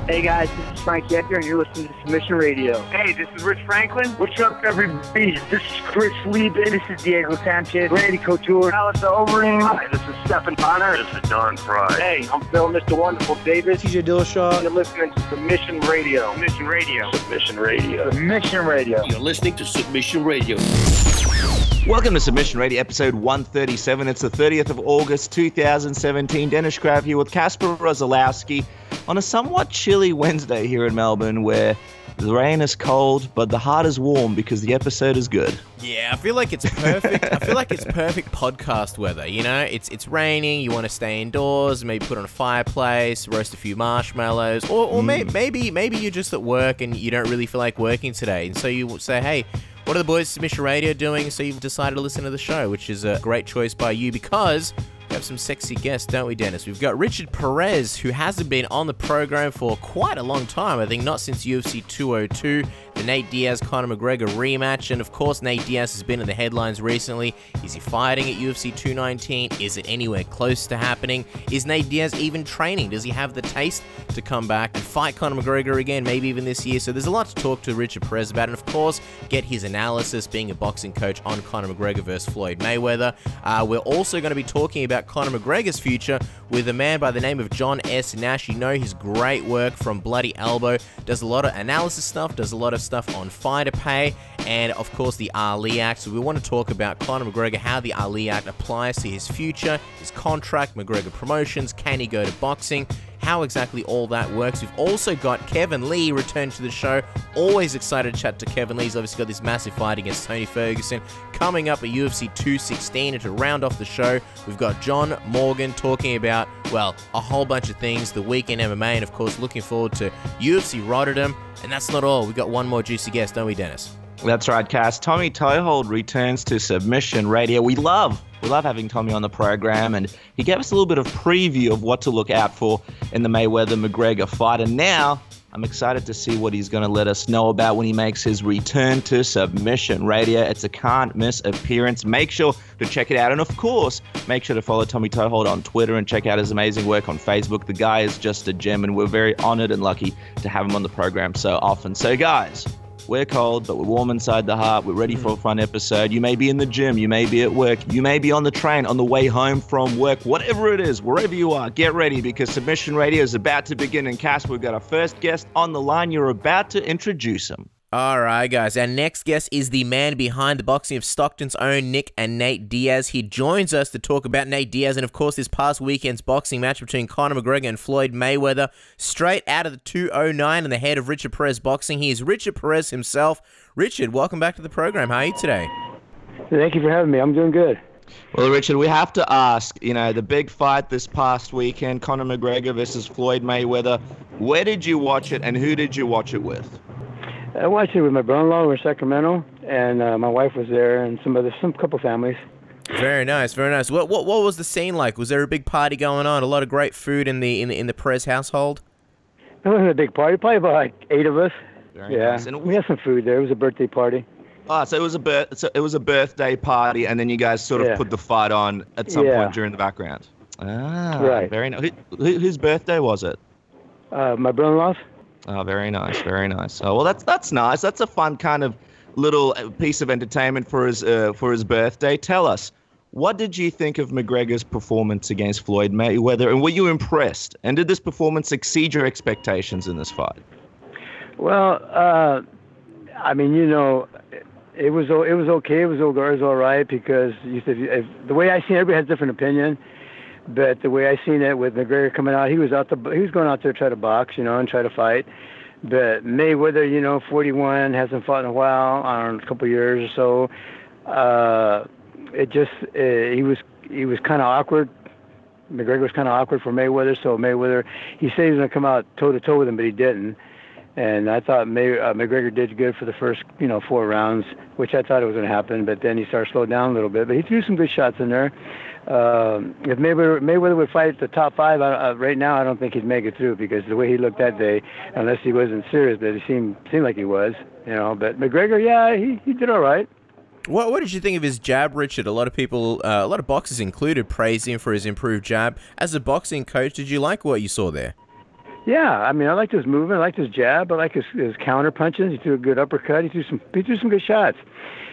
Hey guys, this is Frank Yecker, and you're listening to Submission Radio. Hey, this is Rich Franklin. What's up, everybody? This is Chris Lieben. This is Diego Sanchez. Randy Couture. Alistair Overeem. Hi, this is Stephen Bonner. This is Don Fry. Hey, I'm Phil, Mr. Wonderful Davis. TJ Dillashaw. You're listening to Submission Radio. Submission Radio. Submission Radio. Submission Radio. You're listening to Submission Radio. Welcome to Submission Radio, episode 137. It's the 30th of August, 2017. Dennis Krav here with Kasper Rosalowski on a somewhat chilly Wednesday here in Melbourne, where the rain is cold, but the heart is warm because the episode is good. Yeah, I feel like it's perfect. I feel like it's perfect podcast weather. You know, it's raining. You want to stay indoors, maybe put on a fireplace, roast a few marshmallows, or maybe you're just at work and you don't really feel like working today, and so you say, hey, what are the boys at Submission Radio doing? So you've decided to listen to the show, which is a great choice by you because we have some sexy guests, don't we, Dennis? We've got Richard Perez, who hasn't been on the program for quite a long time. I think not since UFC 202, the Nate Diaz, Conor McGregor rematch. And of course, Nate Diaz has been in the headlines recently. Is he fighting at UFC 219? Is it anywhere close to happening? Is Nate Diaz even training? Does he have the taste to come back and fight Conor McGregor again, maybe even this year? So there's a lot to talk to Richard Perez about. And of course, get his analysis, being a boxing coach, on Conor McGregor versus Floyd Mayweather. We're also going to be talking about Conor McGregor's future with a man by the name of Jon S. Nash. You know his great work from Bloody Elbow. Does a lot of analysis stuff, does a lot of stuff on Fighter Pay, and of course the Ali Act. So we want to talk about Conor McGregor, how the Ali Act applies to his future, his contract, McGregor Promotions, can he go to boxing, how exactly all that works. We've also got Kevin Lee return to the show. Always excited to chat to Kevin Lee. He's obviously got this massive fight against Tony Ferguson coming up at UFC 216. And to round off the show, we've got John Morgan talking about, well, a whole bunch of things, the week in MMA, and of course looking forward to UFC Rotterdam. And that's not all. We've got one more juicy guest, don't we, Dennis? That's right, Cass. Tommy Toehold returns to Submission Radio. We love having Tommy on the program, and he gave us a little bit of preview of what to look out for in the Mayweather-McGregor fight. And now I'm excited to see what he's going to let us know about when he makes his return to Submission Radio. It's a can't-miss appearance. Make sure to check it out. And, of course, make sure to follow Tommy Toehold on Twitter and check out his amazing work on Facebook. The guy is just a gem, and we're very honored and lucky to have him on the program so often. So, guys, we're cold, but we're warm inside the heart. We're ready for a fun episode. You may be in the gym. You may be at work. You may be on the train on the way home from work. Whatever it is, wherever you are, get ready because Submission Radio is about to begin. And, Cass, we've got our first guest on the line. You're about to introduce him. All right, guys. Our next guest is the man behind the boxing of Stockton's own Nick and Nate Diaz. He joins us to talk about Nate Diaz and, of course, this past weekend's boxing match between Conor McGregor and Floyd Mayweather, straight out of the 209 and the head of Richard Perez Boxing. He is Richard Perez himself. Richard, welcome back to the program. How are you today? Thank you for having me. I'm doing good. Well, Richard, we have to ask, the big fight this past weekend, Conor McGregor versus Floyd Mayweather. Where did you watch it and who did you watch it with? I watched it with my brother-in-law in Sacramento, and my wife was there, and some couple families. Very nice, very nice. What was the scene like? Was there a big party going on? A lot of great food in the Perez household? It wasn't a big party. Probably about like 8 of us. Very nice. And we had some food there. It was a birthday party. So it was a birthday party, and then you guys sort of put the fight on at some point during the background. Right. Very nice. Whose birthday was it? My brother-in-law's. Oh, very nice, very nice. Oh, well, that's nice. That's a fun kind of little piece of entertainment for his birthday. Tell us, what did you think of McGregor's performance against Floyd Mayweather, and were you impressed? And did this performance exceed your expectations in this fight? Well, I mean, it was okay. It was all right because the way I seen it, everybody has a different opinion. But the way I seen it with McGregor coming out, he was going out there to try to box, and try to fight. But Mayweather, 41, hasn't fought in a while, a couple of years or so. He was kind of awkward. McGregor was kind of awkward for Mayweather. So Mayweather, he said he was going to come out toe to toe with him, but he didn't. And I thought McGregor did good for the first, 4 rounds, which I thought it was going to happen. But then he started to slow down a little bit. But he threw some good shots in there. If Mayweather would fight the top 5 right now, I don't think he'd make it through because the way he looked that day, unless he wasn't serious, but it seemed like he was, But McGregor, he did all right. What did you think of his jab, Richard? A lot of people, a lot of boxers included, praised him for his improved jab. As a boxing coach, did you like what you saw there? Yeah, I mean, I liked his movement. I liked his jab. I liked his counter punches. He threw a good uppercut. He threw some good shots.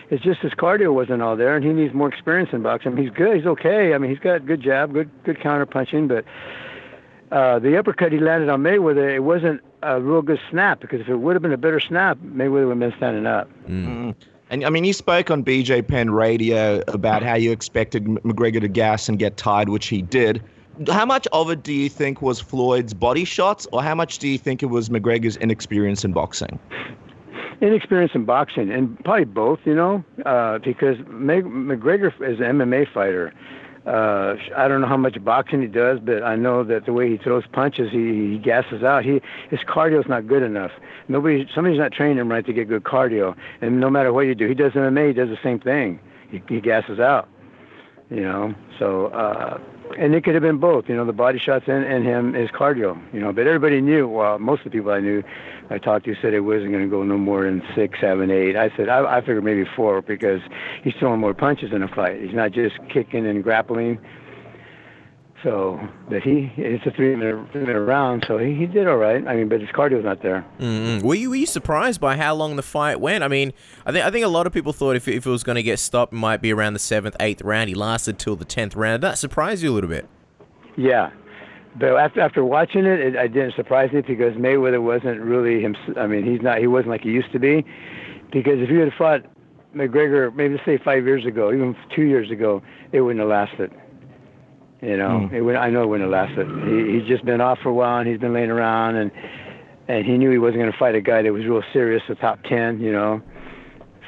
It's just his cardio wasn't all there, and he needs more experience in boxing. I mean, he's good. He's okay. I mean, he's got good jab, good counter punching, but the uppercut he landed on Mayweather, it wasn't a real good snap, because if it would have been a better snap, Mayweather would have been standing up. Mm. And I mean, you spoke on BJ Penn Radio about how you expected McGregor to gas and get tired, which he did. How much of it do you think was Floyd's body shots, or how much do you think it was McGregor's inexperience in boxing? Inexperience in boxing, and probably both, because McGregor is an MMA fighter. I don't know how much boxing he does, but I know that the way he throws punches, he gasses out. His cardio's not good enough. Somebody's not training him right to get good cardio. And no matter what you do, he does MMA, he does the same thing. He gasses out, So, and it could have been both, the body shots and his cardio, But everybody knew, well, most of the people I talked to said it wasn't going to go no more than 6, 7, 8. I said, I figured maybe 4, because he's throwing more punches in a fight. He's not just kicking and grappling. So, but it's a 3-minute round, so he did all right. I mean, but his cardio's not there. Mm-hmm. Were you surprised by how long the fight went? I mean, I think a lot of people thought if it was going to get stopped, it might be around the 7th, 8th round. He lasted till the 10th round. Did that surprise you a little bit? Yeah. But after watching it didn't surprise me, because Mayweather wasn't really him. I mean, he wasn't like he used to be. Because if you had fought McGregor, maybe let's say 5 years ago, even 2 years ago, it wouldn't have lasted. I know it wouldn't have lasted. He's just been off for a while, and he's been laying around, and he knew he wasn't going to fight a guy that was real serious, the top 10,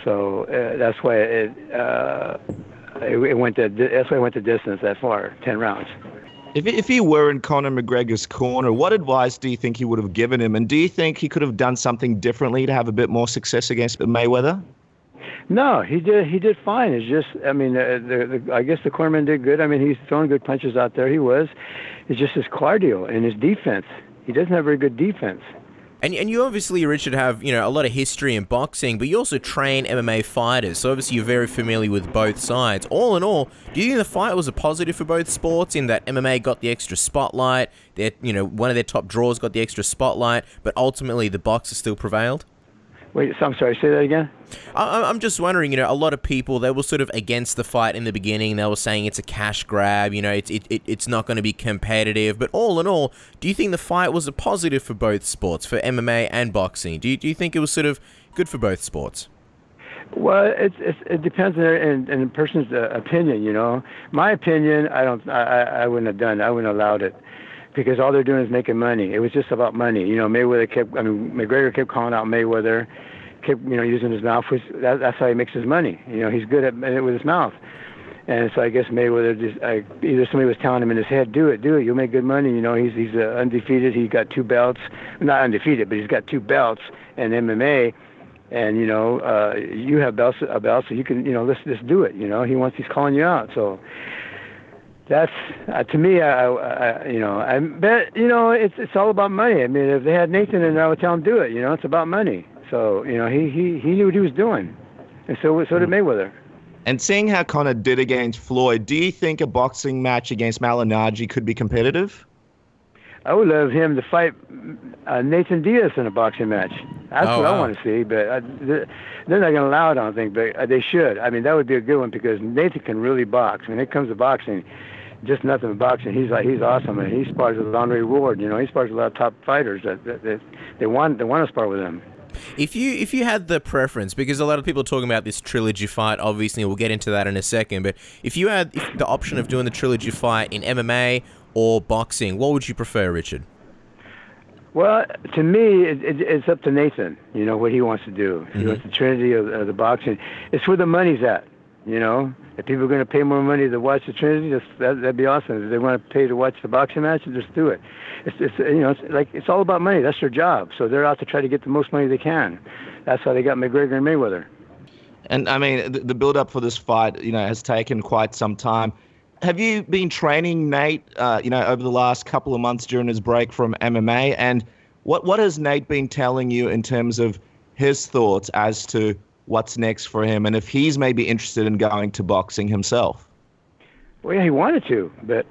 So that's why it went the distance that far, 10 rounds. If he were in Conor McGregor's corner, what advice do you think he would have given him? And do you think he could have done something differently to have a bit more success against Mayweather? No, he did fine. It's just, I mean, I guess the cornerman did good. I mean, he's throwing good punches out there. He was. It's just his cardio and his defense. He doesn't have very good defense. And you obviously, Richard, have a lot of history in boxing, but you also train MMA fighters. So obviously you're very familiar with both sides. All in all, do you think the fight was a positive for both sports, in that MMA got the extra spotlight, that one of their top draws got the extra spotlight, but ultimately the boxer still prevailed? Wait, so I'm sorry, say that again? I'm just wondering, a lot of people, they were sort of against the fight in the beginning. They were saying it's a cash grab, it's not going to be competitive. But all in all, do you think the fight was a positive for both sports, for MMA and boxing? Do you think it was sort of good for both sports? Well, it depends on a person's opinion, My opinion, I wouldn't have done it. I wouldn't have allowed it. Because all they're doing is making money. It was just about money. McGregor kept calling out Mayweather, kept, using his mouth. That's how he makes his money. He's good at it with his mouth. And so I guess Mayweather either somebody was telling him in his head, do it, you'll make good money. He's undefeated. He got 2 belts. Not undefeated, but he's got 2 belts in MMA. And, you have a belt, so you can, let's just do it. He's calling you out. So that's to me. I bet it's all about money. I mean, if they had Nathan in there, I would tell him do it. It's about money. So he knew what he was doing, and so did Mayweather. And seeing how Conor did against Floyd, do you think a boxing match against Malignaggi could be competitive? I would love him to fight Nathan Diaz in a boxing match. That's what I want to see, but they're not going to allow it, I don't think, but they should. I mean, that would be a good one, because Nathan can really box. When it comes to boxing, just nothing but boxing. He's awesome, and he spars with Andre Ward. He spars with a lot of top fighters that they want to spar with him. If you had the preference, because a lot of people are talking about this trilogy fight, obviously we'll get into that in a second, but if you had the option of doing the trilogy fight in MMA or boxing, what would you prefer, Richard? Well, to me, it's up to Nathan, what he wants to do. Mm-hmm. He wants the trinity of the boxing. It's where the money's at, If people are going to pay more money to watch the trinity, that'd be awesome. If they want to pay to watch the boxing match, just do it. It's all about money. That's their job. So they're out to try to get the most money they can. That's how they got McGregor and Mayweather. And I mean, the build-up for this fight, has taken quite some time. Have you been training Nate, over the last couple of months during his break from MMA? And what has Nate been telling you in terms of his thoughts as to what's next for him, and if he's maybe interested in going to boxing himself? Well, yeah, he wanted to, but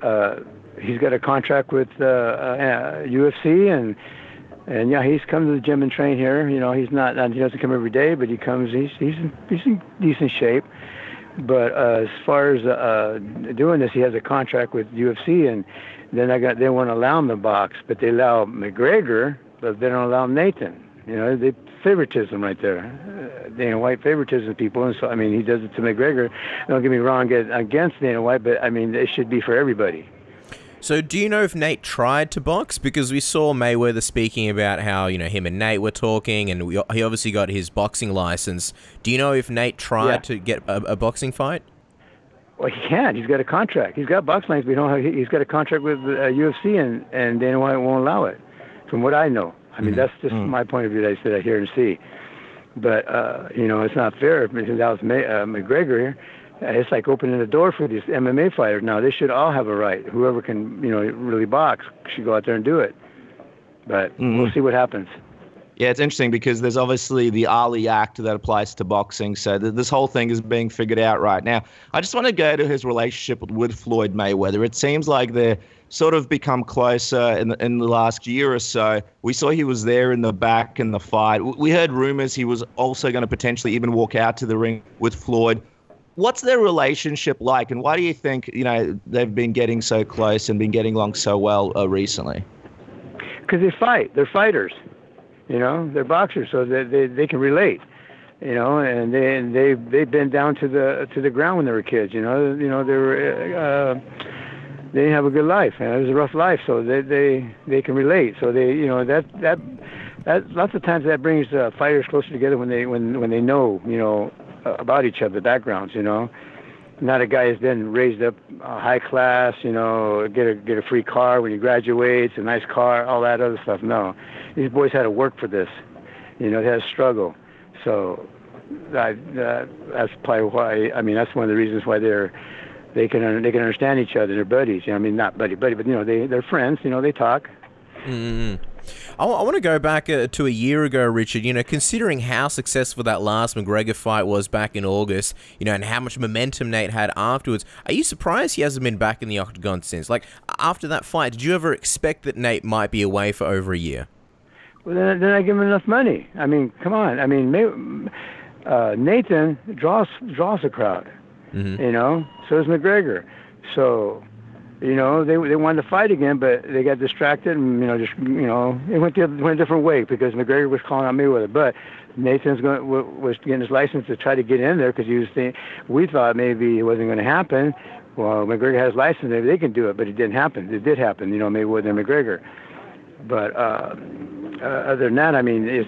he's got a contract with UFC, and yeah, he's come to the gym and train here. You know, he doesn't come every day, but he comes. He's in decent shape. But as far as doing this, he has a contract with UFC, and then they won't allow him to box, but they allow McGregor, but they don't allow Nathan. You know, they favoritism right there. Dana White favoritism people, and so I mean, he does it to McGregor. Don't get me wrong, against Dana White, but I mean, it should be for everybody. So do you know if Nate tried to box? Because we saw Mayweather speaking about how, you know, him and Nate were talking, and he obviously got his boxing license. Do you know if Nate tried to get a boxing fight? Well, he can't. He's got a contract. He's got boxing license, but he's got a contract with UFC, and Dana White won't allow it, from what I know. I mean, that's just my point of view that I hear and see. But, you know, it's not fair. Because that was McGregor here. It's like opening the door for these MMA fighters. Now, they should all have a right. Whoever can, you know, really box should go out there and do it. But we'll see what happens. Yeah, it's interesting because there's obviously the Ali Act that applies to boxing. So this whole thing is being figured out right now. I just want to go to his relationship with Floyd Mayweather. It seems like they're sort of become closer in the last year or so. We saw he was there in the back in the fight. We heard rumors he was also going to potentially even walk out to the ring with Floyd. What's their relationship like, and why do you think, you know, they've been getting so close and been getting along so well recently? Because they fight. They're fighters. You know, they're boxers, so they can relate. You know, and they've been down to the ground when they were kids. You know, they were they didn't have a good life, and it was a rough life, so they can relate. So they, you know, that lots of times that brings fighters closer together when they know, you know, about each other, backgrounds, you know. Not a guy who's been raised up high class, you know, get a free car when he graduates, a nice car, all that other stuff. No, these boys had to work for this, you know, they had to struggle. So that's probably why. I mean, that's one of the reasons why they can understand each other. They're buddies. You know, I mean, not buddy, but you know, they're friends. You know, they talk. Mm-hmm. I want to go back to a year ago, Richard. You know, considering how successful that last McGregor fight was back in August, you know, and how much momentum Nate had afterwards, are you surprised he hasn't been back in the octagon since? Like, after that fight, did you ever expect that Nate might be away for over a year? Well, then I give him enough money. I mean, come on. I mean, Nathan draws a crowd. Mm-hmm. You know, so does McGregor. So, you know, they wanted to fight again, but they got distracted, and you know, it went a different way because McGregor was calling out Mayweather. But Nathan's was getting his license to try to get in there because we thought maybe it wasn't going to happen. Well, McGregor has his license, maybe they can do it, but it didn't happen. It did happen, you know, Mayweather and McGregor. But other than that, I mean,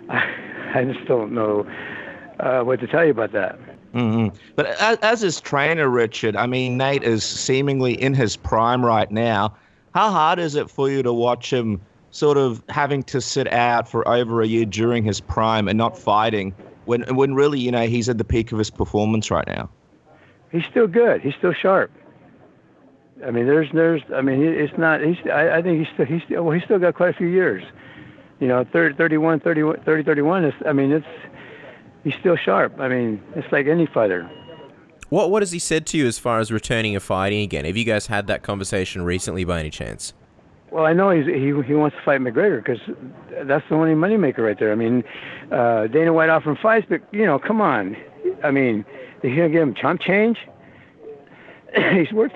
I just don't know what to tell you about that. Mm-hmm. But as his trainer, Richard, I mean, Nate is seemingly in his prime right now. How hard is it for you to watch him sort of having to sit out for over a year during his prime and not fighting when really, you know, he's at the peak of his performance right now? He's still good. He's still sharp. I mean, I mean, it's not. I think he's still got quite a few years. You know, 31 is. I mean, he's still sharp. I mean, it's like any fighter. What has he said to you as far as returning and fighting again? Have you guys had that conversation recently by any chance? Well, I know he wants to fight McGregor because that's the only moneymaker right there. I mean, Dana White offering fights, but, you know, come on. I mean, are you going to give him chump change? He's worth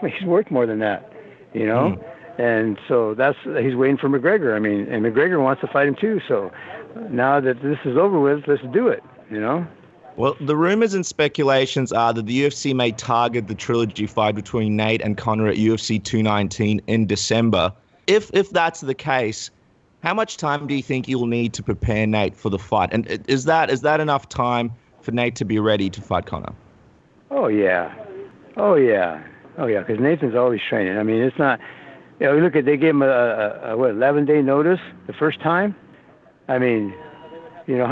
more than that, you know? And so he's waiting for McGregor. I mean, and McGregor wants to fight him too. So now that this is over with, let's do it, you know? Well, the rumors and speculations are that the UFC may target the trilogy fight between Nate and Conor at UFC 219 in December. If that's the case, how much time do you think you'll need to prepare Nate for the fight? And is that enough time for Nate to be ready to fight Conor? Oh yeah, because Nathan's always training. I mean, it's not. You know, look at they gave him a 11-day notice the first time. I mean, you know,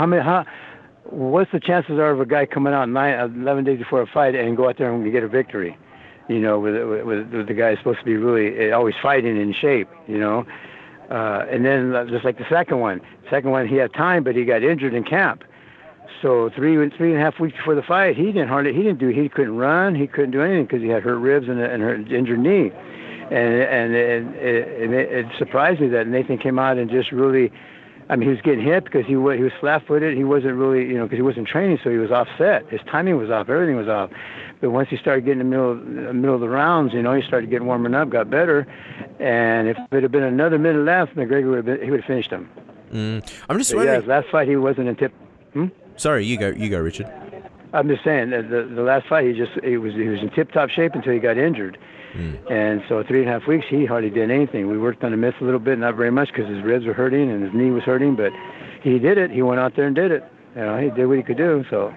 what's the chances are of a guy coming out 11 days before a fight and go out there and get a victory? You know, with the guy who's supposed to be really always fighting in shape, you know. And then just like the second one he had time, but he got injured in camp. So three and a half weeks before the fight, he couldn't run, he couldn't do anything because he had hurt ribs and hurt injured knee, and it surprised me that Nathan came out and just really, I mean, he was getting hit because he was flat-footed. He wasn't really, because he wasn't training, so he was offset. His timing was off, everything was off. But once he started getting in the middle of the rounds, he started getting warming up, got better, and if it had been another minute left, McGregor would have finished him. I'm just wondering. Yeah, his last fight he wasn't in tip. Sorry, you go, Richard. I'm just saying that the last fight he was in tip-top shape until he got injured, and so 3.5 weeks he hardly did anything. We worked on the mitts a little bit, not very much because his ribs were hurting and his knee was hurting, but he did it. He went out there and did it. He did what he could do. So,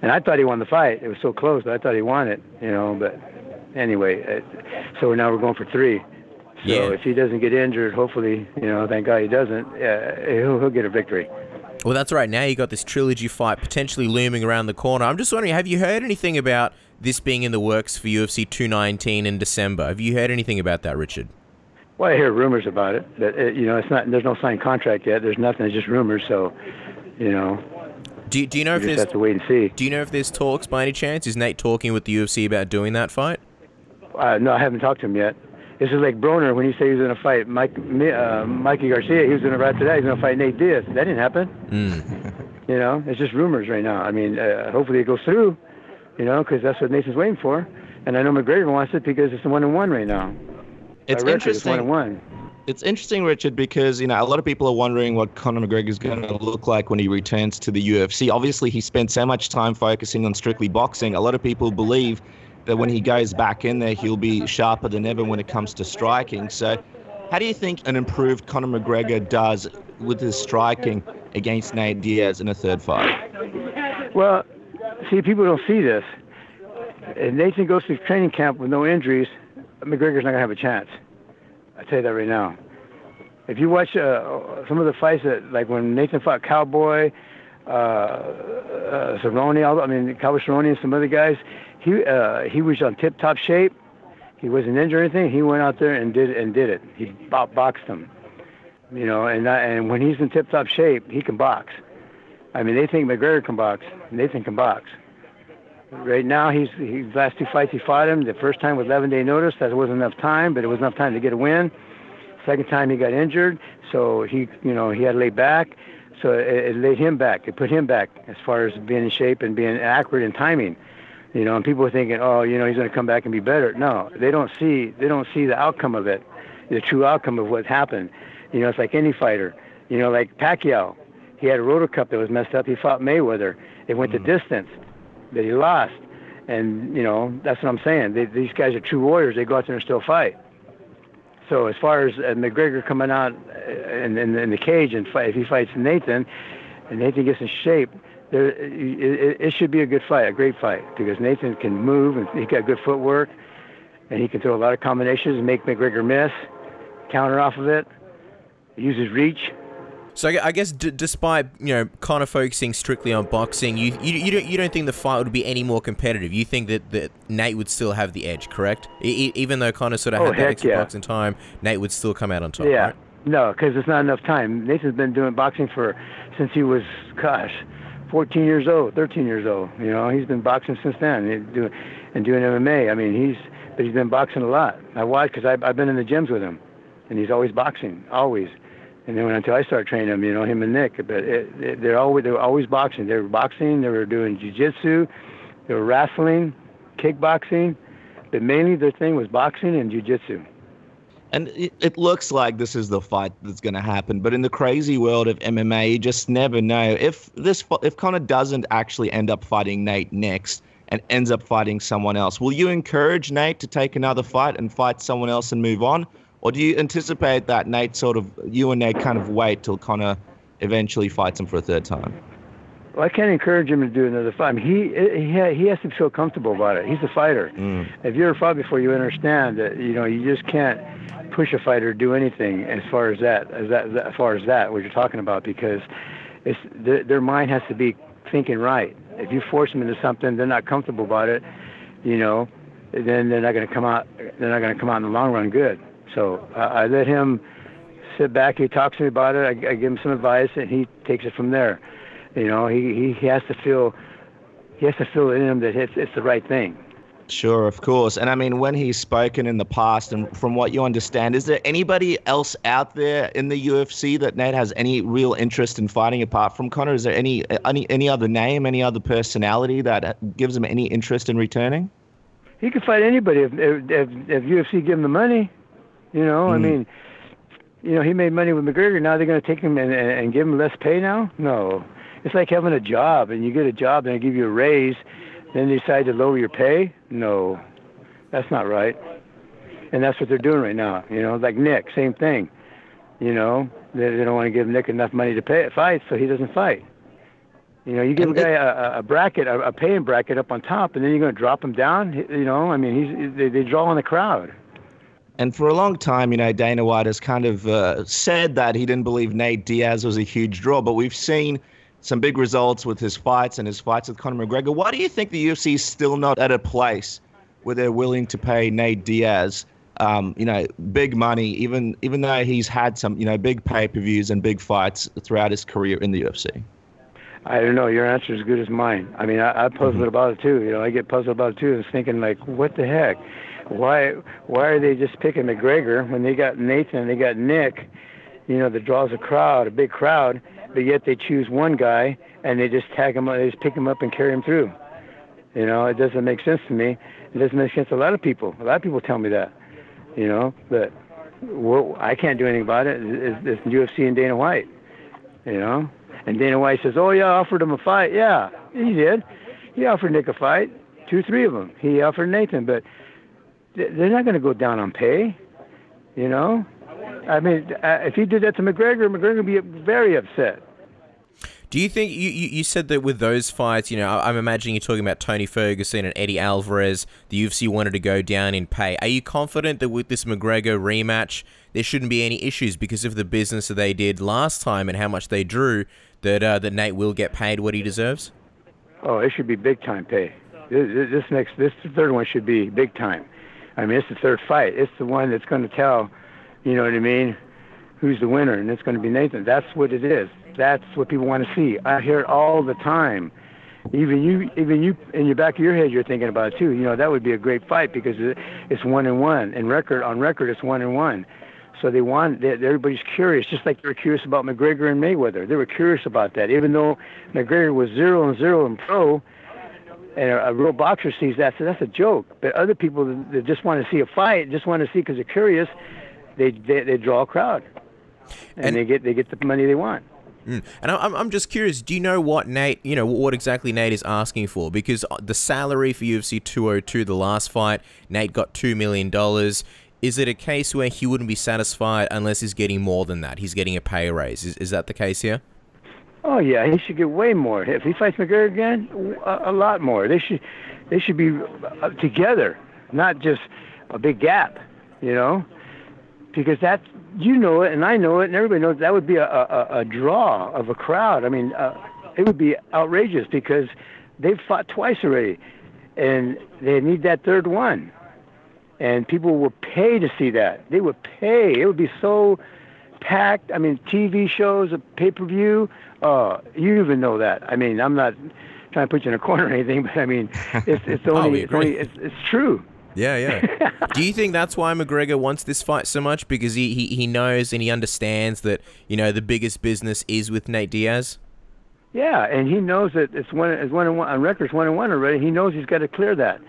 and I thought he won the fight. It was so close, but I thought he won it. But anyway, so now we're going for 3. So if he doesn't get injured, hopefully, thank God he doesn't. He'll get a victory. Well, that's right. Now you got this trilogy fight potentially looming around the corner. I'm just wondering, have you heard anything about this being in the works for UFC 219 in December? Have you heard anything about that, Richard? Well, I hear rumors about it. But it's not. There's no signed contract yet. There's nothing. It's just rumors. So, Do you know if there's? Have to wait and see. Do you know if there's talks by any chance? Is Nate talking with the UFC about doing that fight? No, I haven't talked to him yet. This is like Broner when he said he was going to fight Mikey Garcia. He was going to fight today. He's going to fight Nate Diaz. That didn't happen. It's just rumors right now. I mean, hopefully it goes through, because that's what Nathan's waiting for. And I know McGregor wants it because it's 1-1 right now. It's interesting. It's 1-1. It's interesting, Richard, because a lot of people are wondering what Conor McGregor is going to look like when he returns to the UFC. Obviously, he spent so much time focusing on strictly boxing. A lot of people believe that when he goes back in there, he'll be sharper than ever when it comes to striking. So how do you think an improved Conor McGregor does with his striking against Nate Diaz in a third fight? Well, see, people don't see this. If Nathan goes to training camp with no injuries, McGregor's not going to have a chance. I tell you that right now. If you watch some of the fights like when Nathan fought Cowboy, Cerrone, Cowboy Cerrone and some other guys, he was on tip-top shape. He wasn't injured or anything. He went out there and did it. He boxed him, and when he's in tip-top shape, he can box. I mean, they think McGregor can box. Nathan can box. Right now, he's last 2 fights he fought him. The first time with 11-day notice, that wasn't enough time, but it was enough time to get a win. Second time he got injured, so he had to lay back. So it laid him back. It put him back as far as being in shape and being accurate in timing. And people are thinking, he's going to come back and be better. No, they don't see the outcome of it, the true outcome of what happened. It's like any fighter. Like Pacquiao, he had a rotor cuff that was messed up. He fought Mayweather. It went the distance that he lost, and that's what I'm saying. These guys are true warriors. They go out there and still fight. So as far as McGregor coming out in the cage and fight, if he fights Nathan, and Nathan gets in shape, it should be a good fight, a great fight, because Nathan can move and he got good footwork, and he can throw a lot of combinations and make McGregor miss, counter off of it, use his reach. So I guess despite Conor focusing strictly on boxing, you don't think the fight would be any more competitive? You think that Nate would still have the edge, correct? Even though Conor sort of had that extra boxing time, Nate would still come out on top. Yeah, right? No, because it's not enough time. Nathan's been doing boxing since he was 14 years old, 13 years old. He's been boxing since then and doing MMA. I mean, he's been boxing a lot. I watch because I've been in the gyms with him, and he's always boxing, always. And then until I started training him, him and Nick, but they were always boxing. They were boxing. They were doing jiu-jitsu. They were wrestling, kickboxing, but mainly their thing was boxing and jiu-jitsu. And it looks like this is the fight that's going to happen. But in the crazy world of MMA, you just never know. If Conor doesn't actually end up fighting Nate next and ends up fighting someone else, will you encourage Nate to take another fight and fight someone else and move on? Or do you anticipate that you and Nate kind of wait till Conor eventually fights him for a third time? Well, I can't encourage him to do another fight. I mean, he has to feel comfortable about it. He's a fighter. If you're a fighter before, you understand that you just can't push a fighter to do anything as far as that what you're talking about, because their mind has to be thinking right. If you force them into something, they're not comfortable about it. Then they're not going to come out. They're not going to come out in the long run good. So I let him sit back. He talks to me about it. I give him some advice, and he takes it from there. You know, he has to feel in him that it's the right thing. Sure, of course. And I mean, when he's spoken in the past, and from what you understand, is there anybody else out there in the UFC that Nate has any real interest in fighting apart from Conor? Is there any other name, any other personality that gives him any interest in returning? He could fight anybody if UFC give him the money. You know, I mean, you know, he made money with McGregor. Now they're going to take him and give him less pay now? No. It's like having a job, and you get a job and they give you a raise. Then they decide to lower your pay? No, that's not right. And that's what they're doing right now. You know, like Nick, same thing. You know, they don't want to give Nick enough money to fight, so he doesn't fight. You know, you give a guy a bracket, a paying bracket up on top, and then you're going to drop him down. You know, I mean, they draw on the crowd. And for a long time, you know, Dana White has kind of said that he didn't believe Nate Diaz was a huge draw, but we've seen some big results with his fights and his fights with Conor McGregor. Why do you think the UFC is still not at a place where they're willing to pay Nate Diaz, you know, big money, even though he's had some, you know, big pay-per-views and big fights throughout his career in the UFC? I don't know. Your answer is as good as mine. I mean, I puzzled about it too. You know, I get puzzled about it too. I was thinking, like, what the heck? Why are they just picking McGregor when they got Nathan and they got Nick, you know, that draws a crowd, a big crowd, but yet they choose one guy and they just tag him, they just pick him up and carry him through. You know, it doesn't make sense to me. It doesn't make sense to a lot of people. A lot of people tell me that, you know, but I can't do anything about it. It's UFC and Dana White, you know. And Dana White says, oh, yeah, I offered him a fight. Yeah, he did. He offered Nick a fight, 2, 3 of them. He offered Nathan, but they're not going to go down on pay, you know. I mean, if he did that to McGregor would be very upset. Do you think, you said that with those fights, you know, I'm imagining you're talking about Tony Ferguson and Eddie Alvarez, the UFC wanted to go down in pay. Are you confident that with this McGregor rematch, there shouldn't be any issues because of the business that they did last time and how much they drew, that Nate will get paid what he deserves? Oh, it should be big time pay. This third one should be big time. I mean, it's the third fight. It's the one that's going to tell, you know what I mean, who's the winner, and it's going to be Nathan. That's what it is. That's what people want to see. I hear it all the time. Even you, in your back of your head, you're thinking about it too. You know, that would be a great fight because it's 1-1, and on record, it's 1-1. So everybody's curious, just like they were curious about McGregor and Mayweather. They were curious about that, even though McGregor was 0-0 in pro, and a real boxer sees that, so that's a joke. But other people that just want to see a fight, just want to see because they're curious, they draw a crowd, and they get the money they want. And I'm just curious, do you know what Nate, you know, what exactly Nate is asking for? Because the salary for UFC 202, the last fight, Nate got $2 million. Is it a case where he wouldn't be satisfied unless he's getting more than that? He's getting a pay raise. Is that the case here? Oh yeah, he should get way more. If he fights McGregor again, a lot more. They should be together, not just a big gap, you know, because that's, you know it and I know it and everybody knows that would be a draw of a crowd. I mean, it would be outrageous because they've fought twice already, and they need that third one. And people will pay to see that. They would pay. It would be so packed. I mean, TV shows, a pay-per-view. You even know that. I mean, I'm not trying to put you in a corner or anything, but I mean, it's true. Yeah. Do you think that's why McGregor wants this fight so much? Because he knows and he understands that, you know, the biggest business is with Nate Diaz? Yeah, and he knows that it's 1-1 on record. It's 1-1 already. He knows he's got to clear that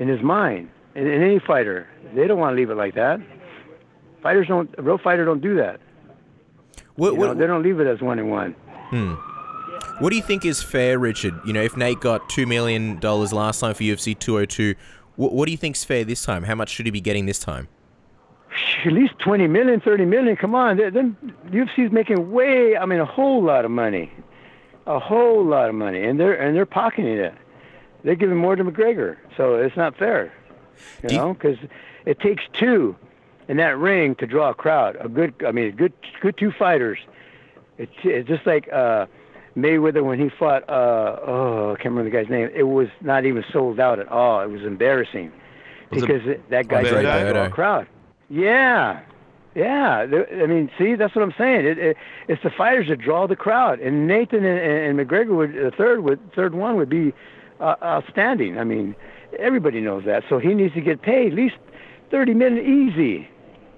in his mind. And any fighter, they don't want to leave it like that. A real fighter don't do that. They don't leave it as 1-1. What do you think is fair, Richard? You know, if Nate got $2 million last time for UFC 202, what do you think's fair this time? How much should he be getting this time? At least 20 million, 30 million. Come on. Then UFC's making a whole lot of money. A whole lot of money. And they're pocketing it. They're giving more to McGregor. So it's not fair. You know, because it takes two in that ring to draw a crowd. Good two fighters. It's just like Mayweather when he fought. I can't remember the guy's name. It was not even sold out at all. It was embarrassing because that guy tried to draw a crowd. Yeah, Yeah, I mean, see, that's what I'm saying. It's the fighters that draw the crowd, and Nathan and McGregor would the third one would be outstanding. I mean, everybody knows that. So he needs to get paid at least $30 million easy.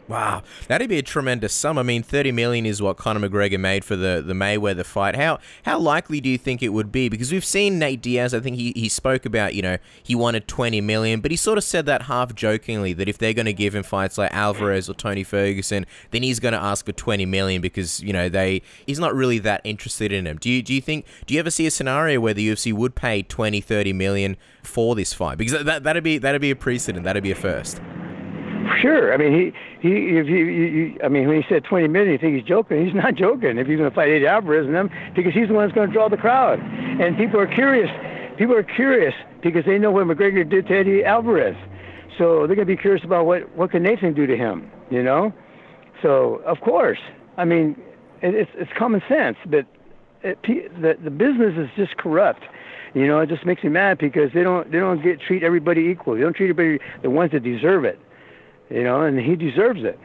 Wow, that'd be a tremendous sum. I mean, $30 million is what Conor McGregor made for the Mayweather fight. How likely do you think it would be? Because we've seen Nate Diaz. I think he spoke about, he wanted $20 million, but he sort of said that half jokingly, that if they're going to give him fights like Alvarez or Tony Ferguson, then he's going to ask for $20 million because he's not really that interested in him. Do you ever see a scenario where the UFC would pay $20-30 million for this fight? Because that'd be a precedent. That'd be a first. Sure. I mean, when he said $20 million, you think he's joking. He's not joking. If he's going to fight Eddie Alvarez and them, because he's the one that's going to draw the crowd. And people are curious. People are curious because they know what McGregor did to Eddie Alvarez. So they're going to be curious about what can Nathan do to him, So, of course. I mean, it's common sense, but the business is just corrupt. It just makes me mad because they don't treat everybody equal. They don't treat everybody, the ones that deserve it. And he deserves it.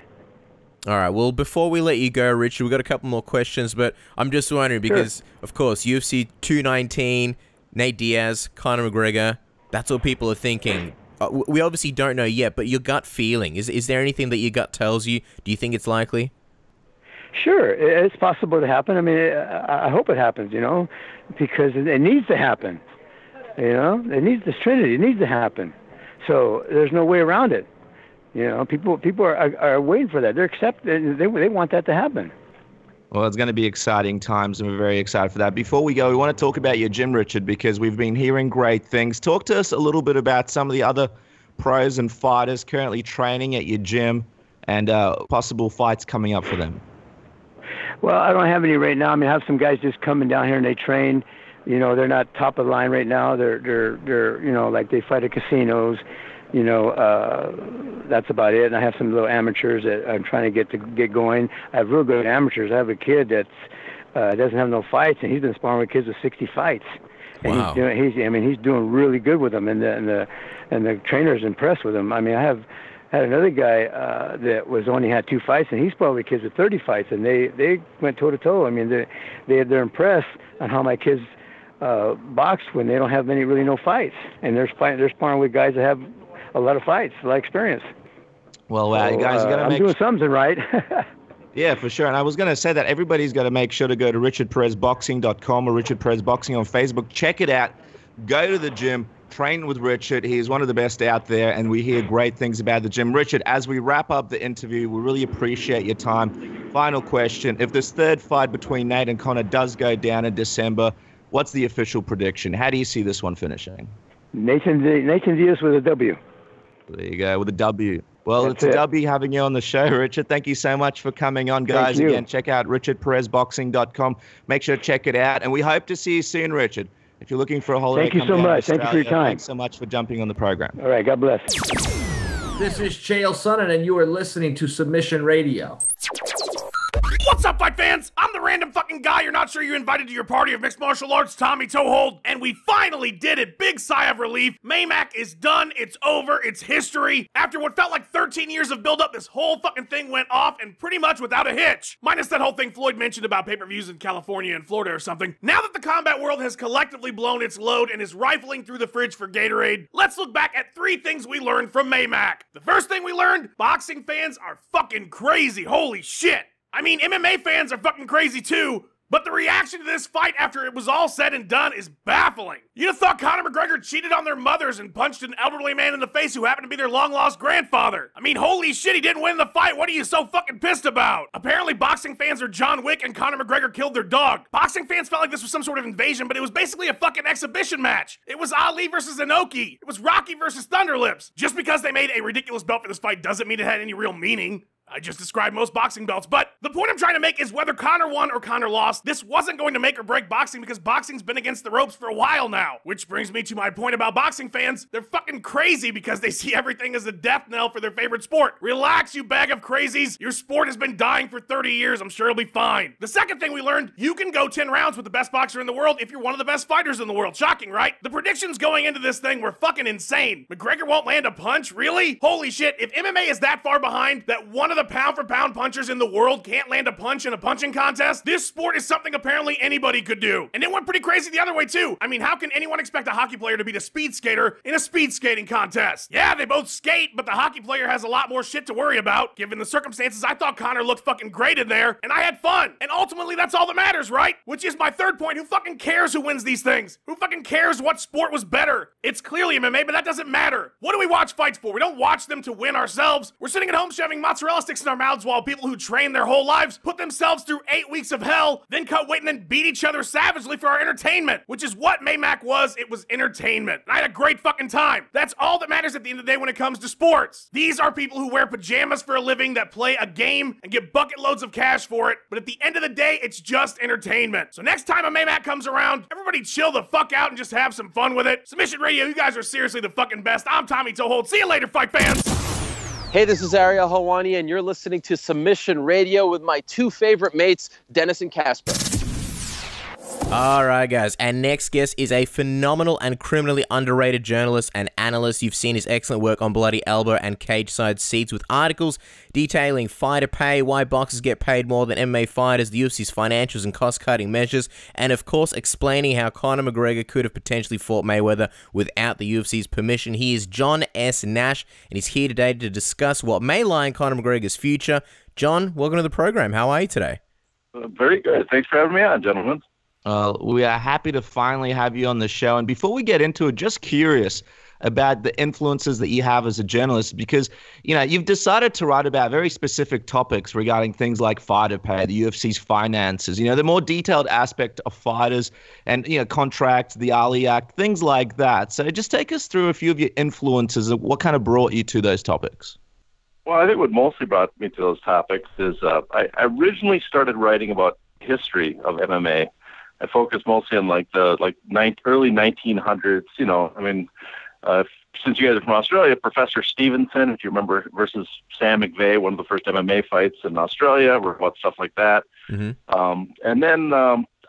All right, well, before we let you go, Richard, we've got a couple more questions, but I'm just wondering because, of course, UFC 219, Nate Diaz, Conor McGregor, that's what people are thinking. We obviously don't know yet, but your gut feeling, is there anything that your gut tells you? Do you think it's likely? Sure, it's possible to happen. I mean, I hope it happens, because it needs to happen. It needs this Trinity. It needs to happen. So there's no way around it. People are waiting for that. They're accepting. They want that to happen. Well, it's going to be exciting times, and we're very excited for that. Before we go, we want to talk about your gym, Richard, because we've been hearing great things. Talk to us a little bit about some of the other pros and fighters currently training at your gym and possible fights coming up for them. Well, I don't have any right now. I mean, I have some guys just coming down here and they train. They're not top of the line right now. They're like they fight at casinos. That's about it. And I have some little amateurs that I'm trying to get going. I have real good amateurs. I have a kid that's doesn't have no fights, and he's been sparring with kids with 60 fights. And wow. He's doing really good with them, and the trainer's impressed with him. I mean, I had another guy that only had 2 fights, and he's sparring with kids with 30 fights, and they went toe to toe. I mean, they're impressed on how my kids box when they don't have no fights, and they're sparring with guys that have a lot of fights, a lot of experience. Well, you guys are going to make... I'm doing something right. Yeah, for sure. And I was going to say that everybody's got to make sure to go to richardperezboxing.com or Richard Perez Boxing on Facebook. Check it out. Go to the gym. Train with Richard. He's one of the best out there, and we hear great things about the gym. Richard, as we wrap up the interview, we really appreciate your time. Final question. If this third fight between Nate and Conor does go down in December, what's the official prediction? How do you see this one finishing? Nathan Diaz with a W. There you go, with a W. Well, it's a W having you on the show, Richard. Thank you so much for coming on, guys. Again, check out richardperezboxing.com. Make sure to check it out. And we hope to see you soon, Richard. If you're looking for a holiday, thank you so much. Thank you for your time. Thanks so much for jumping on the program. All right, God bless. This is Chael Sonnen, and you are listening to Submission Radio. What's up, fight fans? I'm the random fucking guy you're not sure you invited to your party of mixed martial arts, Tommy Toehold, and we finally did it. Big sigh of relief. Maymac is done. It's over. It's history. After what felt like 13 years of build-up, this whole fucking thing went off, and pretty much without a hitch. Minus that whole thing Floyd mentioned about pay-per-views in California and Florida or something. Now that the combat world has collectively blown its load and is rifling through the fridge for Gatorade, let's look back at 3 things we learned from Maymac. The first thing we learned, boxing fans are fucking crazy. Holy shit. I mean, MMA fans are fucking crazy too, but the reaction to this fight after it was all said and done is baffling. You'd have thought Conor McGregor cheated on their mothers and punched an elderly man in the face who happened to be their long-lost grandfather. I mean, holy shit, he didn't win the fight. What are you so fucking pissed about? Apparently, boxing fans are John Wick and Conor McGregor killed their dog. Boxing fans felt like this was some sort of invasion, but it was basically a fucking exhibition match. It was Ali versus Inoki. It was Rocky versus Thunderlips. Just because they made a ridiculous belt for this fight doesn't mean it had any real meaning. I just described most boxing belts, but the point I'm trying to make is whether Conor won or Conor lost, this wasn't going to make or break boxing because boxing's been against the ropes for a while now. Which brings me to my point about boxing fans. They're fucking crazy because they see everything as a death knell for their favorite sport. Relax, you bag of crazies. Your sport has been dying for 30 years. I'm sure it'll be fine. The second thing we learned, you can go 10 rounds with the best boxer in the world if you're one of the best fighters in the world. Shocking, right? The predictions going into this thing were fucking insane. McGregor won't land a punch? Really? Holy shit, if MMA is that far behind that one of the pound-for-pound punchers in the world can't land a punch in a punching contest, this sport is something apparently anybody could do. And it went pretty crazy the other way, too. I mean, how can anyone expect a hockey player to beat a speed skater in a speed skating contest? Yeah, they both skate, but the hockey player has a lot more shit to worry about. Given the circumstances, I thought Conor looked fucking great in there, and I had fun. And ultimately, that's all that matters, right? Which is my third point. Who fucking cares who wins these things? Who fucking cares what sport was better? It's clearly MMA, but that doesn't matter. What do we watch fights for? We don't watch them to win ourselves. We're sitting at home shoving mozzarella sticks in our mouths while people who train their whole lives put themselves through 8 weeks of hell, then cut weight and then beat each other savagely for our entertainment, which is what Maymac was. It was entertainment. And I had a great fucking time. That's all that matters at the end of the day when it comes to sports. These are people who wear pajamas for a living, that play a game and get bucket loads of cash for it, but at the end of the day, it's just entertainment. So next time a Maymac comes around, everybody chill the fuck out and just have some fun with it. Submission Radio, you guys are seriously the fucking best. I'm Tommy Toehold. See you later, fight fans. Hey, this is Ariel Helwani, and you're listening to Submission Radio with my two favorite mates, Dennis and Casper. All right, guys. Our next guest is a phenomenal and criminally underrated journalist and analyst. You've seen his excellent work on Bloody Elbow and Cage Side Seats with articles detailing fighter pay, why boxers get paid more than MMA fighters, the UFC's financials and cost-cutting measures, and of course explaining how Conor McGregor could have potentially fought Mayweather without the UFC's permission. He is Jon S. Nash, and he's here today to discuss what may lie in Conor McGregor's future. Jon, welcome to the program. How are you today? Very good. Thanks for having me on, gentlemen. We are happy to finally have you on the show. And before we get into it, just curious about the influences that you have as a journalist, because, you know, you've decided to write about very specific topics regarding things like fighter pay, the UFC's finances, you know, the more detailed aspect of fighters and, you know, contracts, the Ali Act, things like that. So just take us through a few of your influences and what kind of brought you to those topics. Well, I think what mostly brought me to those topics is I originally started writing about history of MMA. I focused mostly on early 1900s. You know, I mean, since you guys are from Australia, Professor Stevenson, if you remember, versus Sam McVeigh, one of the first MMA fights in Australia, or what stuff like that. Mm-hmm. And then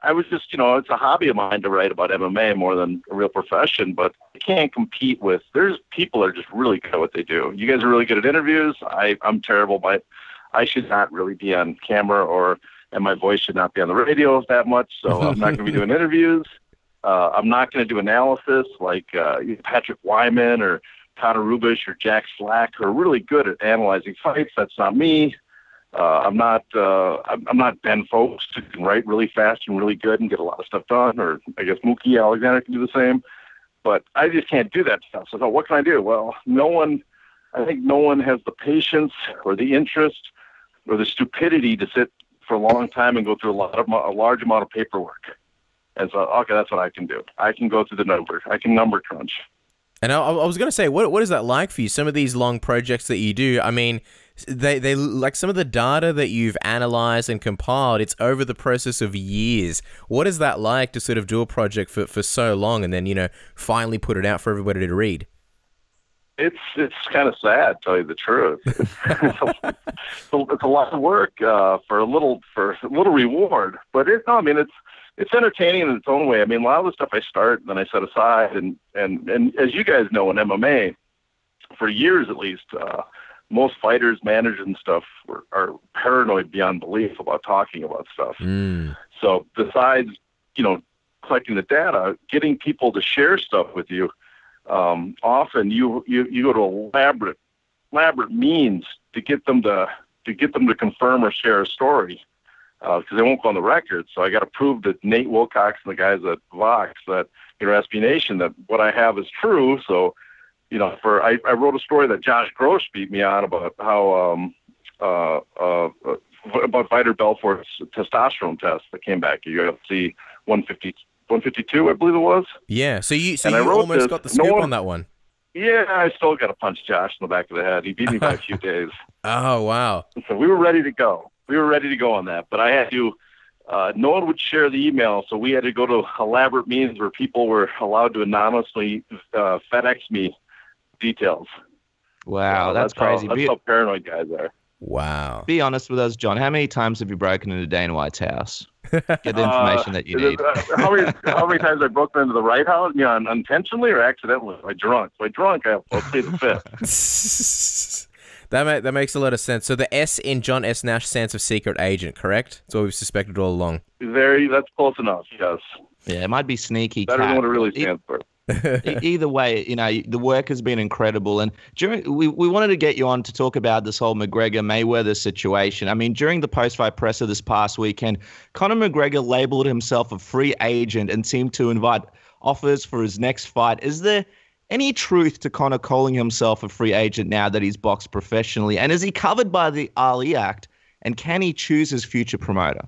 I was just, you know, it's a hobby of mine to write about MMA more than a real profession, but I can't compete with. There's people that are just really good at what they do. You guys are really good at interviews. I'm terrible, but I should not really be on camera and my voice should not be on the radio that much, so I'm not going to be doing interviews. I'm not going to do analysis like Patrick Wyman or Conor Rubish or Jack Slack, who are really good at analyzing fights. That's not me. I'm not Ben Folks, who can write really fast and really good and get a lot of stuff done, or I guess Mookie Alexander can do the same. But I just can't do that stuff. So I thought, what can I do? Well, I think no one has the patience or the interest or the stupidity to sit for a long time and go through a large amount of paperwork. And so, okay, that's what I can do. I can go through the numbers. I can number crunch. And I was going to say, what is that like for you? Some of these long projects that you do, I mean, they like some of the data that you've analyzed and compiled, it's over the process of years. What is that like to sort of do a project for so long and then, you know, finally put it out for everybody to read? It's kind of sad, to tell you the truth. It's a lot of work for a little reward, but it's entertaining in its own way. I mean, a lot of the stuff I start and then I set aside, and as you guys know, in MMA, for years at least, most fighters, managers, and stuff are paranoid beyond belief about talking about stuff. So besides, you know, collecting the data, getting people to share stuff with you. Often you go to elaborate means to get them to confirm or share a story, because they won't go on the record. So I got to prove that Nate Wilcox and the guys at Vox, that, you know, SB Nation, that what I have is true. So, you know, I wrote a story that Josh Gross beat me on about how about Vitor Belfort's testosterone test that came back at UFC 152, I believe it was. Yeah, so you almost got the scoop on that one. Yeah, I still got to punch Josh in the back of the head. He beat me by a few days. Oh, wow. So we were ready to go. On that, but I had to, no one would share the email, so we had to go to elaborate means where people were allowed to anonymously FedEx me details. Wow, that's crazy. That's how paranoid guys are. Wow. Be honest with us, Jon. How many times have you broken into Dana White's house? Get the information that you need. How many times I broke into the White House? You know, unintentionally or accidentally? By drunk. I'll play the fifth. That makes a lot of sense. So the S in John S. Nash stands for secret agent, correct? That's what we've suspected all along. That's close enough, yes. Yeah, it might be sneaky. Better than what it really stands for. Either way, the work has been incredible. And we wanted to get you on to talk about this whole McGregor-Mayweather situation. I mean, during the post-fight presser this past weekend, Conor McGregor labeled himself a free agent and seemed to invite offers for his next fight. Is there any truth to Conor calling himself a free agent now that he's boxed professionally? And is he covered by the Ali Act? And can he choose his future promoter?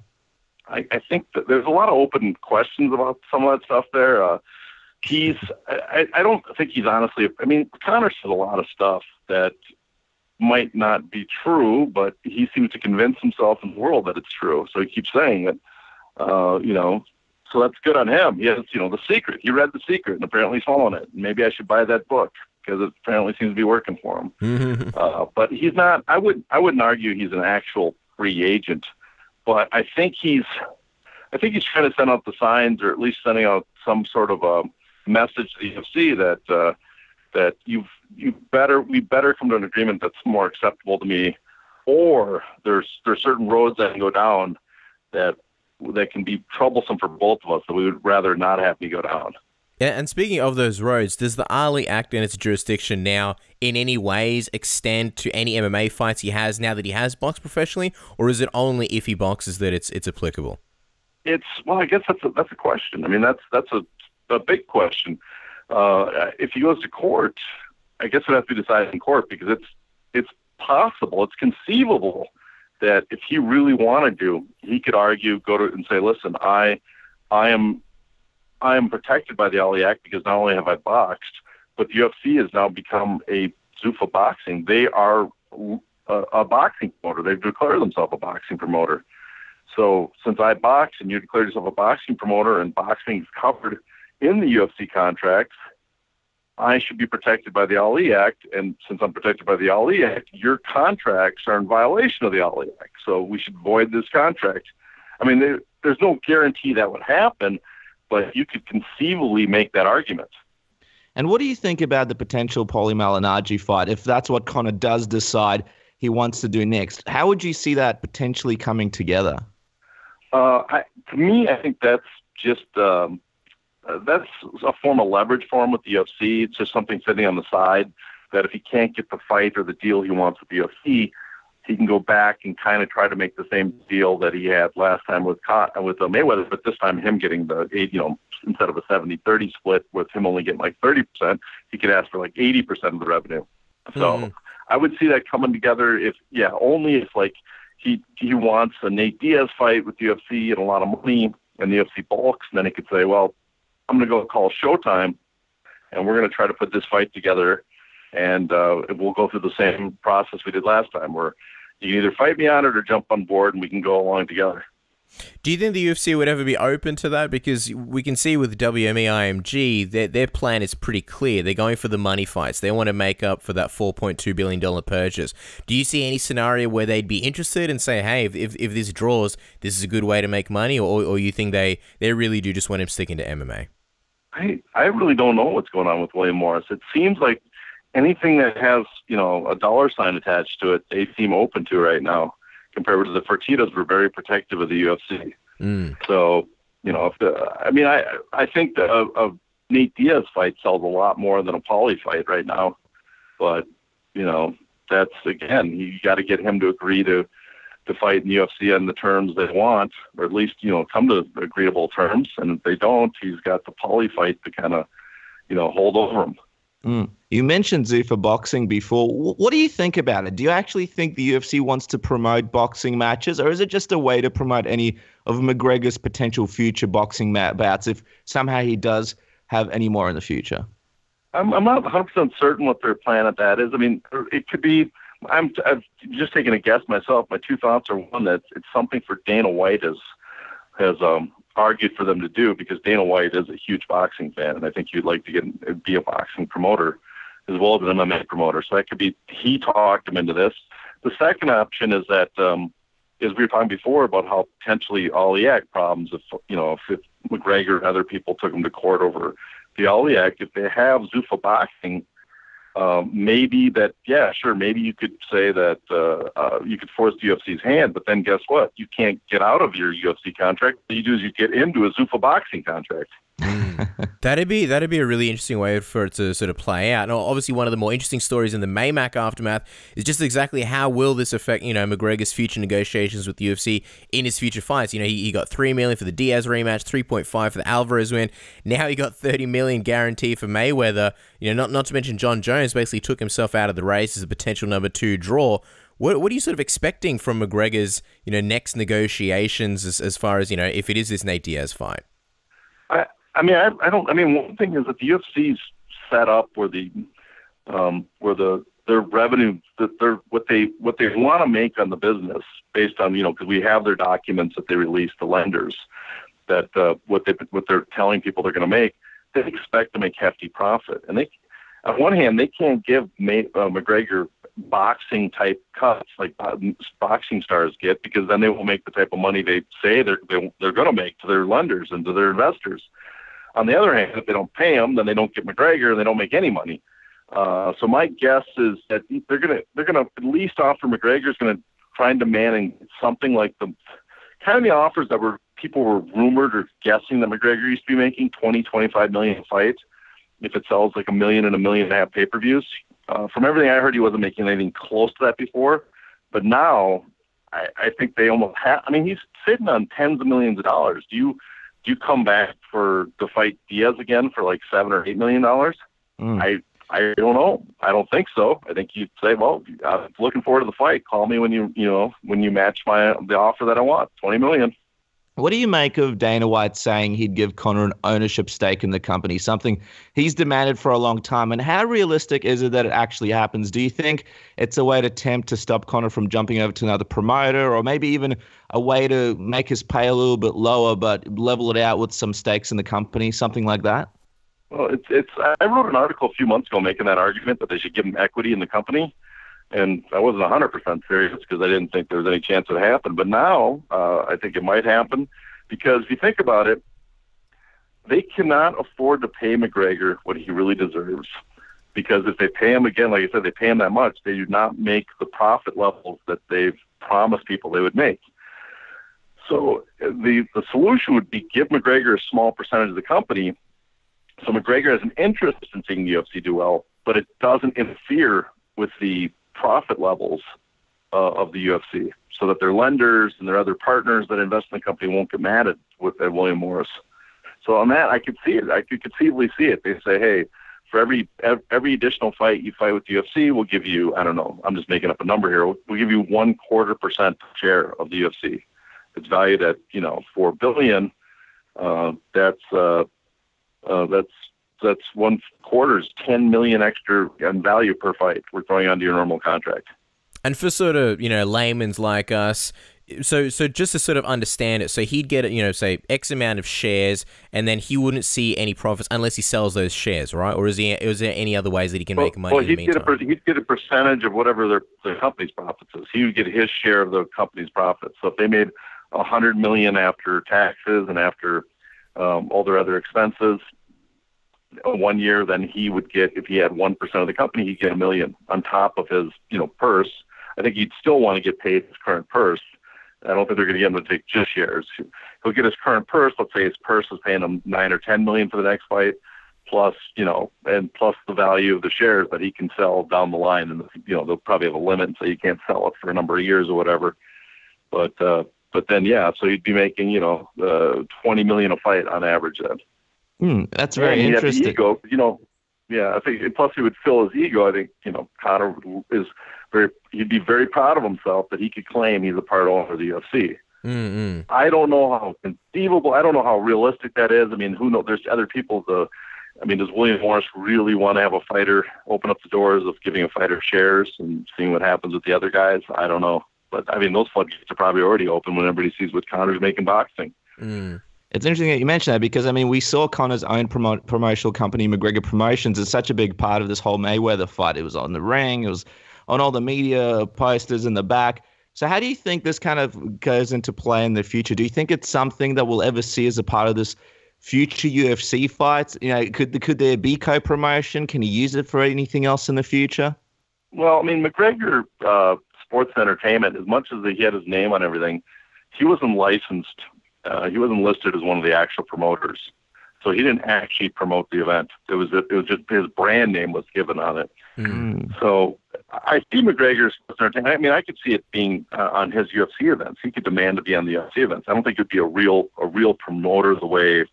I think that there's a lot of open questions about some of that stuff there. I don't think he's honestly, I mean, Conor says a lot of stuff that might not be true, but he seems to convince himself in the world that it's true. So he keeps saying it, so that's good on him. He has, The Secret. He read The Secret and apparently he's following it. Maybe I should buy that book because it apparently seems to be working for him. But he's not, I wouldn't argue he's an actual free agent, but I think he's trying to send out the signs, or at least sending out some sort of a message to the UFC that we better come to an agreement that's more acceptable to me, or there's certain roads that can go down that can be troublesome for both of us that we would rather not have me go down. Yeah, and speaking of those roads, does the Ali Act and its jurisdiction now in any ways extend to any MMA fights he has now that he has boxed professionally, or is it only if he boxes that it's applicable? I guess that's a question. I mean, that's a big question. If he goes to court, I guess it has to be decided in court, because it's possible, it's conceivable that if he really wanted to, he could argue, and say, listen, I am protected by the Ali Act because not only have I boxed, but the UFC has now become a Zuffa Boxing. They are a boxing promoter. They've declared themselves a boxing promoter. So since I box and you declare yourself a boxing promoter and boxing is covered in the UFC contracts, I should be protected by the Ali Act. And since I'm protected by the Ali Act, your contracts are in violation of the Ali Act. So we should void this contract. I mean, there's no guarantee that would happen, but you could conceivably make that argument. And what do you think about the potential Paulie Malignaggi fight, if that's what Conor does decide he wants to do next? How would you see that potentially coming together? To me, I think that's just that's a form of leverage for him with the UFC. It's just something sitting on the side that if he can't get the fight or the deal he wants with the UFC, he can go back and kind of try to make the same deal that he had last time with Mayweather, but this time him getting instead of a 70-30 split with him only getting like 30%, he could ask for like 80% of the revenue. So I would see that coming together only if like he wants a Nate Diaz fight with the UFC and a lot of money and the UFC bulks, and then he could say, well, I'm going to go call Showtime and we're going to try to put this fight together, and we'll go through the same process we did last time, where you can either fight me on it or jump on board and we can go along together. Do you think the UFC would ever be open to that? Because we can see with WME IMG, their plan is pretty clear. They're going for the money fights. They want to make up for that $4.2 billion purchase. Do you see any scenario where they'd be interested and say, hey, if this draws, this is a good way to make money? Or you think they really do just want him sticking to MMA? I really don't know what's going on with William Morris. It seems like anything that has, a dollar sign attached to it, they seem open to right now, compared to the Fertittas were very protective of the UFC. So, I think a Nate Diaz fight sells a lot more than a Paulie fight right now. But, that's, again, you got to get him to agree to fight in the UFC on the terms they want, or at least, come to agreeable terms. And if they don't, he's got the Paulie fight to kind of, hold over him. You mentioned Zuffa Boxing before. What do you think about it? Do you actually think the UFC wants to promote boxing matches, or is it just a way to promote any of McGregor's potential future boxing bouts if somehow he does have any more in the future? I'm not 100% certain what their plan at that is. I mean, it could be, I've just taken a guess myself. My two thoughts are, one, that it's something for Dana White has argued for them to do, because Dana White is a huge boxing fan, and I think you'd like to be a boxing promoter as well as an MMA promoter. So that could be, he talked him into this. The second option is that, as we were talking before about how potentially Ali Act problems, if McGregor and other people took him to court over the Ali Act, if they have Zuffa Boxing Maybe that, yeah, sure, maybe you could say that you could force the UFC's hand, but then guess what? You can't get out of your UFC contract. What you do is you get into a Zuffa boxing contract. That'd be a really interesting way for it to sort of play out. And obviously, one of the more interesting stories in the Maymack aftermath is just exactly how will this affect, McGregor's future negotiations with the UFC in his future fights. He got $3 million for the Diaz rematch, $3.5 for the Alvarez win. Now he got $30 million guaranteed for Mayweather. Not to mention Jon Jones basically took himself out of the race as a potential number 2 draw. What are you sort of expecting from McGregor's next negotiations as far as if it is this Nate Diaz fight? One thing is that the UFC's set up where their revenue, what they want to make on the business based on, because we have their documents that they release to lenders, that what they're telling people they're going to make, they expect to make hefty profit. And they, on one hand, they can't give McGregor boxing type cuts like boxing stars get, because then they won't make the type of money they say they're going to make to their lenders and to their investors. On the other hand, if they don't pay him, then they don't get McGregor and they don't make any money. So my guess is that they're gonna at least offer McGregor's going to try and demand something like the offers that people were rumored or guessing that McGregor used to be making, 20-25 million a fight. If it sells like 1 million and 1.5 million pay-per-views, from everything I heard, he wasn't making anything close to that before. But now, I think they almost have. He's sitting on tens of millions of dollars. Do you come back to fight Diaz again for like $7 or $8 million? I don't know. I don't think so. I think you'd say, well, I'm looking forward to the fight. Call me when you match the offer that I want, $20 million. What do you make of Dana White saying he'd give Conor an ownership stake in the company, something he's demanded for a long time? And how realistic is it that it actually happens? Do you think it's a way to attempt to stop Conor from jumping over to another promoter, or maybe even a way to make his pay a little bit lower but level it out with some stakes in the company, something like that? Well, I wrote an article a few months ago making that argument that they should give him equity in the company. And I wasn't 100% serious because I didn't think there was any chance it would happen. But now I think it might happen, because if you think about it, they cannot afford to pay McGregor what he really deserves. Because if they pay him again, like I said, they pay him that much, they do not make the profit levels that they've promised people they would make. So the solution would be give McGregor a small percentage of the company, so McGregor has an interest in seeing the UFC do well, but it doesn't interfere with the profit levels of the UFC, so that their lenders and their other partners that invest in the company won't get mad at William Morris. So on that, I could see it. I could conceivably see it. They say, hey, for every additional fight you fight with the UFC, we'll give you, I don't know, I'm just making up a number here, we'll give you 0.25% share of the UFC. It's valued at $4 billion. That's 1/4 is $10 million extra in value per fight we're throwing onto your normal contract. And for sort of layman's like us, so just to sort of understand it, so he'd get say X amount of shares, and then he wouldn't see any profits unless he sells those shares, right? Or is there any other ways that he can make money? Well, he'd get a percentage of whatever the company's profits is. He would get his share of the company's profits. So if they made $100 million after taxes and after all their other expenses 1 year, then he would get, if he had 1% of the company, he'd get $1 million on top of his purse. I think he'd still want to get paid his current purse. I don't think they're going to get him to take just shares. He'll get his current purse. Let's say his purse is paying him $9 or $10 million for the next fight, plus and plus the value of the shares that he can sell down the line. And they'll probably have a limit, so you can't sell it for a number of years or whatever. But then so he'd be making $20 million a fight on average then. That's very interesting. Ego, I think. Plus, he would fill his ego. I think Conor he'd be very proud of himself that he could claim he's a part owner of the UFC. Mm-hmm. I don't know how conceivable. I don't know how realistic that is. I mean, who knows? There's other people. Does William Morris really want to have a fighter open up the doors of giving a fighter shares and seeing what happens with the other guys? I don't know. But those floodgates are probably already open when everybody sees what Conor's making boxing. Mm. It's interesting that you mentioned that, because we saw Conor's own promotional company, McGregor Promotions, is such a big part of this whole Mayweather fight. It was on the ring, it was on all the media posters in the back. So how do you think this kind of goes into play in the future? Do you think it's something that we'll ever see as a part of this future UFC fights? Could there be co-promotion? Can he use it for anything else in the future? Well, I mean, McGregor Sports Entertainment, as much as he had his name on everything, he wasn't licensed. He wasn't listed as one of the actual promoters. So he didn't actually promote the event. It was just his brand name was given on it. So I see McGregor's Sports Entertainment. I mean, I could see it being on his UFC events. He could demand to be on the UFC events. I don't think it'd be a real promoter the way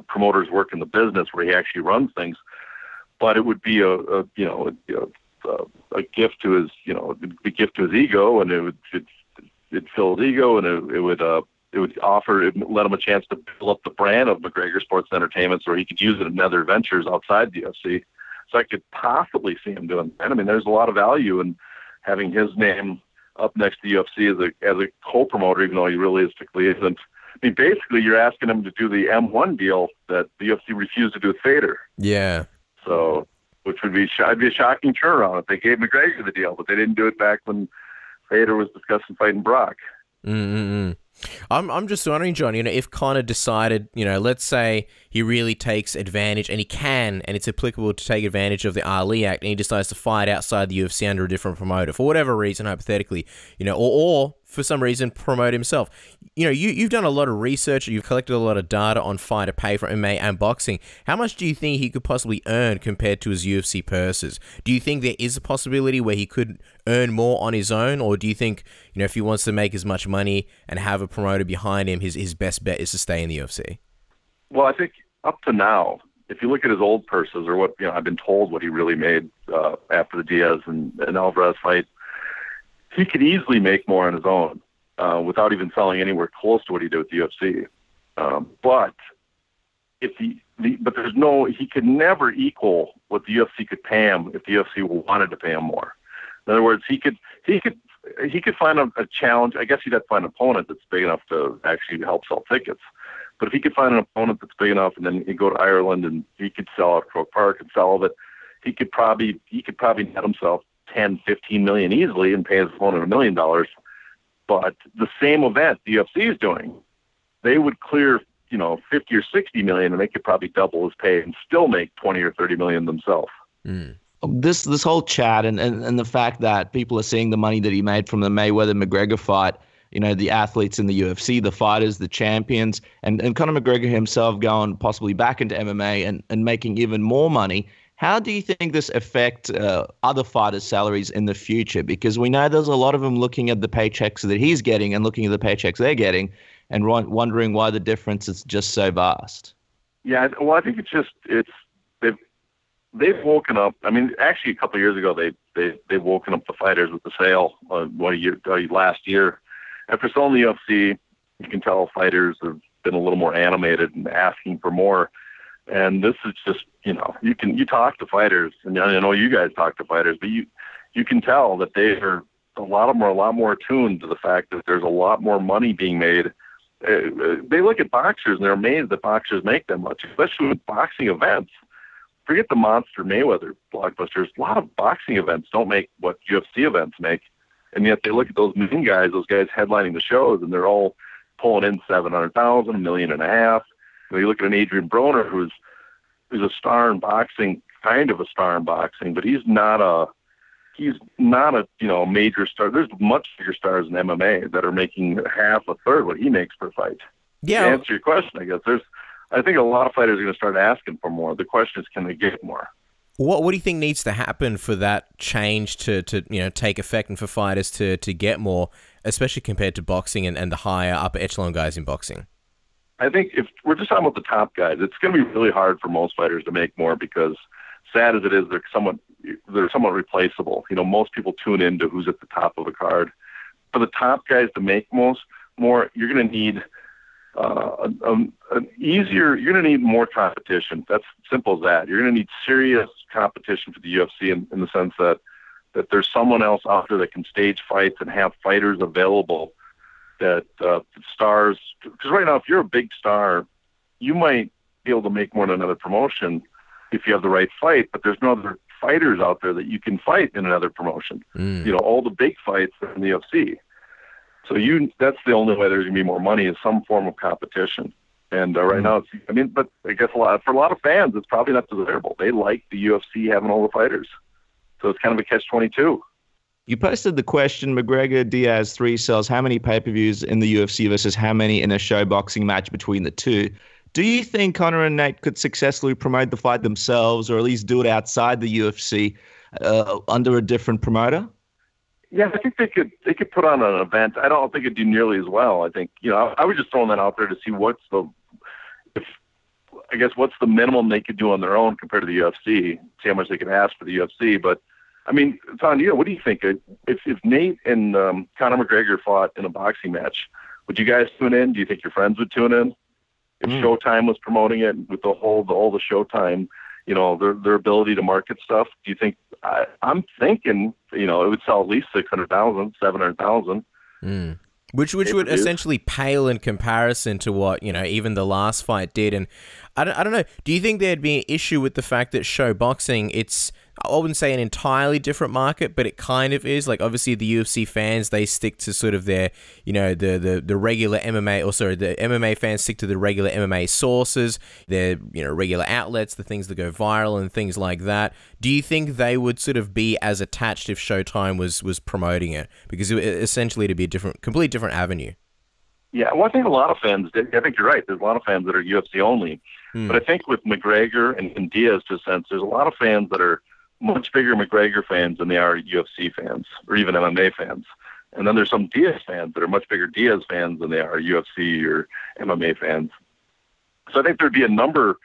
promoters work in the business, where he actually runs things. But it would be a gift to his gift to his ego, and it'd fill his ego, and it would let him a chance to build up the brand of McGregor Sports Entertainment, so he could use it in other ventures outside the UFC. So I could possibly see him doing that. I mean, there's a lot of value in having his name up next to the UFC as a co-promoter, even though he realistically isn't. I mean, basically, you're asking him to do the M1 deal that the UFC refused to do with Fader. Yeah. So, which would be a shocking turnaround if they gave McGregor the deal, but they didn't do it back when Fader was discussing fighting Brock. I'm just wondering, John, if Conor decided, let's say he really takes advantage, and he can, and it's applicable to take advantage of the Ali Act, and he decides to fight outside the UFC under a different promoter, for whatever reason, hypothetically, or for some reason promote himself. You've done a lot of research, you've collected a lot of data on fighter pay for MMA and boxing. How much do you think he could possibly earn compared to his UFC purses? Do you think there is a possibility where he could earn more on his own, or do you think, if he wants to make as much money and have a promoter behind him, his best bet is to stay in the UFC? Well, I think up to now, if you look at his old purses, or what I've been told what he really made after the Diaz and Alvarez fight, he could easily make more on his own without even selling anywhere close to what he did with the UFC. But he could never equal what the UFC could pay him if the UFC wanted to pay him more. In other words, he could find a challenge. I guess he'd have to find an opponent that's big enough to actually help sell tickets. But if he could find an opponent that's big enough, and then he'd go to Ireland and he could sell out Croke Park and sell all of it, he could probably net himself 10, 15 million easily and pay his opponent $1 million. But the same event the UFC is doing, they would clear 50 or 60 million, and they could probably double his pay and still make 20 or 30 million themselves. This whole chat and the fact that people are seeing the money that he made from the Mayweather-McGregor fight, the athletes in the UFC, the fighters, the champions, and Conor McGregor himself going possibly back into MMA and making even more money. How do you think this affects other fighters' salaries in the future? Because we know there's a lot of them looking at the paychecks that he's getting and looking at the paychecks they're getting and wondering why the difference is just so vast. Yeah, well, I think they've woken up. I mean, actually, a couple of years ago, they've woken up the fighters with the sale last year. After selling the UFC, you can tell fighters have been a little more animated and asking for more. And this is just, you talk to fighters, and I know you guys talk to fighters, but you can tell that a lot of them are a lot more attuned to the fact that there's a lot more money being made. They look at boxers and they're amazed that boxers make that much, especially with boxing events. Forget the monster Mayweather blockbusters. A lot of boxing events don't make what UFC events make. And yet they look at those main guys, those guys headlining the shows, and they're all pulling in $700,000, $1.5 million. You look at an Adrian Broner, who's a star in boxing, kind of a star in boxing, but he's not a major star. There's much bigger stars in MMA that are making half, a third what he makes per fight. Yeah. To answer your question, I guess I think a lot of fighters are going to start asking for more. The question is, can they get more? What do you think needs to happen for that change to take effect and for fighters to get more, especially compared to boxing and the higher upper echelon guys in boxing? I think if we're just talking about the top guys, it's going to be really hard for most fighters to make more because, sad as it is, they're somewhat replaceable. Most people tune into who's at the top of the card. For the top guys to make more, you're going to need you're going to need more competition. That's simple as that. You're going to need serious competition for the UFC in the sense that there's someone else out there that can stage fights and have fighters available that stars. Because right now, if you're a big star, you might be able to make more than another promotion if you have the right fight, but there's no other fighters out there that you can fight in another promotion. All the big fights are in the UFC. So that's the only way there's going to be more money is some form of competition. And right now, but I guess for a lot of fans, it's probably not desirable. They like the UFC having all the fighters. So it's kind of a catch-22. You posted the question, McGregor Diaz 3 sells how many pay-per-views in the UFC versus how many in a show boxing match between the two. Do you think Conor and Nate could successfully promote the fight themselves, or at least do it outside the UFC under a different promoter? Yeah, I think they could put on an event. I don't think it'd do nearly as well. I think, I was just throwing that out there to see what's the minimum they could do on their own compared to the UFC, see how much they could ask for the UFC. But I mean, Ton, what do you think? If Nate and Conor McGregor fought in a boxing match, would you guys tune in? Do you think your friends would tune in? If Showtime was promoting it with all the Showtime, their ability to market stuff, do you think? I'm thinking, it would sell at least 600,000, 700,000. Which would essentially pale in comparison to what, even the last fight did. And I don't know. Do you think there'd be an issue with the fact that show boxing, it's, I wouldn't say an entirely different market, but it kind of is. Like, obviously the UFC fans, they stick to sort of their, the regular MMA, or sorry, the MMA fans stick to the regular MMA sources, their, regular outlets, the things that go viral and things like that. Do you think they would sort of be as attached if Showtime was promoting it? Because essentially it'd be a completely different avenue. Yeah, well, I think a lot of fans, I think you're right. There's a lot of fans that are UFC only. But I think with McGregor and Diaz, to a sense, there's a lot of fans that are much bigger McGregor fans than they are UFC fans or even MMA fans. And then there's some Diaz fans that are much bigger Diaz fans than they are UFC or MMA fans. So I think there'd be a number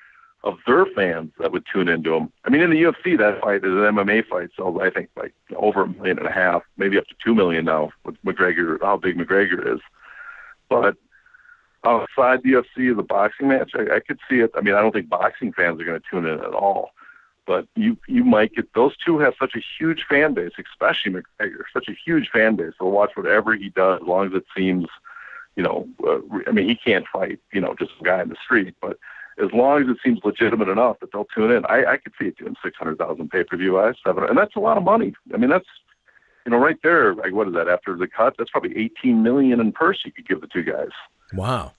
of their fans that would tune into them. I mean, in the UFC, that fight is an MMA fight, so I think like over 1.5 million, maybe up to 2 million now with McGregor, how big McGregor is. But outside the UFC as a boxing match, I could see it. I mean, I don't think boxing fans are going to tune in at all. But you might get, those two have such a huge fan base, especially McGregor, such a huge fan base. They'll watch whatever he does as long as it seems, I mean, he can't fight, just a guy in the street. But as long as it seems legitimate enough that they'll tune in, I could see it doing 600,000 pay-per-view eyes, and that's a lot of money. I mean, that's, right there, like, what is that, after the cut? That's probably 18 million in purse you could give the two guys. Wow.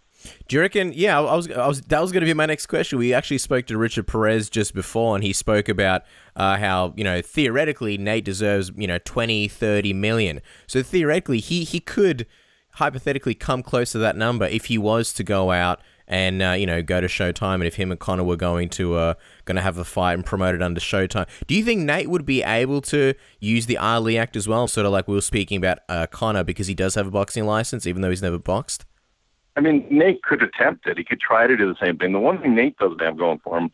Do you reckon? Yeah, that was going to be my next question. We actually spoke to Richard Perez just before, and he spoke about how, theoretically Nate deserves, 20, 30 million. So theoretically, he could hypothetically come close to that number if he was to go out and go to Showtime, and if him and Conor were going to have a fight and promote it under Showtime. Do you think Nate would be able to use the Ali Act as well, sort of like we were speaking about Conor, because he does have a boxing license, even though he's never boxed? I mean, Nate could attempt it. He could try to do the same thing. The one thing Nate doesn't have going for him,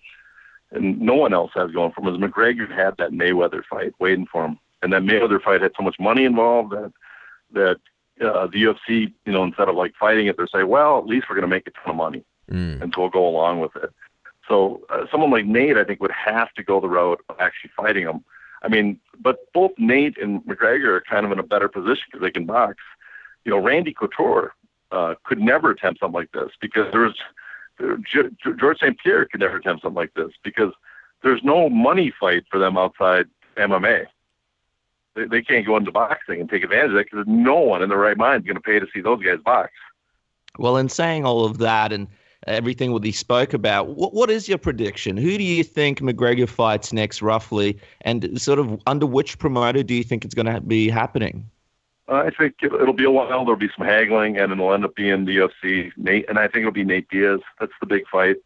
and no one else has going for him, is McGregor had that Mayweather fight waiting for him. And that Mayweather fight had so much money involved that the UFC, instead of like fighting it, they're saying, well, at least we're going to make a ton of money. And so we'll go along with it. So someone like Nate, I think, would have to go the route of actually fighting him. I mean, but both Nate and McGregor are kind of in a better position because they can box. Randy Couture could never attempt something like this because George St. Pierre could never attempt something like this because there's no money fight for them outside MMA. They can't go into boxing and take advantage of that because no one in their right mind is going to pay to see those guys box. Well, in saying all of that and everything what he spoke about, what is your prediction? Who do you think McGregor fights next, roughly, and sort of under which promoter do you think it's going to be happening? I think it'll be a while. There'll be some haggling, and it'll end up being the UFC. And I think it'll be Nate Diaz. That's the big fight.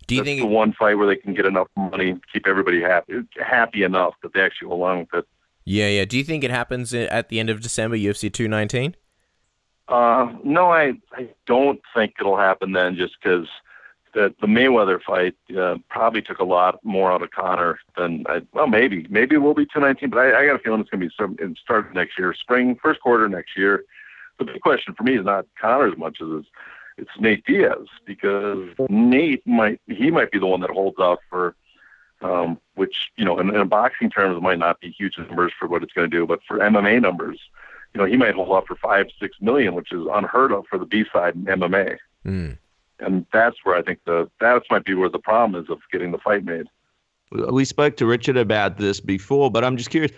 Do you That's think the one fight where they can get enough money, keep everybody happy enough that they actually go along with it? Yeah. Do you think it happens at the end of December, UFC 219? No, I don't think it'll happen then, just because the Mayweather fight probably took a lot more out of Conor than maybe it will be 219, but I got a feeling it's going to be start next year, spring, first quarter next year. The big question for me is not Conor as much as it's Nate Diaz, because Nate might be the one that holds out for, which in boxing terms might not be huge numbers for what it's going to do, but for MMA numbers, he might hold out for 5-6 million, which is unheard of for the B side in MMA. And that's where I think that might be where the problem is of getting the fight made. We spoke to Richard about this before, but I'm just curious,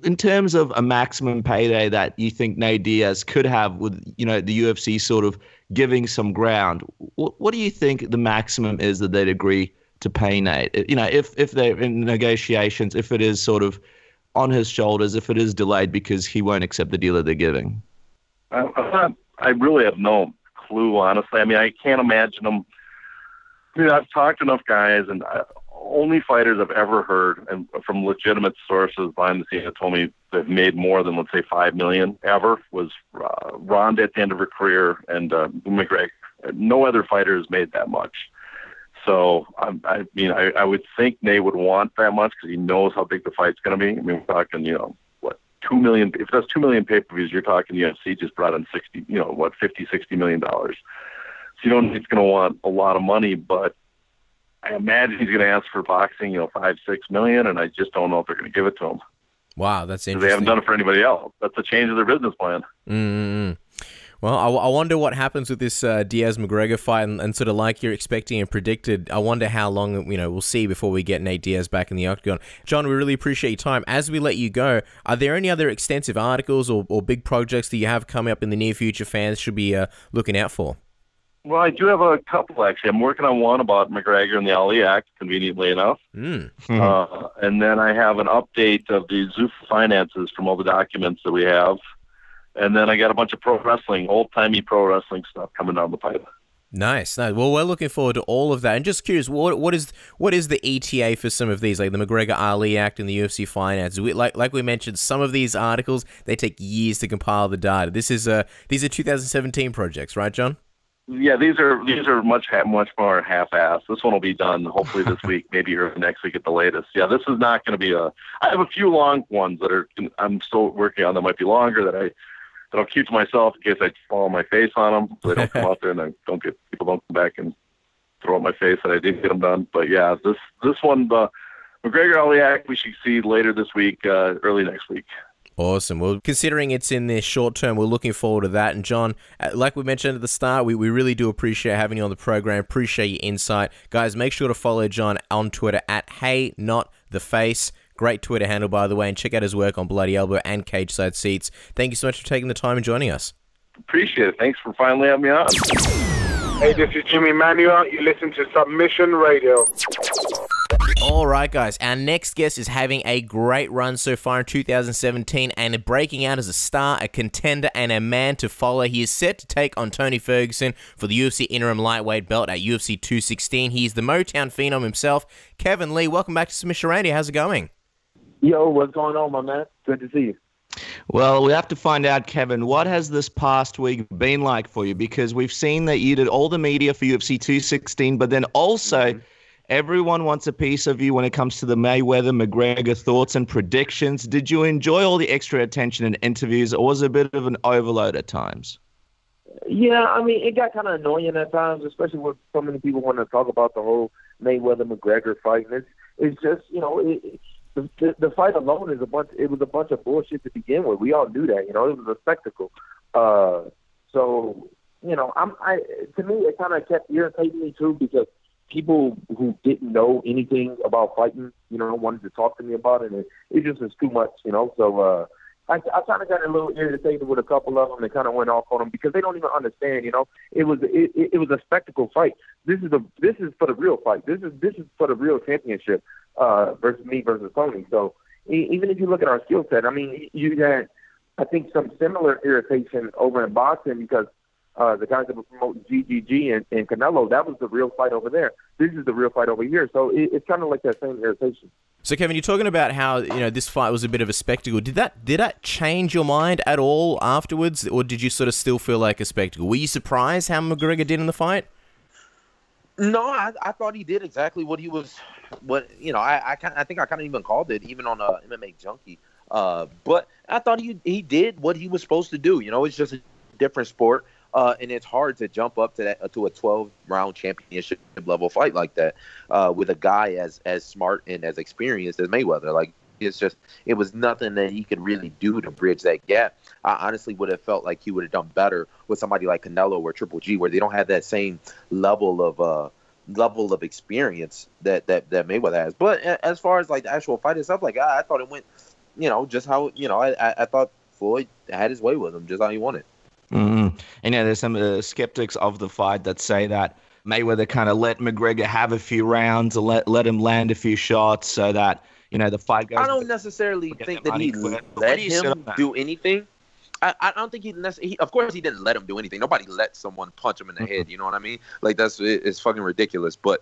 in terms of a maximum payday that you think Nate Diaz could have with, the UFC sort of giving some ground. What do you think the maximum is that they'd agree to pay Nate? If they're in negotiations, if it is sort of on his shoulders, if it is delayed because he won't accept the deal that they're giving? I really have no clue, honestly. I mean, I can't imagine them. I mean, I've talked to enough guys, and only fighters I've ever heard, and from legitimate sources behind the scenes, that told me they've made more than, let's say, $5 million ever, was Ronda at the end of her career and McGregor. No other fighter has made that much. So, I mean, I would think Nate would want that much because he knows how big the fight's going to be. I mean, we're talking, 2 million. If that's 2 million pay-per-views, you're talking UFC just brought in $50, $60 million. So you know Nate's going to want a lot of money, but I imagine he's going to ask for boxing, $5-6 million, and I just don't know if they're going to give it to him. Wow, that's interesting. They haven't done it for anybody else. That's a change of their business plan. Mm-hmm. Well, I wonder what happens with this Diaz-McGregor fight, and sort of like you're expecting and predicted, I wonder how long, we'll see before we get Nate Diaz back in the octagon. John, we really appreciate your time. As we let you go, are there any other extensive articles or big projects that you have coming up in the near future fans should be looking out for? Well, I do have a couple, actually. I'm working on one about McGregor and the Ali Act, conveniently enough. And then I have an update of the Zuffa finances from all the documents that we have. And then I got a bunch of pro wrestling, old-timey pro wrestling stuff coming down the pipe. Nice. Well, we're looking forward to all of that. And just curious, what is the ETA for some of these, like the McGregor-Ali Act and the UFC finances? Like we mentioned, some of these articles, they take years to compile the data. These are 2017 projects, right, John? Yeah, these are much more half-assed. This one will be done hopefully this week, maybe early next week at the latest. Yeah, this is not going to be I have a few long ones that I'm still working on that might be longer that I'll keep to myself in case I fall on my face on them, so they don't come out there and people don't come back and throw at my face that I did get them done. But yeah, this one, the McGregor-Ali Act, we should see later this week, early next week. Awesome. Well, considering it's in the short term, we're looking forward to that. And John, like we mentioned at the start, we really do appreciate having you on the program. Appreciate your insight. Guys, make sure to follow John on Twitter at HeyNotTheFace. Great Twitter handle, by the way, and check out his work on Bloody Elbow and Cage Side Seats. Thank you so much for taking the time and joining us. Appreciate it. Thanks for finally having me on. Hey, this is Jimmy Manuel. You listen to Submission Radio. All right, guys. Our next guest is having a great run so far in 2017 and breaking out as a star, a contender, and a man to follow. He is set to take on Tony Ferguson for the UFC interim lightweight belt at UFC 216. He's the Motown phenom himself. Kevin Lee, welcome back to Submission Radio. How's it going? Yo, what's going on, my man? Good to see you. Well, we have to find out, Kevin, what has this past week been like for you? Because we've seen that you did all the media for UFC 216, but then also everyone wants a piece of you when it comes to the Mayweather-McGregor thoughts and predictions. Did you enjoy all the extra attention and interviews, or was it a bit of an overload at times? Yeah, I mean, it got kind of annoying at times, especially when so many people want to talk about the whole Mayweather-McGregor fight. And it's just, the fight alone is it was a bunch of bullshit to begin with. We all knew that, it was a spectacle. To me, it kind of kept irritating me too, because people who didn't know anything about fighting, wanted to talk to me about it, and it just was too much, So I kind of got a little irritated with a couple of them that kind of went off on them because they don't even understand, It was a spectacle fight. This is for the real fight. This is for the real championship. Versus me versus Tony. So even if you look at our skill set, I mean, you had, I think, some similar irritation over in boxing because the guys that were promoting GGG and Canelo, that was the real fight over there. This is the real fight over here. So it's kind of like that same irritation. So, Kevin, you're talking about how this fight was a bit of a spectacle. Did that change your mind at all afterwards, or did you sort of still feel like a spectacle? Were you surprised how McGregor did in the fight? No, I thought he did exactly what he was. I think I kind of even called it even on MMA Junkie. But I thought he did what he was supposed to do. It's just a different sport, and it's hard to jump up to a 12-round championship level fight like that with a guy as smart and as experienced as Mayweather. Like, it was nothing that he could really do to bridge that gap. I honestly would have felt like he would have done better with somebody like Canelo or Triple G, where they don't have that same level of experience that Mayweather has. But as far as like the actual fight and stuff, like I thought it went, just how I thought Floyd had his way with him, just how he wanted. Mm-hmm. And there's some skeptics of the fight that say that Mayweather kind of let McGregor have a few rounds, or let him land a few shots, so that the fight goes. I don't necessarily think that he let him do anything. I don't think he necessarily. Of course, he didn't let him do anything. Nobody let someone punch him in the head. You know what I mean? Like it's fucking ridiculous. But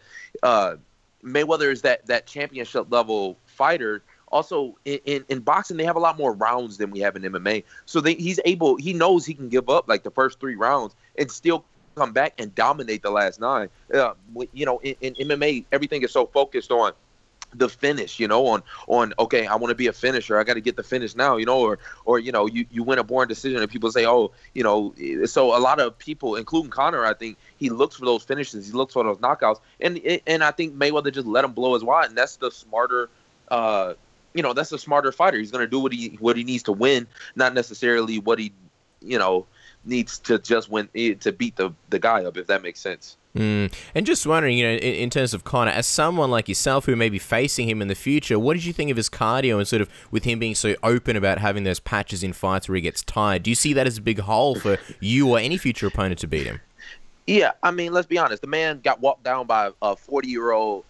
Mayweather is that championship level fighter. Also, in boxing, they have a lot more rounds than we have in MMA. So he knows he can give up like the first 3 rounds and still come back and dominate the last 9. In MMA, everything is so focused on the finish, on okay, I want to be a finisher, I got to get the finish now, or you win a boring decision and people say, so a lot of people, including Conor, I think he looks for those finishes, he looks for those knockouts, and I think Mayweather just let him blow his wad, and that's the smarter that's a smarter fighter. He's going to do what he needs to win, not necessarily what he needs to just win to beat the guy up, if that makes sense. And just wondering, in terms of Conor, as someone like yourself who may be facing him in the future, what did you think of his cardio and sort of with him being so open about having those patches in fights where he gets tired? Do you see that as a big hole for you or any future opponent to beat him? Yeah, I mean, let's be honest. The man got walked down by a 40-year-old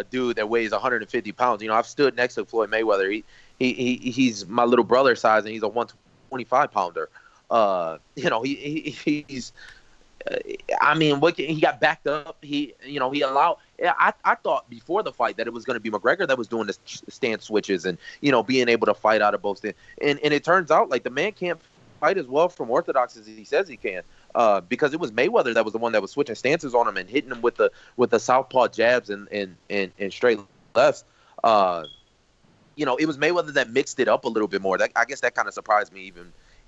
dude that weighs 150 pounds. I've stood next to Floyd Mayweather. He's my little brother size, and he's a 125-pounder. He's he got backed up. He allowed. I thought before the fight that it was going to be McGregor that was doing the stance switches and being able to fight out of both stands. And it turns out like the man can't fight as well from orthodox as he says he can. Because it was Mayweather that was the one that was switching stances on him and hitting him with the southpaw jabs and straight lefts. It was Mayweather that mixed it up a little bit more. I guess that kind of surprised me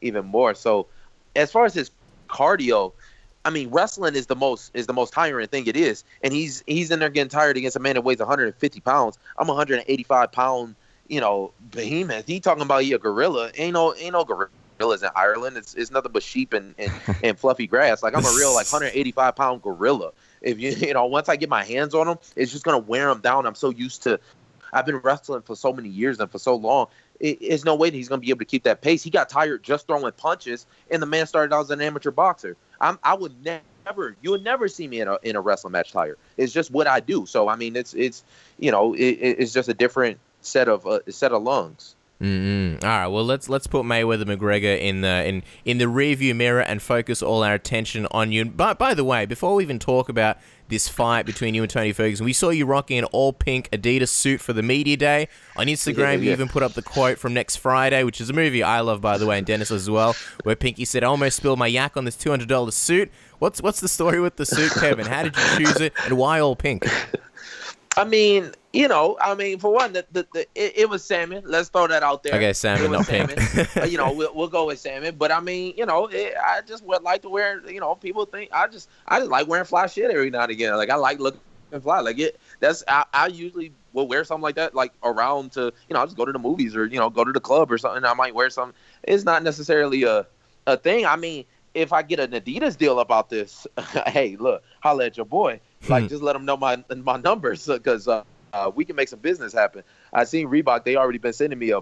even more. So as far as his cardio, I mean, wrestling is the most tiring thing it is, and he's in there getting tired against a man that weighs 150 pounds. I'm 185 pound, behemoth. He talking about he a gorilla. Ain't no gorillas in Ireland. It's nothing but sheep and fluffy grass. Like I'm a real 185 pound gorilla. If once I get my hands on him, it's just gonna wear him down. I'm so used to. I've been wrestling for so many years and for so long. There's no way that he's gonna be able to keep that pace. He got tired just throwing punches, and the man started out as an amateur boxer. You would never see me in a wrestling match tired. It's just what I do. So I mean, it's just a different set of lungs. All right, well let's put Mayweather McGregor in the rearview mirror and focus all our attention on you. But by the way, before we even talk about this fight between you and Tony Ferguson, we saw you rocking an all pink Adidas suit for the media day on Instagram. You even put up the quote from Next Friday, which is a movie I love, by the way, and Dennis as well, where Pinky said, "I almost spilled my yak on this $200 suit." What's the story with the suit, Kevin? How did you choose it, and why all pink? I mean, for one, it was salmon. Let's throw that out there. Okay, salmon, not pink. We'll go with salmon. But I mean, I just would like to wear. People think I just like wearing fly shit every now and again. Like I like looking fly. Like I usually will wear something like that, like around to I'll just go to the movies or go to the club or something. I might wear something. It's not necessarily a thing. I mean, if I get an Adidas deal about this, hey, look, holla at your boy. Like, just let them know my numbers because we can make some business happen. I seen Reebok; they already been sending me a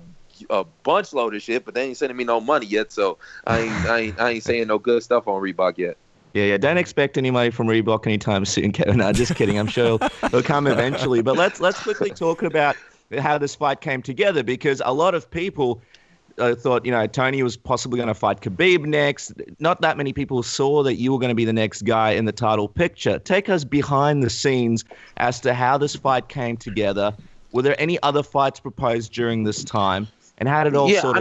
bunch load of shit, but they ain't sending me no money yet. So I ain't saying no good stuff on Reebok yet. Yeah. Don't expect any money from Reebok anytime soon, Kevin. No, just kidding. I'm sure it'll come eventually. But let's quickly talk about how this fight came together, because a lot of people thought, Tony was possibly going to fight Khabib next. Not that many people saw that you were going to be the next guy in the title picture. Take us behind the scenes as to how this fight came together. Were there any other fights proposed during this time? And how did it all to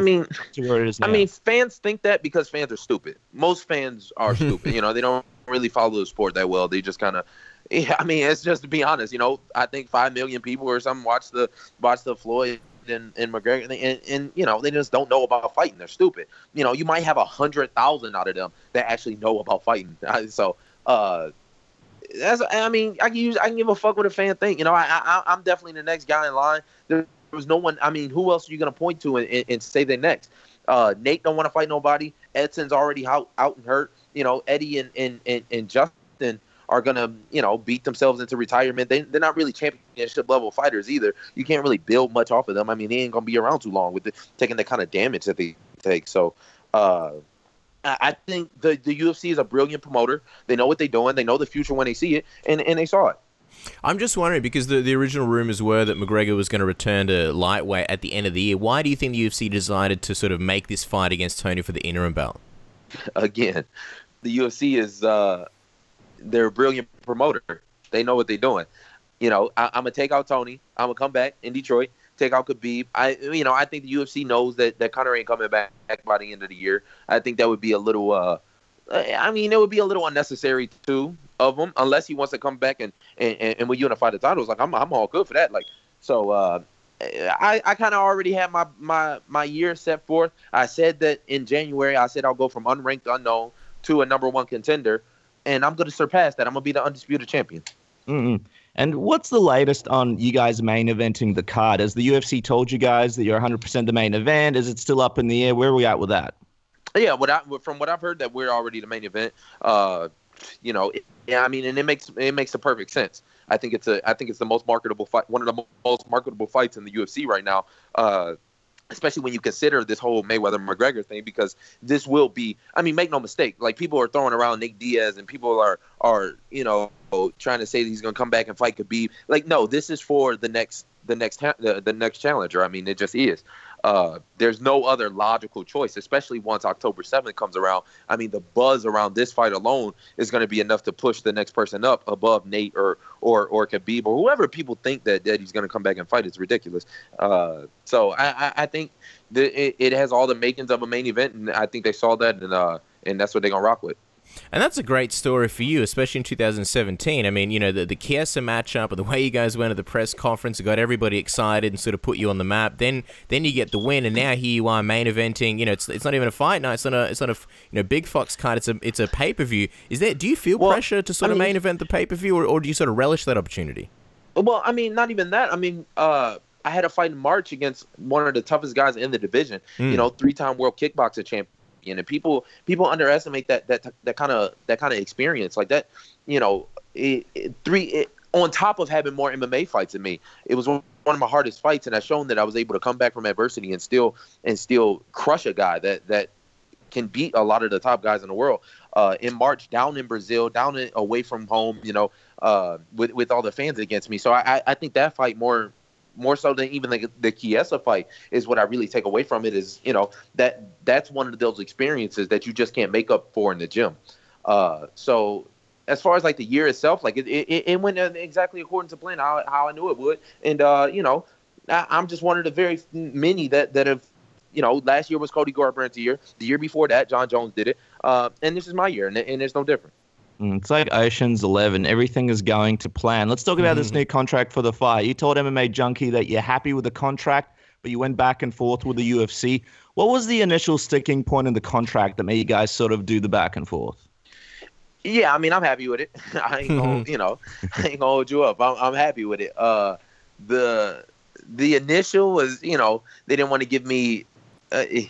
where it is now? I mean, fans think that because fans are stupid. Most fans are stupid. They don't really follow the sport that well. They just kind of, it's just to be honest. I think 5 million people or something watch the Floyd and McGregor, and they just don't know about fighting. They're stupid. You might have 100,000 out of them that actually know about fighting. So that's. I can give a fuck what a fan think. I'm definitely the next guy in line. There was no one. I mean, who else are you gonna point to and say they're next? Nate don't want to fight nobody. Edson's already out and hurt. Eddie and Justin are gonna, beat themselves into retirement. They're not really championship level fighters either. You can't really build much off of them. I mean, they ain't gonna be around too long with taking the kind of damage that they take. So, I think the UFC is a brilliant promoter. They know what they're doing. They know the future when they see it, and they saw it. I'm just wondering, because the original rumors were that McGregor was going to return to lightweight at the end of the year. Why do you think the UFC decided to sort of make this fight against Tony for the interim belt? Again, the UFC is they're a brilliant promoter. They know what they're doing. I'm going to take out Tony. I'm going to come back in Detroit, take out Khabib. I think the UFC knows that Conor ain't coming back by the end of the year. I think that would be a little it would be a little unnecessary too of him, unless he wants to come back and we unify the titles. Like I'm all good for that. Like, so I kind of already had my year set forth. I said that in January. I said I'll go from unranked unknown to a number one contender, and I'm going to surpass that. I'm going to be the undisputed champion. Mm-hmm. And what's the latest on you guys main eventing the card? Has the UFC told you guys that you're 100% the main event? Is it still up in the air? Where are we at with that? Yeah, from what I've heard, that we're already the main event. And it makes the perfect sense. I think it's the most marketable fight, one of the most marketable fights in the UFC right now. Especially when you consider this whole Mayweather-McGregor thing, because this will be, make no mistake, like people are throwing around Nate Diaz and people are trying to say that he's going to come back and fight Khabib. Like, no, this is for the next challenger. It just is. There's no other logical choice, especially once October 7th comes around. The buzz around this fight alone is going to be enough to push the next person up above Nate or Khabib or whoever people think that he's going to come back and fight. It's ridiculous. So I think it has all the makings of a main event, and I think they saw that, and that's what they're going to rock with. And that's a great story for you, especially in 2017. The Chiesa matchup and the way you guys went to the press conference, it got everybody excited and sort of put you on the map. Then you get the win, and now here you are main eventing. It's not even a fight now. It's not a big Fox card. It's a pay-per-view. Do you feel pressure to sort of main event the pay-per-view, or do you sort of relish that opportunity? Well, not even that. I had a fight in March against one of the toughest guys in the division. 3-time world kickboxer champion. And people underestimate that kind of experience like that. On top of having more MMA fights than me, it was one of my hardest fights, and I've shown that I was able to come back from adversity and still crush a guy that can beat a lot of the top guys in the world. In March, down in Brazil, away from home, with all the fans against me. So I think that fight more so than even the Chiesa fight is what I really take away from it is, that's one of those experiences that you just can't make up for in the gym. So as far as like the year itself, like it went exactly according to plan, how I knew it would. And, I'm just one of the very many that have, last year was Cody Garbrandt's year. The year before that, Jon Jones did it. And this is my year, and it's no different. It's like Ocean's 11. Everything is going to plan. Let's talk about this new contract for the fight. You told MMA Junkie that you're happy with the contract, but you went back and forth with the UFC. What was the initial sticking point in the contract that made you guys sort of do the back and forth? Yeah, I'm happy with it. I ain't gonna, I ain't gonna hold you up. I'm happy with it. The initial was, they didn't want to give me. Look,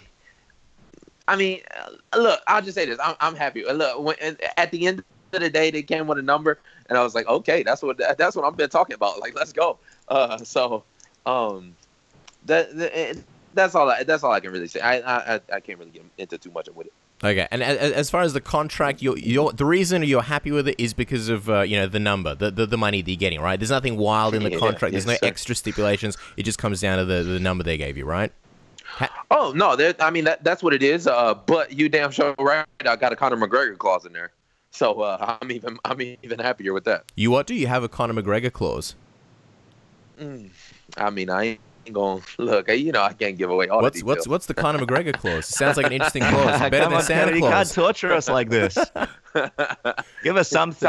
I'll just say this. I'm happy. Look, at the end of the day, they came with a number, and I was like, okay, that's what I've been talking about. Like, let's go. That's all I can really say. I can't really get into too much with it. Okay, and as far as the contract, the reason you're happy with it is because of the number, the money that you're getting, right? There's nothing wild in the contract. There's no extra stipulations. It just comes down to the number they gave you, right? Oh no, that's what it is. But you damn sure right. I got a Conor McGregor clause in there, so I'm even happier with that. You what? Do you have a Conor McGregor clause? I ain't gonna look. I can't give away all the details. What's the Conor McGregor clause? It sounds like an interesting clause. Better than Santa Claus. You can't torture us like this. Give us something.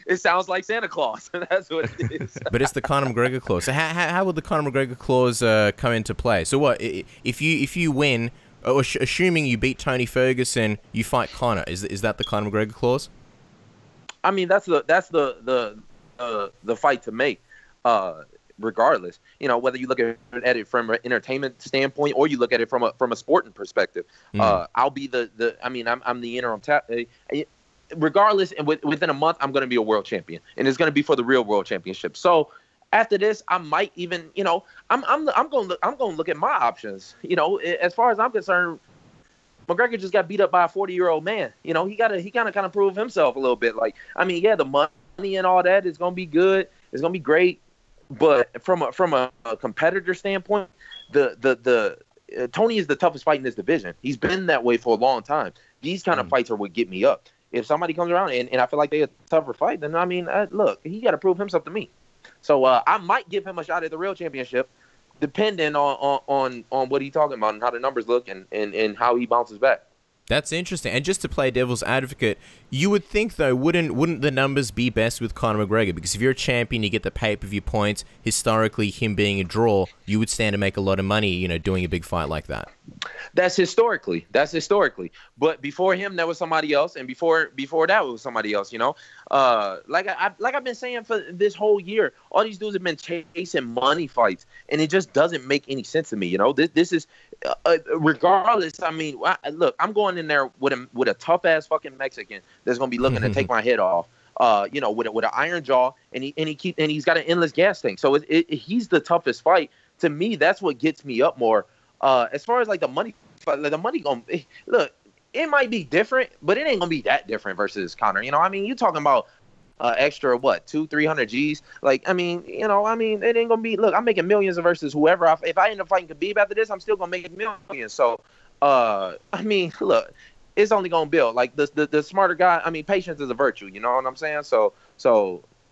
It sounds like Santa Claus. That's what it is. But it's the Conor McGregor clause. So how would the Conor McGregor clause come into play? So what if you win, or assuming you beat Tony Ferguson, you fight Conor? Is that the Conor McGregor clause? That's the fight to make. Regardless, whether you look at it from an entertainment standpoint or you look at it from a sporting perspective, I'll be I'm the interim regardless, and within a month, I'm going to be a world champion, and it's going to be for the real world championship. So after this, I might even, I'm going to look at my options. As far as I'm concerned, McGregor just got beat up by a 40-year-old man. You know, he gotta kind of prove himself a little bit. Like, I mean, yeah, the money and all that is gonna be good. It's gonna be great. But from a competitor standpoint, the Tony is the toughest fight in this division. He's been that way for a long time. These kind of fights are what get me up. If somebody comes around and I feel like they're a tougher fight, then I mean, look, he got to prove himself to me. So I might give him a shot at the real championship, depending on what he's talking about and how the numbers look and how he bounces back. That's interesting. And just to play devil's advocate, you would think, though, wouldn't the numbers be best with Conor McGregor? Because if you're a champion, you get the pay-per-view points. Historically, him being a draw, you would stand to make a lot of money, you know, doing a big fight like that. That's historically. But before him, there was somebody else, and before that was somebody else. You know, like I've been saying for this whole year, all these dudes have been chasing money fights, and it just doesn't make any sense to me. You know, this is regardless. I mean, look, I'm going in there with a tough ass fucking Mexican that's gonna be looking to take my head off. You know, with an iron jaw, and he's got an endless gas tank. So he's the toughest fight. To me, that's what gets me up more. As far as like the money gonna look, it might be different, but it ain't gonna be that different versus Conor. You know, I mean, you talking about extra what 200-300 G's? Like, I mean, you know, it ain't gonna be. Look, I'm making millions versus whoever. If I end up fighting Khabib after this, I'm still gonna make millions. So, I mean, look, it's only gonna build. Like the smarter guy. I mean, patience is a virtue. You know what I'm saying? So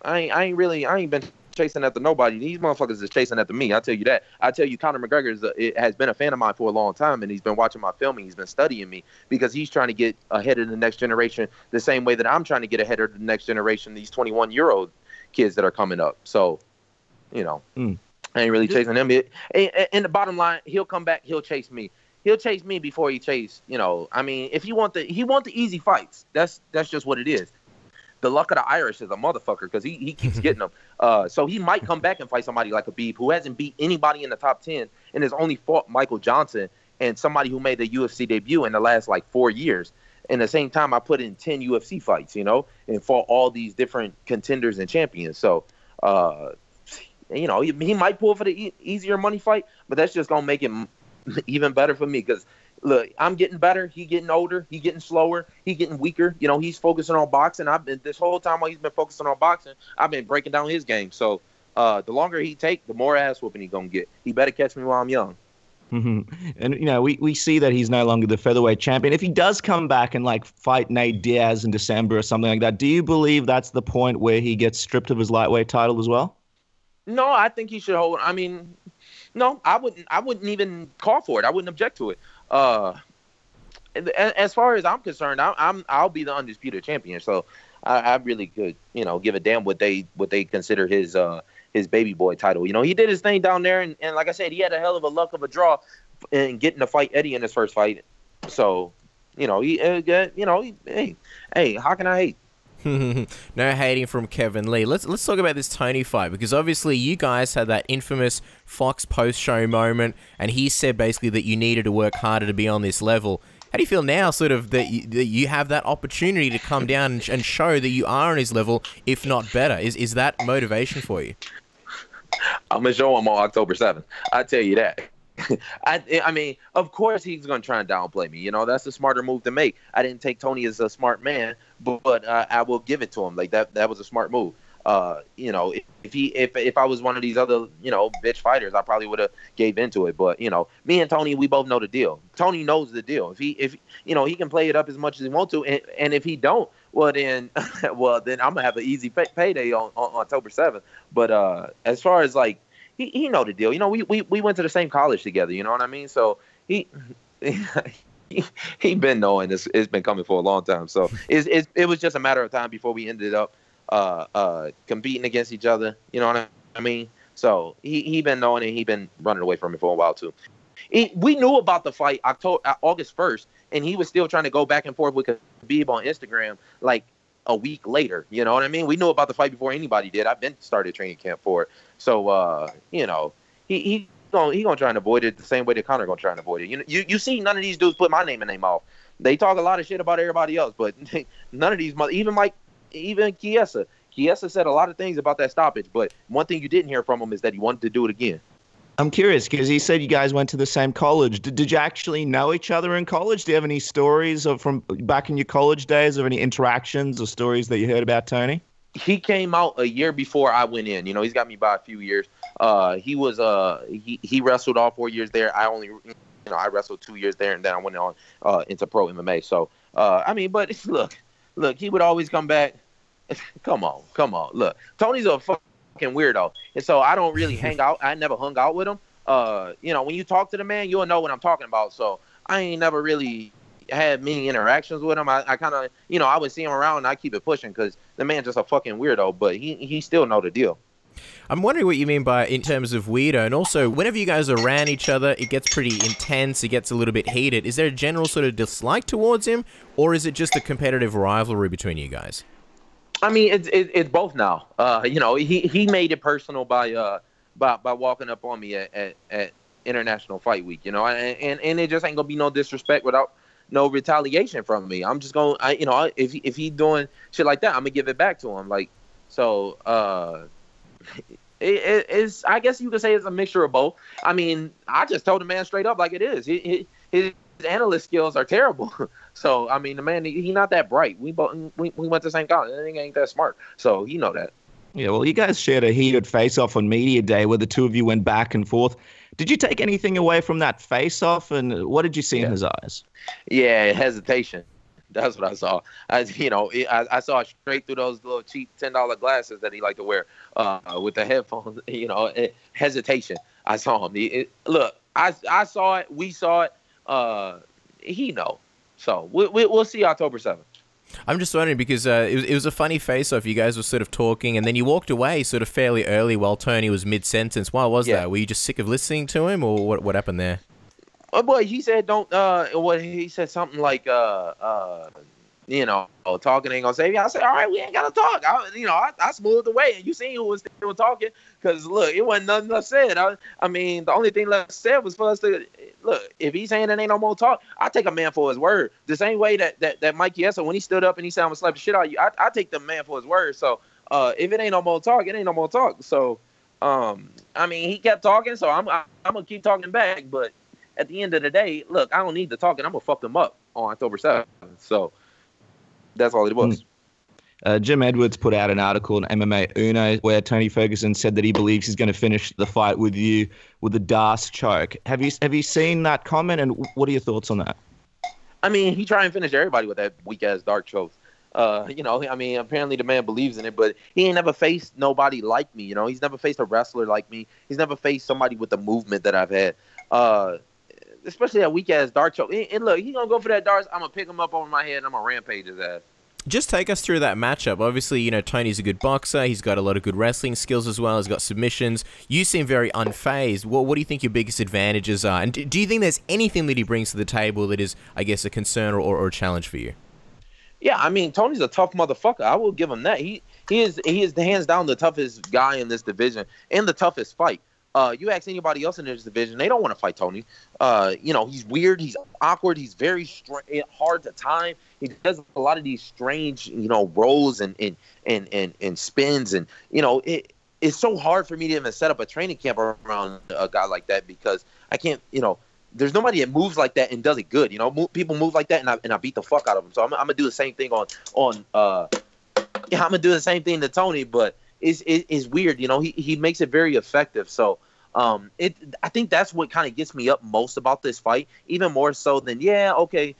I ain't been chasing after nobody. These motherfuckers is chasing after me. I tell you that. I tell you, Conor McGregor has been a fan of mine for a long time, and he's been watching my filming. He's been studying me because he's trying to get ahead of the next generation the same way that I'm trying to get ahead of the next generation, these 21-year-old kids that are coming up. So, you know, I ain't really chasing them. And the bottom line, he'll come back. He'll chase me. He'll chase me before he chase, you know. I mean, if he want the easy fights, that's just what it is. The luck of the Irish is a motherfucker because he keeps getting them. So he might come back and fight somebody like Khabib, who hasn't beat anybody in the top 10 and has only fought Michael Johnson and somebody who made the UFC debut in the last like 4 years. And at the same time, I put in 10 UFC fights, you know, and fought all these different contenders and champions. So, you know, he might pull for the easier money fight, but that's just going to make it even better for me because, look, I'm getting better. He getting older. He getting slower. He getting weaker. You know, he's focusing on boxing. This whole time while he's been focusing on boxing, I've been breaking down his game. So the longer he take, the more ass whooping he going to get. He better catch me while I'm young. Mm-hmm. And, you know, we see that he's no longer the featherweight champion. If he does come back and, like, fight Nate Diaz in December or something like that, do you believe that's the point where he gets stripped of his lightweight title as well? No, I think he should hold. I mean, no, I wouldn't even call for it. I wouldn't object to it. As far as I'm concerned, I'll be the undisputed champion. So I really could, you know, give a damn what they consider his baby boy title. You know, he did his thing down there, and like I said, he had a hell of a luck of a draw in getting to fight Eddie in his first fight. So, you know, hey, how can I hate? No hating from Kevin Lee. Let's talk about this Tony fight, because obviously you guys had that infamous Fox post-show moment, and he said basically that you needed to work harder to be on this level. How do you feel now, sort of, that you have that opportunity to come down and show that you are on his level, if not better? Is that motivation for you? I'm going to show him on October 7th. I tell you that. I mean, of course he's going to try and downplay me. You know, that's a smarter move to make. I didn't take Tony as a smart man, but I will give it to him. Like, that was a smart move. You know, if I was one of these other, you know, bitch fighters, I probably would have gave into it. But, you know, me and Tony, we both know the deal. Tony knows the deal. If you know, he can play it up as much as he wants to, and if he don't, well then I'm gonna have an easy payday on October 7th. But as far as like, he know the deal. You know, we went to the same college together. You know what I mean? So he been knowing this. It's been coming for a long time. So it was just a matter of time before we ended up competing against each other. You know what I mean? So he been knowing it. He been running away from it for a while too. We knew about the fight August 1st, and he was still trying to go back and forth with Khabib on Instagram like a week later. You know what I mean? We knew about the fight before anybody did. I've been started training camp for it. So you know, he gonna try and avoid it the same way that Conor gonna try and avoid it. You see, none of these dudes put my name in their mouth. They talk a lot of shit about everybody else, but none of these even Chiesa said a lot of things about that stoppage, but one thing you didn't hear from him is that he wanted to do it again. I'm curious because he said you guys went to the same college. Did you actually know each other in college? Do you have any stories from back in your college days, or any interactions or stories that you heard about Tony? He came out a year before I went in. He's got me by a few years. He wrestled all 4 years there. I wrestled 2 years there, and then I went on into pro MMA. So but look, he would always come back. Come on. Look, Tony's a fucking weirdo, and so I don't really hang out. I never hung out with him. When you talk to the man, you'll know what I'm talking about. So I ain't never really had many interactions with him. I kind of, I would see him around and I keep it pushing because the man's just a fucking weirdo, but he still know the deal. I'm wondering what you mean by in terms of weirdo, and also whenever you guys are around each other, it gets pretty intense, it gets a little bit heated. Is there a general sort of dislike towards him, or is it just a competitive rivalry between you guys? I mean, it's both now. He made it personal by walking up on me at International Fight Week, and it just ain't gonna be no disrespect without no retaliation from me. I'm just gonna, if he doing shit like that, I'm gonna give it back to him. It's I guess you could say it's a mixture of both. I mean, I just told the man straight up like it is. His analyst skills are terrible. So I mean, the man, he not that bright. We went to the same college. He ain't that smart. So you know that. Yeah, well, you guys shared a heated face-off on media day where the two of you went back and forth. Did you take anything away from that face-off, and what did you see in his eyes? Yeah, hesitation. That's what I saw. I saw straight through those little cheap $10 glasses that he liked to wear with the headphones. Hesitation. I saw him. Look, I saw it. We saw it. He know. So we'll see October 7th. I'm just wondering because it was a funny face-off. You guys were sort of talking, and then you walked away sort of fairly early while Tony was mid-sentence. Why was that? Were you just sick of listening to him, or what happened there? Oh boy, he said he said something like talking ain't gonna save you. I said, all right, we ain't gotta talk. I smoothed away, and you seen who was still talking because look, it wasn't nothing left said. I mean, the only thing left said was for us to look. If he's saying there ain't no more talk, I take a man for his word. The same way that Mike Chiesa, when he stood up and he said I'm gonna slap the shit out of you, I take the man for his word. So if it ain't no more talk, it ain't no more talk. So I mean, he kept talking, so I'm gonna keep talking back, but. At the end of the day, look, I don't need to talk, and I'm going to fuck them up on October 7th. So that's all it was. Jim Edwards put out an article in MMA Uno where Tony Ferguson said that he believes he's going to finish the fight with you with a Darce choke. Have you seen that comment, and what are your thoughts on that? I mean, he try and finish everybody with that weak-ass dark choke. I mean, apparently the man believes in it, but he ain't never faced nobody like me. He's never faced a wrestler like me. He's never faced somebody with the movement that I've had. Especially that weak-ass dark choke. And look, he's going to go for that darts. I'm going to pick him up over my head, and I'm going to rampage his ass. Just take us through that matchup. Obviously, Tony's a good boxer. He's got a lot of good wrestling skills as well. He's got submissions. You seem very unfazed. What do you think your biggest advantages are? And do you think there's anything that he brings to the table that is, I guess, a concern or a challenge for you? Yeah, I mean, Tony's a tough motherfucker. I will give him that. He is hands down the toughest guy in this division and the toughest fight. You ask anybody else in this division, they don't want to fight Tony. He's weird. He's awkward. He's very hard to time. He does a lot of these strange, rolls and spins. And, it's so hard for me to even set up a training camp around a guy like that because I can't, there's nobody that moves like that and does it good. People move like that and I beat the fuck out of them. So I'm going to do the same thing I'm going to do the same thing to Tony, but it's weird. He makes it very effective. So, I think that's what kind of gets me up most about this fight, even more so than main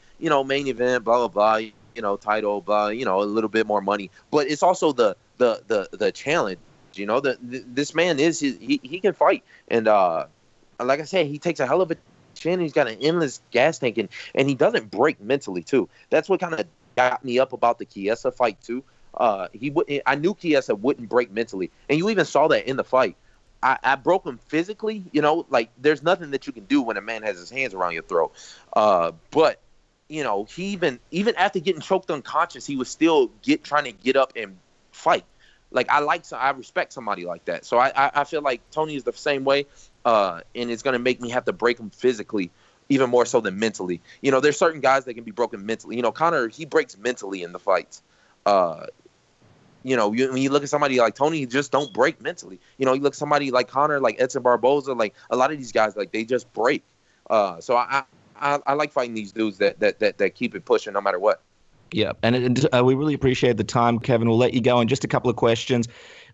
event, blah blah blah, title, blah, a little bit more money, but it's also the challenge. This man he can fight, and like I said, he takes a hell of a chin. He's got an endless gas tank, and he doesn't break mentally too. That's what kind of got me up about the Chiesa fight too. I knew Chiesa wouldn't break mentally, and you even saw that in the fight. I broke him physically, there's nothing that you can do when a man has his hands around your throat. But he even after getting choked unconscious, he was still trying to get up and fight. I respect somebody like that. So I feel like Tony is the same way, and it's going to make me have to break him physically even more so than mentally. There's certain guys that can be broken mentally. Conor, he breaks mentally in the fights. when you look at somebody like Tony, you just don't break mentally. You look at somebody like Conor, like Edson Barboza, like a lot of these guys, like they just break. So I like fighting these dudes that keep it pushing no matter what. Yeah, and we really appreciate the time, Kevin. We'll let you go in just a couple of questions.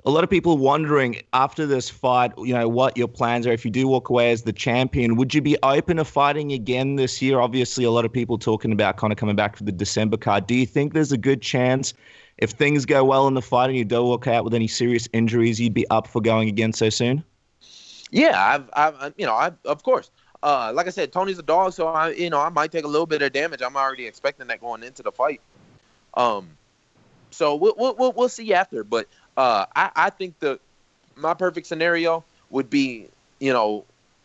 A lot of people wondering after this fight, what your plans are. If you do walk away as the champion, would you be open to fighting again this year? Obviously, a lot of people talking about Conor coming back for the December card. Do you think there's a good chance if things go well in the fight and you don't walk out with any serious injuries, you'd be up for going again so soon? Yeah, of course. Like I said, Tony's a dog, so I might take a little bit of damage. I'm already expecting that going into the fight. So we'll see after. But I think my perfect scenario would be,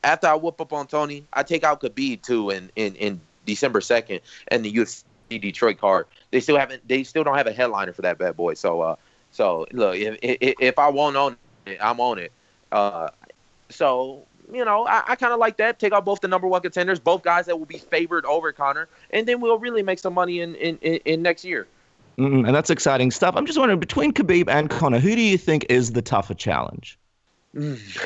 after I whoop up on Tony, I take out Khabib too in December 2nd and the UFC Detroit card. They still don't have a headliner for that bad boy. So look, if I won't own it, I'm on it. So. I kind of like that. Take out both the number one contenders, both guys that will be favored over Conor, and then we'll really make some money in next year. And that's exciting stuff. I'm just wondering, between Khabib and Conor, who do you think is the tougher challenge?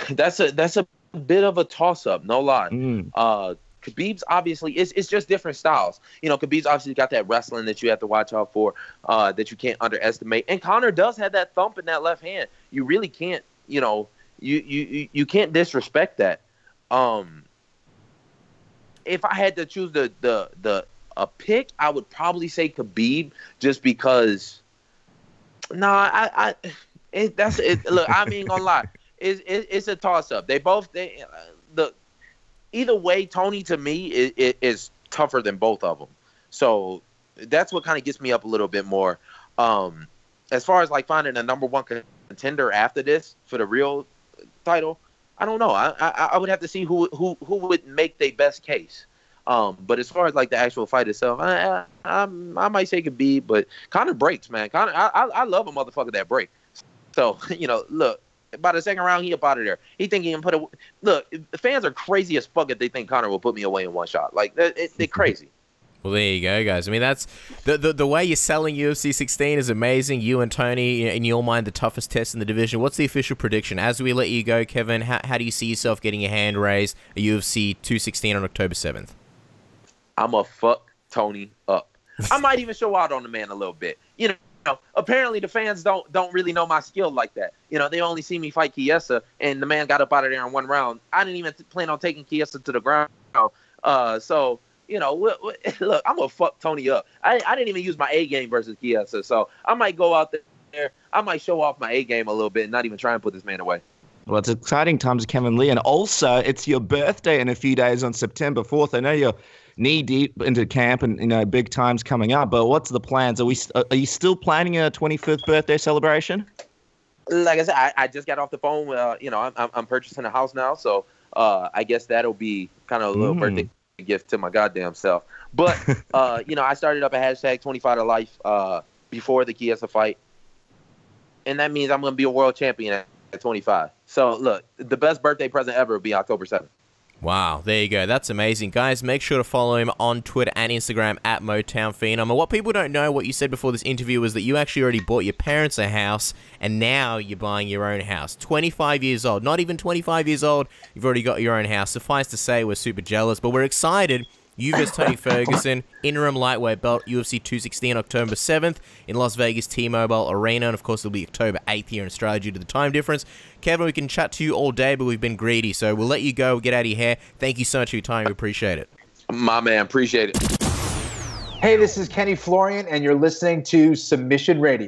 That's a bit of a toss-up, no lie. Khabib's obviously, it's just different styles. Khabib's obviously got that wrestling that you have to watch out for, that you can't underestimate. And Conor does have that thump in that left hand. You really can't, You can't disrespect that. If I had to choose a pick, I would probably say Khabib, just because. Look, I ain't gonna lie. It's a toss up. Either way, Tony to me is tougher than both of them. So that's what kind of gets me up a little bit more. As far as like finding a number one contender after this for the real title, I don't know. I would have to see who would make their best case. But as far as like the actual fight itself, I might say Khabib, but Conor breaks, man. Conor, I love a motherfucker that break. So look, by the second round, he up out of there. He think he can put look. The fans are crazy as fuck if they think Conor will put me away in one shot. Like they're crazy. Well, there you go, guys. I mean, that's the way you're selling UFC 16 is amazing. You and Tony, in your mind, the toughest test in the division. What's the official prediction? As we let you go, Kevin, how do you see yourself getting your hand raised at UFC 216 on October 7th? I'm going to fuck Tony up. I might even show out on the man a little bit. Apparently the fans don't really know my skill like that. They only see me fight Chiesa, and the man got up out of there in one round. I didn't even plan on taking Chiesa to the ground. So... look, I'm going to fuck Tony up. I didn't even use my A game versus Chiesa, so I might go out there. I might show off my A game a little bit and not even try and put this man away. Well, it's exciting times, Kevin Lee. And also, it's your birthday in a few days on September 4th. I know you're knee-deep into camp and, big times coming up, but what's the plans? Are you still planning a 25th birthday celebration? Like I said, I just got off the phone. I'm purchasing a house now, so I guess that'll be kind of a little birthday gift to my goddamn self. But I started up a hashtag 25 to life before the Chiesa fight, and that means I'm going to be a world champion at 25. So look, the best birthday present ever will be October 7th. Wow, there you go. That's amazing. Guys, make sure to follow him on Twitter and Instagram at Motown Phenom. And what people don't know, what you said before this interview, was that you actually already bought your parents a house, and now you're buying your own house. 25 years old. Not even 25 years old, you've already got your own house. Suffice to say, we're super jealous, but we're excited. You vs. Tony Ferguson, interim lightweight belt, UFC 216 October 7th in Las Vegas T-Mobile Arena. And, of course, it'll be October 8th here in Australia due to the time difference. Kevin, we can chat to you all day, but we've been greedy, so we'll let you go. Get out of your hair. Thank you so much for your time. We appreciate it. My man, appreciate it. Hey, this is Kenny Florian, and you're listening to Submission Radio.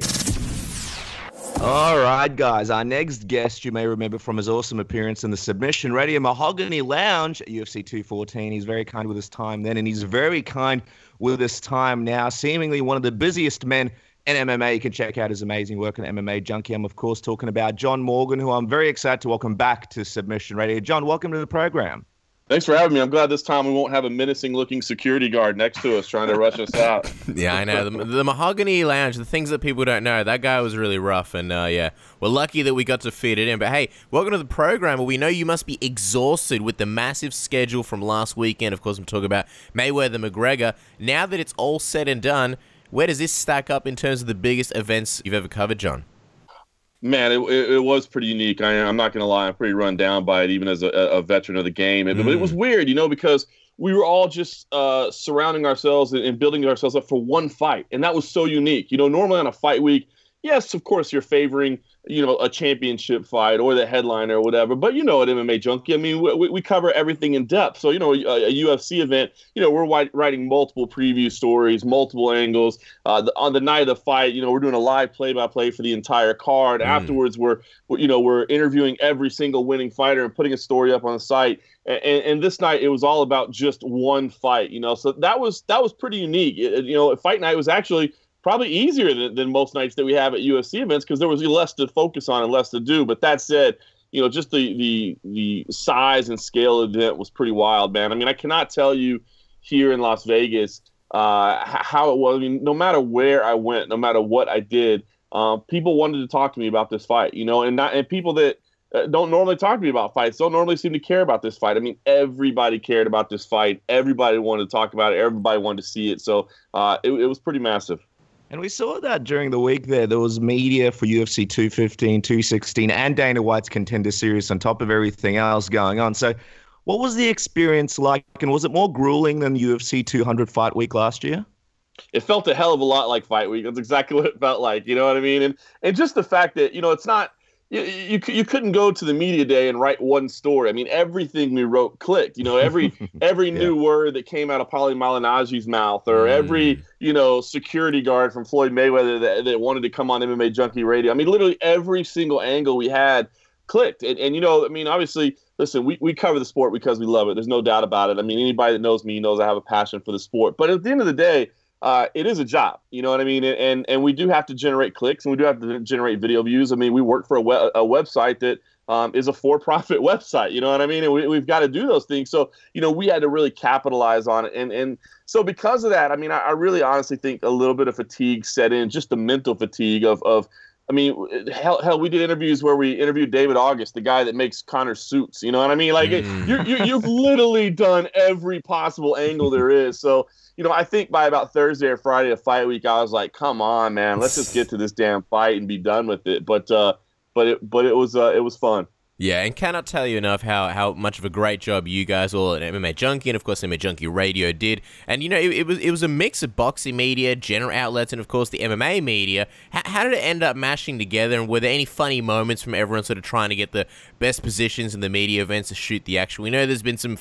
All right, guys. Our next guest, you may remember from his awesome appearance in the Submission Radio Mahogany Lounge at UFC 214. He's very kind with his time then, and he's very kind with his time now. Seemingly one of the busiest men in MMA. You can check out his amazing work on MMA Junkie. I'm, of course, talking about John Morgan, who I'm very excited to welcome back to Submission Radio. John, welcome to the program. Thanks for having me. I'm glad this time we won't have a menacing-looking security guard next to us trying to rush us out. Yeah, I know. The Mahogany Lounge, the things that people don't know, that guy was really rough, and yeah, we're lucky that we got to fit it in. But hey, welcome to the program. Well, we know you must be exhausted with the massive schedule from last weekend. Of course, I'm talking about Mayweather McGregor. Now that it's all said and done, where does this stack up in terms of the biggest events you've ever covered, John? Man, it was pretty unique. I'm not going to lie. I'm pretty run down by it, even as a veteran of the game. But it was weird, because we were all just surrounding ourselves and building ourselves up for one fight. And that was so unique. Normally on a fight week, yes, of course, you're favoring, a championship fight or the headliner or whatever. But at MMA Junkie, I mean, we cover everything in depth. So, a UFC event, we're writing multiple preview stories, multiple angles. On the night of the fight, we're doing a live play-by-play for the entire card. Afterwards, we're interviewing every single winning fighter and putting a story up on the site. And this night, it was all about just one fight, So that was pretty unique. Fight night was actually probably easier than most nights that we have at UFC events because there was less to focus on and less to do. But that said, just the size and scale of the event was pretty wild, man. I mean, I cannot tell you here in Las Vegas how it was. I mean, no matter where I went, no matter what I did, people wanted to talk to me about this fight, and people that don't normally talk to me about fights don't normally seem to care about this fight. I mean, everybody cared about this fight. Everybody wanted to talk about it. Everybody wanted to see it. So it was pretty massive. And we saw that during the week there was media for UFC 215, 216, and Dana White's Contender Series on top of everything else going on. So what was the experience like, and was it more grueling than UFC 200 Fight Week last year? It felt a hell of a lot like Fight Week. That's exactly what it felt like, you know what I mean? And just the fact that, it's not – you couldn't go to the media day and write one story. I mean, everything we wrote clicked. Every new word that came out of Paulie Malignaggi's mouth, or every security guard from Floyd Mayweather that wanted to come on MMA Junkie Radio. I mean, literally every single angle we had clicked. And I mean, obviously, listen, we cover the sport because we love it. There's no doubt about it. I mean, anybody that knows me knows I have a passion for the sport. But at the end of the day, it is a job, you know what I mean? And we do have to generate clicks, and we do have to generate video views. I mean, we work for a website that is a for-profit website, you know what I mean? And we've got to do those things. So, we had to really capitalize on it. And so because of that, I mean, I really honestly think a little bit of fatigue set in, just the mental fatigue of I mean, hell, we did interviews where we interviewed David August, the guy that makes Conor suits. You know what I mean? Like, you've literally done every possible angle there is. So, I think by about Thursday or Friday of Fight Week, I was like, "Come on, man, let's just get to this damn fight and be done with it." But it was fun. Yeah, and cannot tell you enough how much of a great job you guys all at MMA Junkie and, of course, MMA Junkie Radio did. And, it was a mix of boxing media, general outlets, and, of course, the MMA media. How did it end up mashing together, and were there any funny moments from everyone sort of trying to get the best positions in the media events to shoot the action? We know there's been some,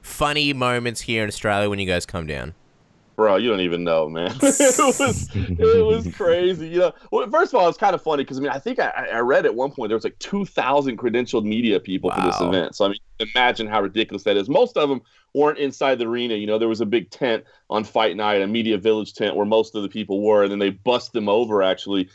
funny moments here in Australia when you guys come down. Bro, you don't even know, man. it was crazy. Well, first of all, it's kind of funny because, I mean, I think I read at one point there was like 2,000 credentialed media people for this event. So, I mean, imagine how ridiculous that is. Most of them weren't inside the arena. There was a big tent on fight night, a media village tent where most of the people were, and then they bust them over actually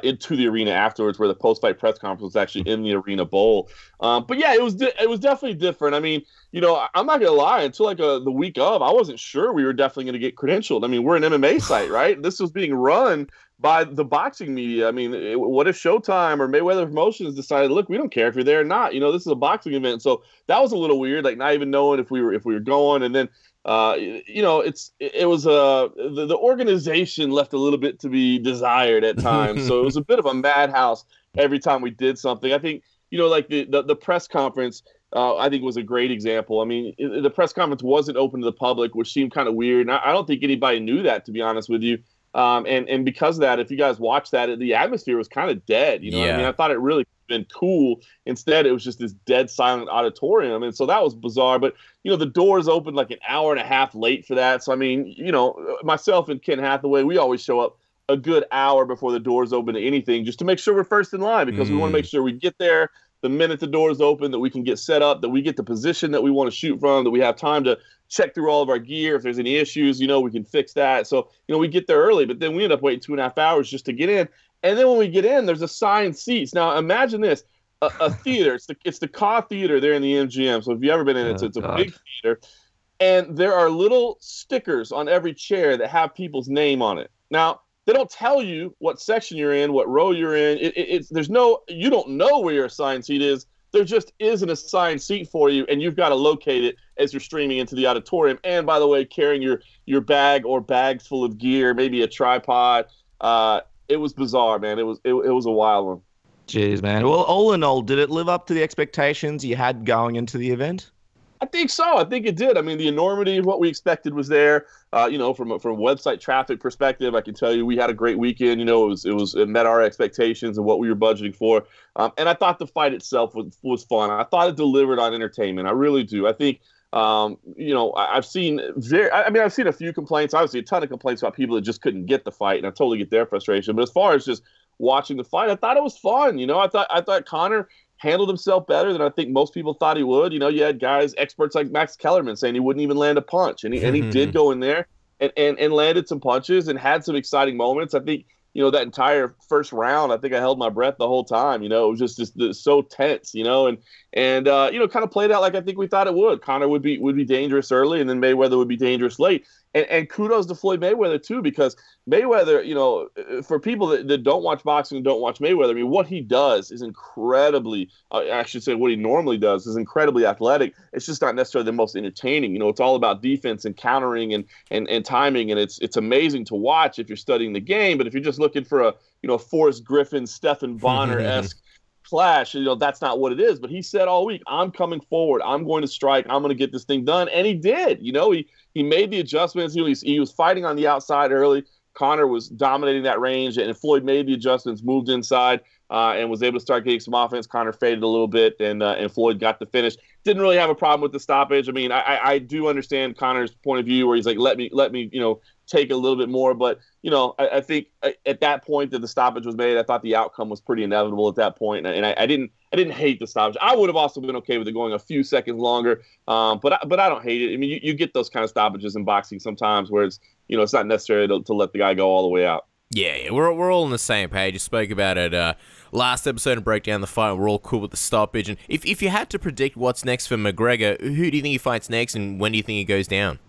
into the arena afterwards, where the post-fight press conference was actually in the arena bowl. But yeah, it was definitely different. I mean, I'm not gonna lie. Until like the week of, I wasn't sure we were definitely gonna get credentialed. I mean, we're an MMA site, right? This was being run by the boxing media. I mean, what if Showtime or Mayweather Promotions decided, look, we don't care if you're there or not. This is a boxing event. So that was a little weird, like not even knowing if we were going. And then, it was the organization left a little bit to be desired at times. So it was a bit of a madhouse every time we did something. I think, like the press conference, I think was a great example. I mean, the press conference wasn't open to the public, which seemed kind of weird. And I don't think anybody knew that, to be honest with you. And because of that, if you guys watch that, the atmosphere was kind of dead. You know what I mean? I thought it really been cool. Instead, it was just this dead silent auditorium. And so that was bizarre. But, the doors opened like an hour and a half late for that. So, I mean, myself and Ken Hathaway, we always show up a good hour before the doors open to anything just to make sure we're first in line, because we want to make sure we get there the minute the doors open, that we can get set up, that we get the position that we want to shoot from, that we have time to check through all of our gear. If there's any issues, we can fix that. So, we get there early, but then we end up waiting 2.5 hours just to get in. And then when we get in, there's assigned seats. Now, imagine this, a theater. It's the Ka Theater there in the MGM. So if you've ever been in it, it's a big theater. And there are little stickers on every chair that have people's name on it. Now, they don't tell you what section you're in, what row you're in. You don't know where your assigned seat is. There just is an assigned seat for you, and you've got to locate it as you're streaming into the auditorium. And by the way, carrying your bag or bags full of gear, maybe a tripod. It was bizarre, man. It was a wild one. Jeez, man. Well, all in all, did it live up to the expectations you had going into the event? I think so. I think it did. I mean, the enormity of what we expected was there. From a website traffic perspective, I can tell you we had a great weekend. It met our expectations and what we were budgeting for. And I thought the fight itself was fun. I thought it delivered on entertainment. I really do. I think, I've seen a few complaints. Obviously, a ton of complaints about people that just couldn't get the fight, and I totally get their frustration. But as far as just watching the fight, I thought it was fun. I thought Conor handled himself better than I think most people thought he would. You had guys, experts like Max Kellerman, saying he wouldn't even land a punch, and he did go in there and landed some punches and had some exciting moments. I think that entire first round, I think I held my breath the whole time. It was just so tense, and kind of played out like I think we thought it would. Conor would be dangerous early, and then Mayweather would be dangerous late. And kudos to Floyd Mayweather, too, because Mayweather, for people that don't watch boxing and don't watch Mayweather, I mean, what he does is incredibly, I should say what he normally does is incredibly athletic. It's just not necessarily the most entertaining. It's all about defense and countering and timing, and it's amazing to watch if you're studying the game. But if you're just looking for a Forrest Griffin, Stephan Bonner-esque clash, that's not what it is. But he said all week, I'm coming forward, I'm going to strike, I'm going to get this thing done, and he did. He made the adjustments. He was fighting on the outside early. Conor was dominating that range, and Floyd made the adjustments, moved inside, and was able to start getting some offense. Conor faded a little bit, and Floyd got the finish. Didn't really have a problem with the stoppage. I mean, I do understand Conor's point of view where he's like, let me take a little bit more. But, I think at that point that the stoppage was made, I thought the outcome was pretty inevitable at that point. And I didn't hate the stoppage. I would have also been okay with it going a few seconds longer. But I don't hate it. I mean, you get those kind of stoppages in boxing sometimes where it's, it's not necessary to let the guy go all the way out. Yeah, we're all on the same page. You spoke about it last episode and broke down the fight. We're all cool with the stoppage. And if you had to predict what's next for McGregor, who do you think he fights next, and when do you think he goes down?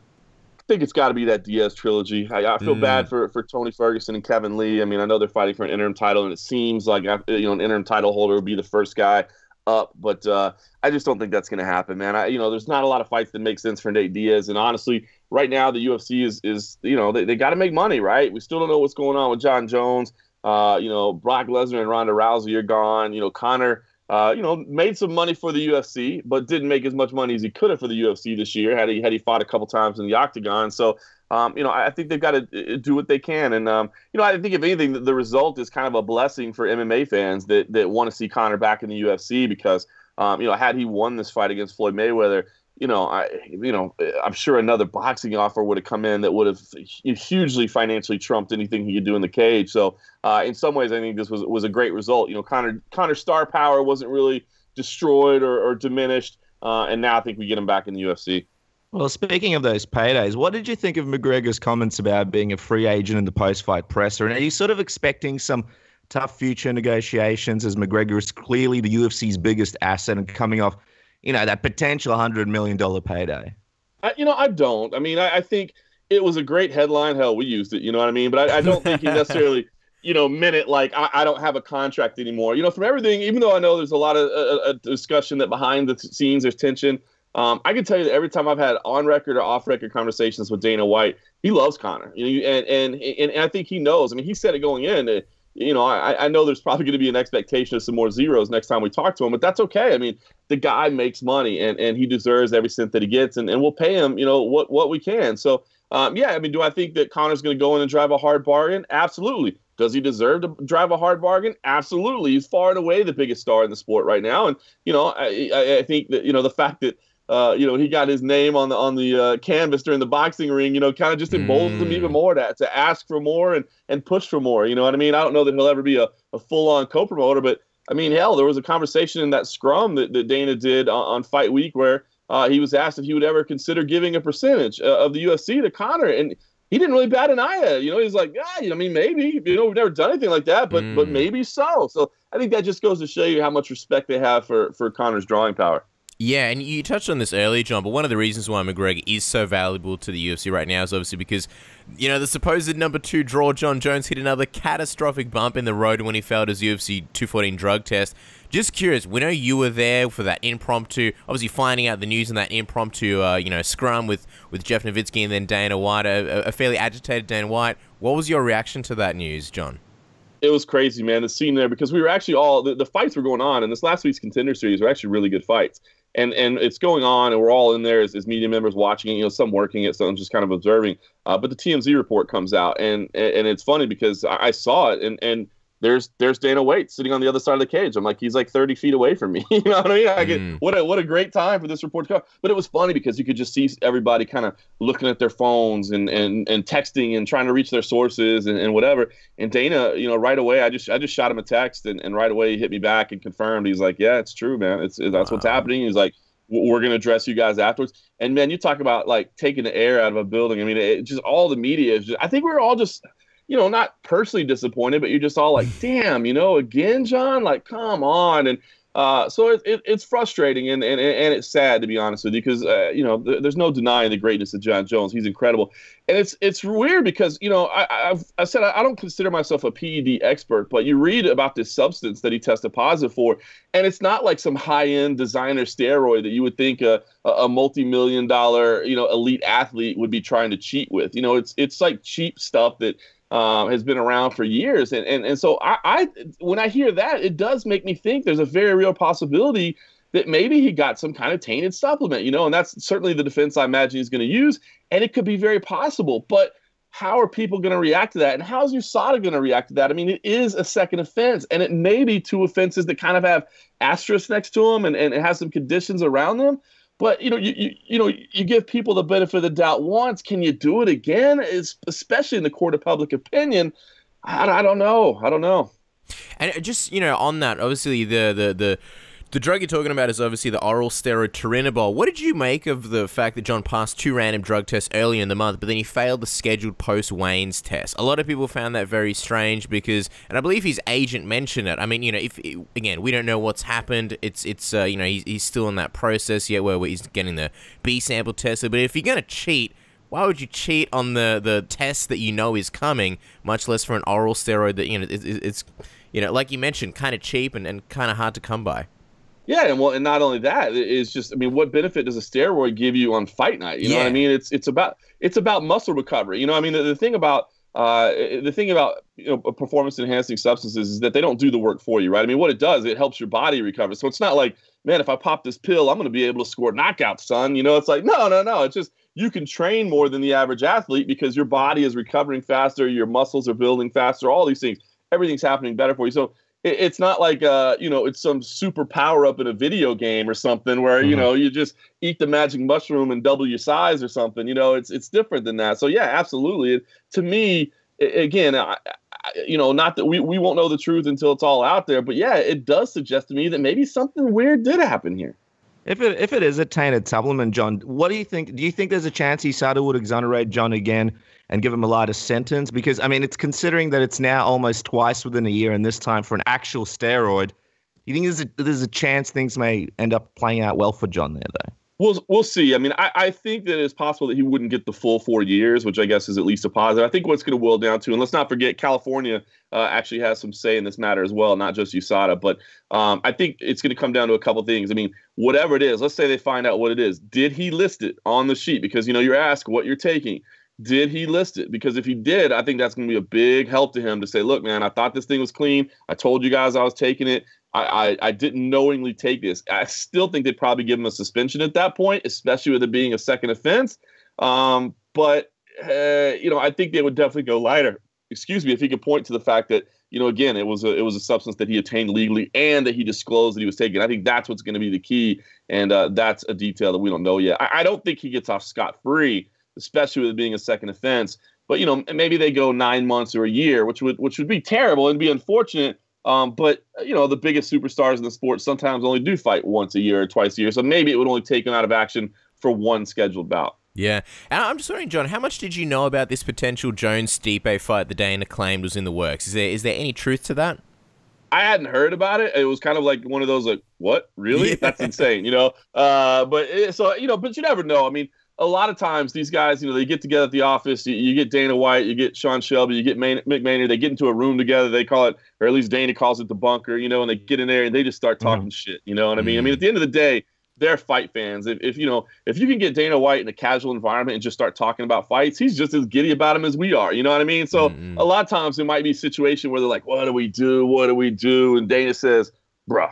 I think it's got to be that Diaz trilogy. I feel bad for Tony Ferguson and Kevin Lee. I mean, I know they're fighting for an interim title, and it seems like an interim title holder would be the first guy up. But I just don't think that's going to happen, man. There's not a lot of fights that make sense for Nate Diaz, and honestly, right now the UFC is they got to make money, right? We still don't know what's going on with Jon Jones. Brock Lesnar and Ronda Rousey are gone. Conor, made some money for the UFC, but didn't make as much money as he could have for the UFC this year had he fought a couple times in the octagon. So, I think they've got to do what they can. And, I think if anything, the result is kind of a blessing for MMA fans that want to see Conor back in the UFC because, had he won this fight against Floyd Mayweather, I'm sure another boxing offer would have come in that would have hugely financially trumped anything he could do in the cage. So, in some ways, I think this was a great result. Conor's star power wasn't really destroyed or diminished, and now I think we get him back in the UFC. Well, speaking of those paydays, what did you think of McGregor's comments about being a free agent in the post-fight presser? And are you sort of expecting some tough future negotiations as McGregor is clearly the UFC's biggest asset and coming off that potential $100 million payday? I don't. I mean, I think it was a great headline. Hell, we used it, you know what I mean? But I don't think he necessarily, meant it like I don't have a contract anymore. From everything, even though I know there's a lot of discussion that behind the scenes there's tension, I can tell you that every time I've had on-record or off-record conversations with Dana White, he loves Conor. And I think he knows. I mean, he said it going in. I know there's probably going to be an expectation of some more zeros next time we talk to him, but that's okay. I mean, the guy makes money, and he deserves every cent that he gets, and we'll pay him, what we can. So, do I think that Conor's going to go in and drive a hard bargain? Absolutely. Does he deserve to drive a hard bargain? Absolutely. He's far and away the biggest star in the sport right now, and I think that the fact that he got his name on the canvas during the boxing ring, kind of just emboldens him even more to ask for more and push for more. You know what I mean? I don't know that he'll ever be a full-on co-promoter, but I mean, hell, there was a conversation in that scrum that Dana did on Fight Week where he was asked if he would ever consider giving a percentage of the UFC to Conor, and he didn't really bat an eye at it. He's like, maybe. We've never done anything like that, but maybe so. So I think that just goes to show you how much respect they have for Conor's drawing power. Yeah, and you touched on this earlier, John, but one of the reasons why McGregor is so valuable to the UFC right now is obviously because, the supposed number 2 draw, Jon Jones, hit another catastrophic bump in the road when he failed his UFC 214 drug test. Just curious, we know you were there for that impromptu, obviously finding out the news in that impromptu, scrum with Jeff Nowitzki and then Dana White, a fairly agitated Dana White. What was your reaction to that news, John? It was crazy, man, the scene there, because we were actually all the fights were going on, and this last week's Contender Series were actually really good fights. And it's going on, and we're all in there as media members watching it, some working it, some just kind of observing. But the TMZ report comes out, and it's funny because I saw it, and there's Dana White sitting on the other side of the cage. I'm like, he's like 30 feet away from me. You know what I mean? What a great time for this report to come. But it was funny because you could just see everybody kind of looking at their phones and texting and trying to reach their sources and whatever. And Dana, right away, I just shot him a text, and right away he hit me back and confirmed. He's like, yeah, it's true, man. That's what's happening. He's like, we're going to address you guys afterwards. And man, you talk about like taking the air out of a building. I mean, just all the media is I think we're all just, not personally disappointed, but you're just all like, damn, again, Jon, like, come on. And so it's frustrating and it's sad, to be honest with you, because, there's no denying the greatness of Jon Jones. He's incredible. And it's weird because, I said I don't consider myself a PED expert, but you read about this substance that he tested positive for, and it's not like some high-end designer steroid that you would think a multi-million-dollar, elite athlete would be trying to cheat with. It's like cheap stuff that has been around for years. And so I when I hear that, it does make me think there's a very real possibility that maybe he got some kind of tainted supplement, and that's certainly the defense I imagine he's going to use. And it could be very possible. But how are people going to react to that? And how's USADA going to react to that? I mean, it is a second offense, and it may be two offenses that kind of have asterisks next to them and it has some conditions around them. But, you give people the benefit of the doubt once. Can you do it again? Especially in the court of public opinion. I don't know. And just, on that, obviously the drug you're talking about is obviously the oral steroid turinabol. What did you make of the fact that Jon passed 2 random drug tests earlier in the month, but then he failed the scheduled post-Wayne's test? A lot of people found that very strange because, and I believe his agent mentioned it. I mean, if again, we don't know what's happened. It's he's still in that process yet where he's getting the B sample tested. But if you're gonna cheat, why would you cheat on the test that is coming? Much less for an oral steroid that it's like you mentioned, kind of cheap and kind of hard to come by. Yeah, and not only that, it's just, what benefit does a steroid give you on fight night? You know what I mean? It's about muscle recovery. The thing about performance enhancing substances is that they don't do the work for you, right? I mean, what it does, it helps your body recover. So it's not like, man, if I pop this pill, I'm going to be able to score knockouts, son. It's like, no. It's just you can train more than the average athlete because your body is recovering faster, your muscles are building faster, all these things. Everything's happening better for you. So it's not like, it's some super power up in a video game or something where, you just eat the magic mushroom and double your size or something. It's different than that. So, yeah, absolutely. To me, again, not that we won't know the truth until it's all out there. But, yeah, it does suggest to me that maybe something weird did happen here. If it is a tainted supplement, Jon, what do you think? Do you think there's a chance USADA would exonerate Jon again and give him a lighter sentence? Because, it's considering that it's now almost twice within a year, and this time for an actual steroid. Do you think there's a chance things may end up playing out well for Jon there, though? We'll see. I think that it's possible that he wouldn't get the full 4 years, which I guess is at least a positive. I think what's going to boil down to, and let's not forget, California actually has some say in this matter as well, not just USADA. But I think it's going to come down to a couple things. Whatever it is, let's say they find out what it is. Did he list it on the sheet? Because, you're asked what you're taking. Did he list it? Because if he did, I think that's going to be a big help to him to say, look, man, I thought this thing was clean. I told you guys I was taking it. I didn't knowingly take this. I still think they'd probably give him a suspension at that point, especially with it being a second offense. But I think they would definitely go lighter. Excuse me, if he could point to the fact that, again, it was a substance that he obtained legally and that he disclosed that he was taking. I think that's what's going to be the key, and that's a detail that we don't know yet. I don't think he gets off scot-free, especially with it being a second offense. But, maybe they go 9 months or a year, which would be terrible and be unfortunate. But, the biggest superstars in the sport sometimes only do fight once a year or twice a year. So maybe it would only take him out of action for one scheduled bout. Yeah. And I'm just wondering, Jon, how much did you know about this potential Jones-Stipe fight that Dana claimed was in the works? Is there any truth to that? I hadn't heard about it. It was kind of like one of those, like, what? Really? Yeah. That's insane, But you never know. A lot of times these guys, they get together at the office. You get Dana White, you get Sean Shelby, you get Mick Maynard. They get into a room together. They call it, or at least Dana calls it the bunker, and they get in there and they just start talking shit. You know what I mean? At the end of the day, they're fight fans. If you can get Dana White in a casual environment and just start talking about fights, he's just as giddy about them as we are. You know what I mean? So a lot of times there might be a situation where they're like, what do we do? What do we do? And Dana says, bro,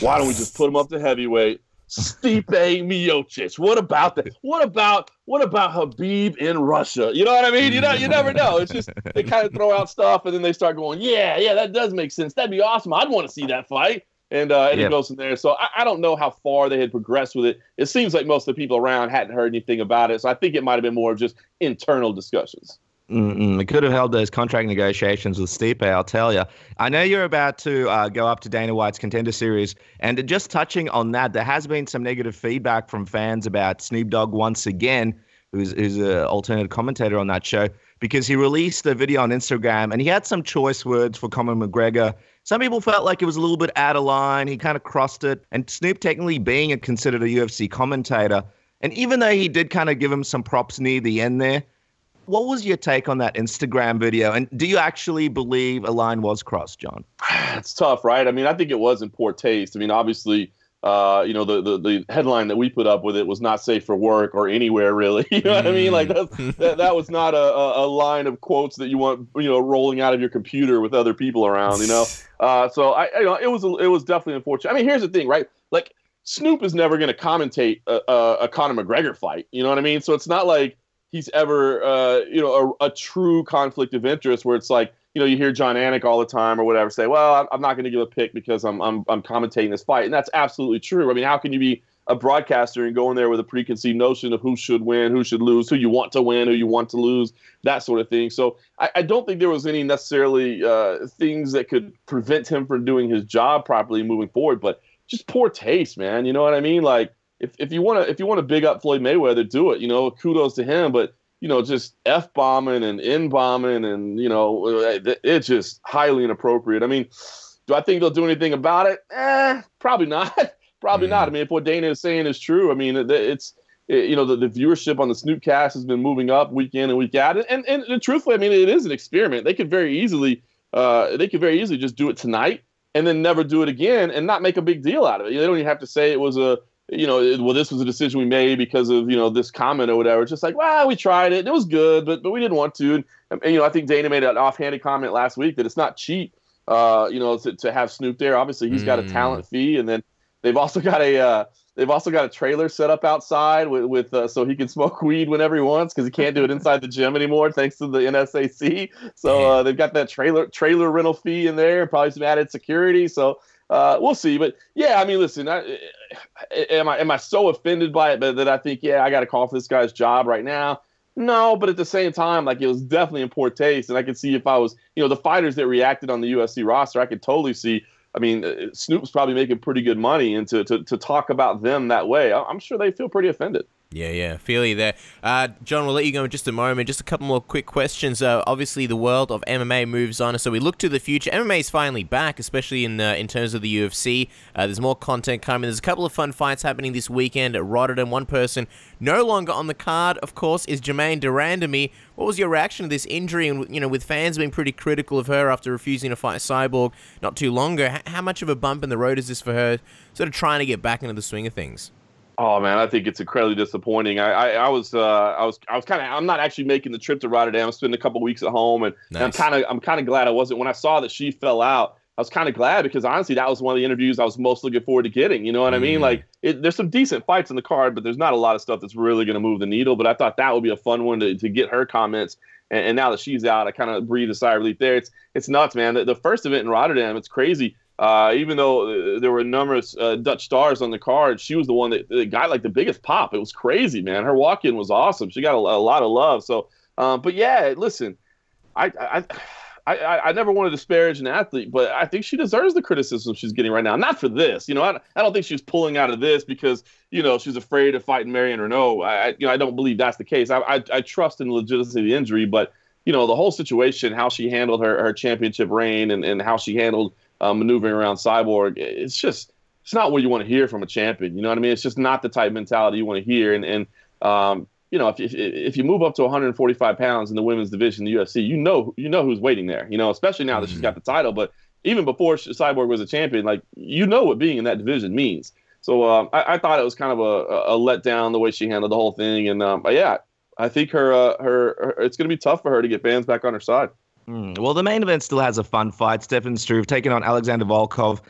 why don't we just put him up to heavyweight? Stipe Miocic. What about that? What about Habib in Russia? You know what I mean? You never know. It's just they kind of throw out stuff and then they start going, yeah, that does make sense. That'd be awesome. I'd want to see that fight. And it goes from there. So I don't know how far they had progressed with it. It seems like most of the people around hadn't heard anything about it. So I think it might have been more of just internal discussions. They could have held those contract negotiations with Stipe, I'll tell you. I know you're about to go up to Dana White's Contender Series, and just touching on that, there has been some negative feedback from fans about Snoop Dogg once again, who's an alternate commentator on that show, because he released a video on Instagram, and he had some choice words for Conor McGregor. Some people felt like it was a little bit out of line. He kind of crossed it, and Snoop technically being considered a UFC commentator, and even though he did kind of give him some props near the end there, what was your take on that Instagram video? And do you actually believe a line was crossed, John? It's tough, right? I mean, I think it was in poor taste. I mean, obviously, the headline that we put up with it was not safe for work or anywhere, really. You know what I mean? Like that was not a line of quotes that you want, rolling out of your computer with other people around, So it was definitely unfortunate. I mean, here's the thing, right? Like Snoop is never going to commentate a Conor McGregor fight. You know what I mean? So it's not like he's ever, a true conflict of interest where it's like, you hear John Anik all the time or whatever say, well, I'm not going to give a pick because I'm commentating this fight. And that's absolutely true. I mean, how can you be a broadcaster and go in there with a preconceived notion of who should win, who should lose, who you want to win, who you want to lose, that sort of thing. So I don't think there was any necessarily things that could prevent him from doing his job properly moving forward, but just poor taste, man. You know what I mean? Like, If you want to big up Floyd Mayweather, do it. Kudos to him. But just F-bombing and N-bombing and it's just highly inappropriate. I mean, do I think they'll do anything about it? Probably not. Probably not. I mean, if what Dana is saying is true, I mean, the viewership on the Snoopcast has been moving up week in and week out. And truthfully, I mean, it is an experiment. They could very easily just do it tonight and then never do it again and not make a big deal out of it. They don't even have to say it was this was a decision we made because of, this comment or whatever. It's just like, well, we tried it. It was good, but we didn't want to. And I think Dana made an offhanded comment last week that it's not cheap, to have Snoop there. Obviously, he's got a talent fee, and then they've also got a trailer set up outside with so he can smoke weed whenever he wants because he can't do it inside the gym anymore thanks to the NSAC. So they've got that trailer rental fee in there, probably some added security. So we'll see. But yeah, I mean, listen, am I so offended by it that I think, I got to call for this guy's job right now? No, but at the same time, like, it was definitely in poor taste. And I could see if I was, the fighters that reacted on the UFC roster, I could totally see. I mean, Snoop's probably making pretty good money, and to talk about them that way, I'm sure they feel pretty offended. Yeah, feel you there. John, we'll let you go in just a moment. Just a couple more quick questions. Obviously, the world of MMA moves on, so we look to the future. MMA is finally back, especially in terms of the UFC. There's more content coming. There's a couple of fun fights happening this weekend at Rotterdam. One person no longer on the card, of course, is Jermaine Durandamy. What was your reaction to this injury? And with fans being pretty critical of her after refusing to fight Cyborg not too long ago, how much of a bump in the road is this for her, sort of trying to get back into the swing of things? Oh man, I think it's incredibly disappointing. I'm not actually making the trip to Rotterdam. I'm spending a couple weeks at home, and I'm kind of glad I wasn't. When I saw that she fell out, I was kind of glad because honestly, that was one of the interviews I was most looking forward to getting. You know what I mean? Like, there's some decent fights in the card, but there's not a lot of stuff that's really going to move the needle. But I thought that would be a fun one to get her comments. And now that she's out, I kind of breathe a sigh of relief there. It's nuts, man. The first event in Rotterdam, it's crazy. Even though there were numerous Dutch stars on the card, she was the one that got like the biggest pop. It was crazy, man. Her walk-in was awesome. She got a lot of love. So, but yeah, listen, I never want to disparage an athlete, but I think she deserves the criticism she's getting right now. Not for this, I don't think she's pulling out of this because she's afraid of fighting Marion Renault. I don't believe that's the case. I trust in the legitimacy of the injury, but the whole situation, how she handled her championship reign and how she handled maneuvering around Cyborg, it's not what you want to hear from a champion. You know what I mean? It's just not the type of mentality you want to hear. And if you move up to 145 pounds in the women's division in the UFC, you know who's waiting there. Especially now that she's got the title. But even before Cyborg was a champion, like, what being in that division means. So I thought it was kind of a letdown the way she handled the whole thing. And yeah, I think her it's going to be tough for her to get fans back on her side. Well, the main event still has a fun fight. Stefan Struve taking on Alexander Volkov.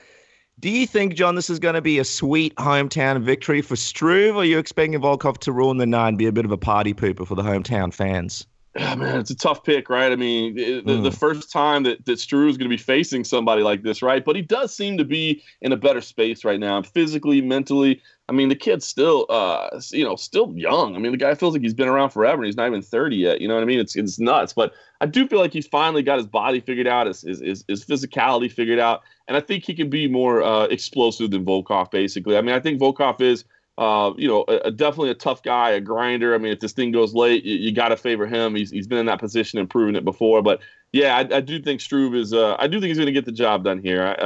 Do you think, John, this is going to be a sweet hometown victory for Struve, or are you expecting Volkov to ruin the night and be a bit of a party pooper for the hometown fans? Yeah, man, it's a tough pick, right? I mean, the first time that Struve's going to be facing somebody like this, right? But he does seem to be in a better space right now, physically, mentally. I mean, the kid's still, still young. I mean, the guy feels like he's been around forever, and he's not even 30 yet. You know what I mean? It's nuts. But I do feel like he's finally got his body figured out, his physicality figured out, and I think he can be more explosive than Volkov. Basically, I mean, I think Volkov is. Definitely a tough guy, a grinder. I mean, if this thing goes late, you got to favor him. He's been in that position and proven it before. But yeah, I do think Struve is. I do think he's going to get the job done here.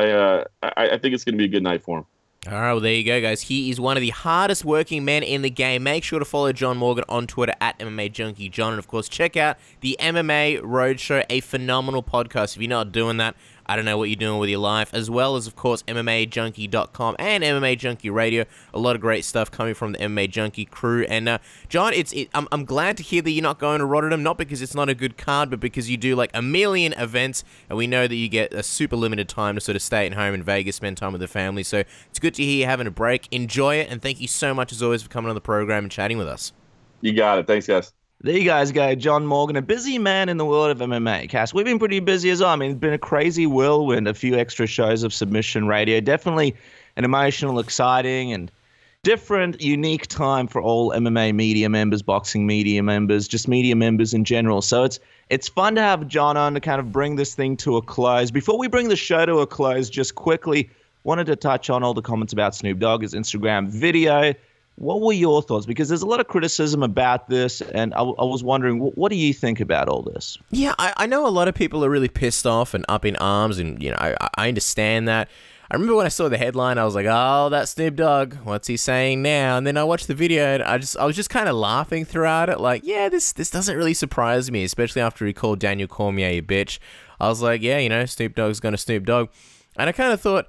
I think it's going to be a good night for him. All right, well, there you go, guys. He is one of the hardest working men in the game. Make sure to follow John Morgan on Twitter at MMA Junkie John. And, of course, check out the MMA Roadshow, a phenomenal podcast. If you're not doing that, I don't know what you're doing with your life, as well as, of course, MMAJunkie.com and MMA Junkie Radio. A lot of great stuff coming from the MMA Junkie crew. And, John, I'm glad to hear that you're not going to Rotterdam, not because it's not a good card, but because you do, like, a million events, and we know that you get a super limited time to sort of stay at home in Vegas, spend time with the family. So it's good to hear you having a break. Enjoy it, and thank you so much, as always, for coming on the program and chatting with us. You got it. Thanks, guys. There you guys go, John Morgan, a busy man in the world of MMA. Cass, we've been pretty busy as well. I mean, it's been a crazy whirlwind, a few extra shows of Submission Radio. Definitely an emotional, exciting, and different, unique time for all MMA media members, boxing media members, just media members in general. So it's fun to have John on to kind of bring this thing to a close. Before we bring the show to a close, just quickly, wanted to touch on all the comments about Snoop Dogg, his Instagram video. What were your thoughts? Because there's a lot of criticism about this, and I was wondering, what do you think about all this? Yeah, I know a lot of people are really pissed off and up in arms, and I understand that. I remember when I saw the headline, I was like, oh, that's Snoop Dogg. What's he saying now? And then I watched the video, and I was just kind of laughing throughout it. Like, yeah, this doesn't really surprise me, especially after he called Daniel Cormier a bitch. I was like, yeah, Snoop Dogg's going to Snoop Dogg. And I kind of thought,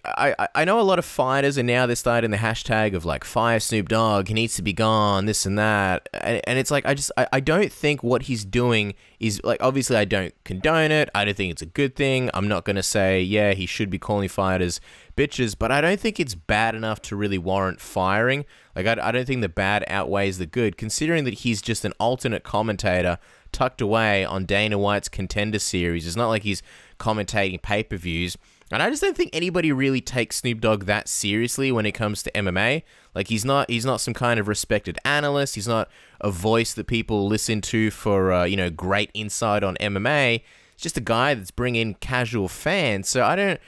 I know a lot of fighters, and now they're starting the hashtag of like fire Snoop Dogg, he needs to be gone, this and that, and it's like I don't think what he's doing is, like, obviously I don't condone it, I don't think it's a good thing, I'm not gonna say yeah he should be calling fighters bitches, but I don't think it's bad enough to really warrant firing. Like I don't think the bad outweighs the good, considering that he's just an alternate commentator tucked away on Dana White's Contender Series. It's not like he's commentating pay-per-views. And I just don't think anybody really takes Snoop Dogg that seriously when it comes to MMA. Like, he's not some kind of respected analyst. He's not a voice that people listen to for great insight on MMA. It's just a guy that's bringing casual fans. So I don't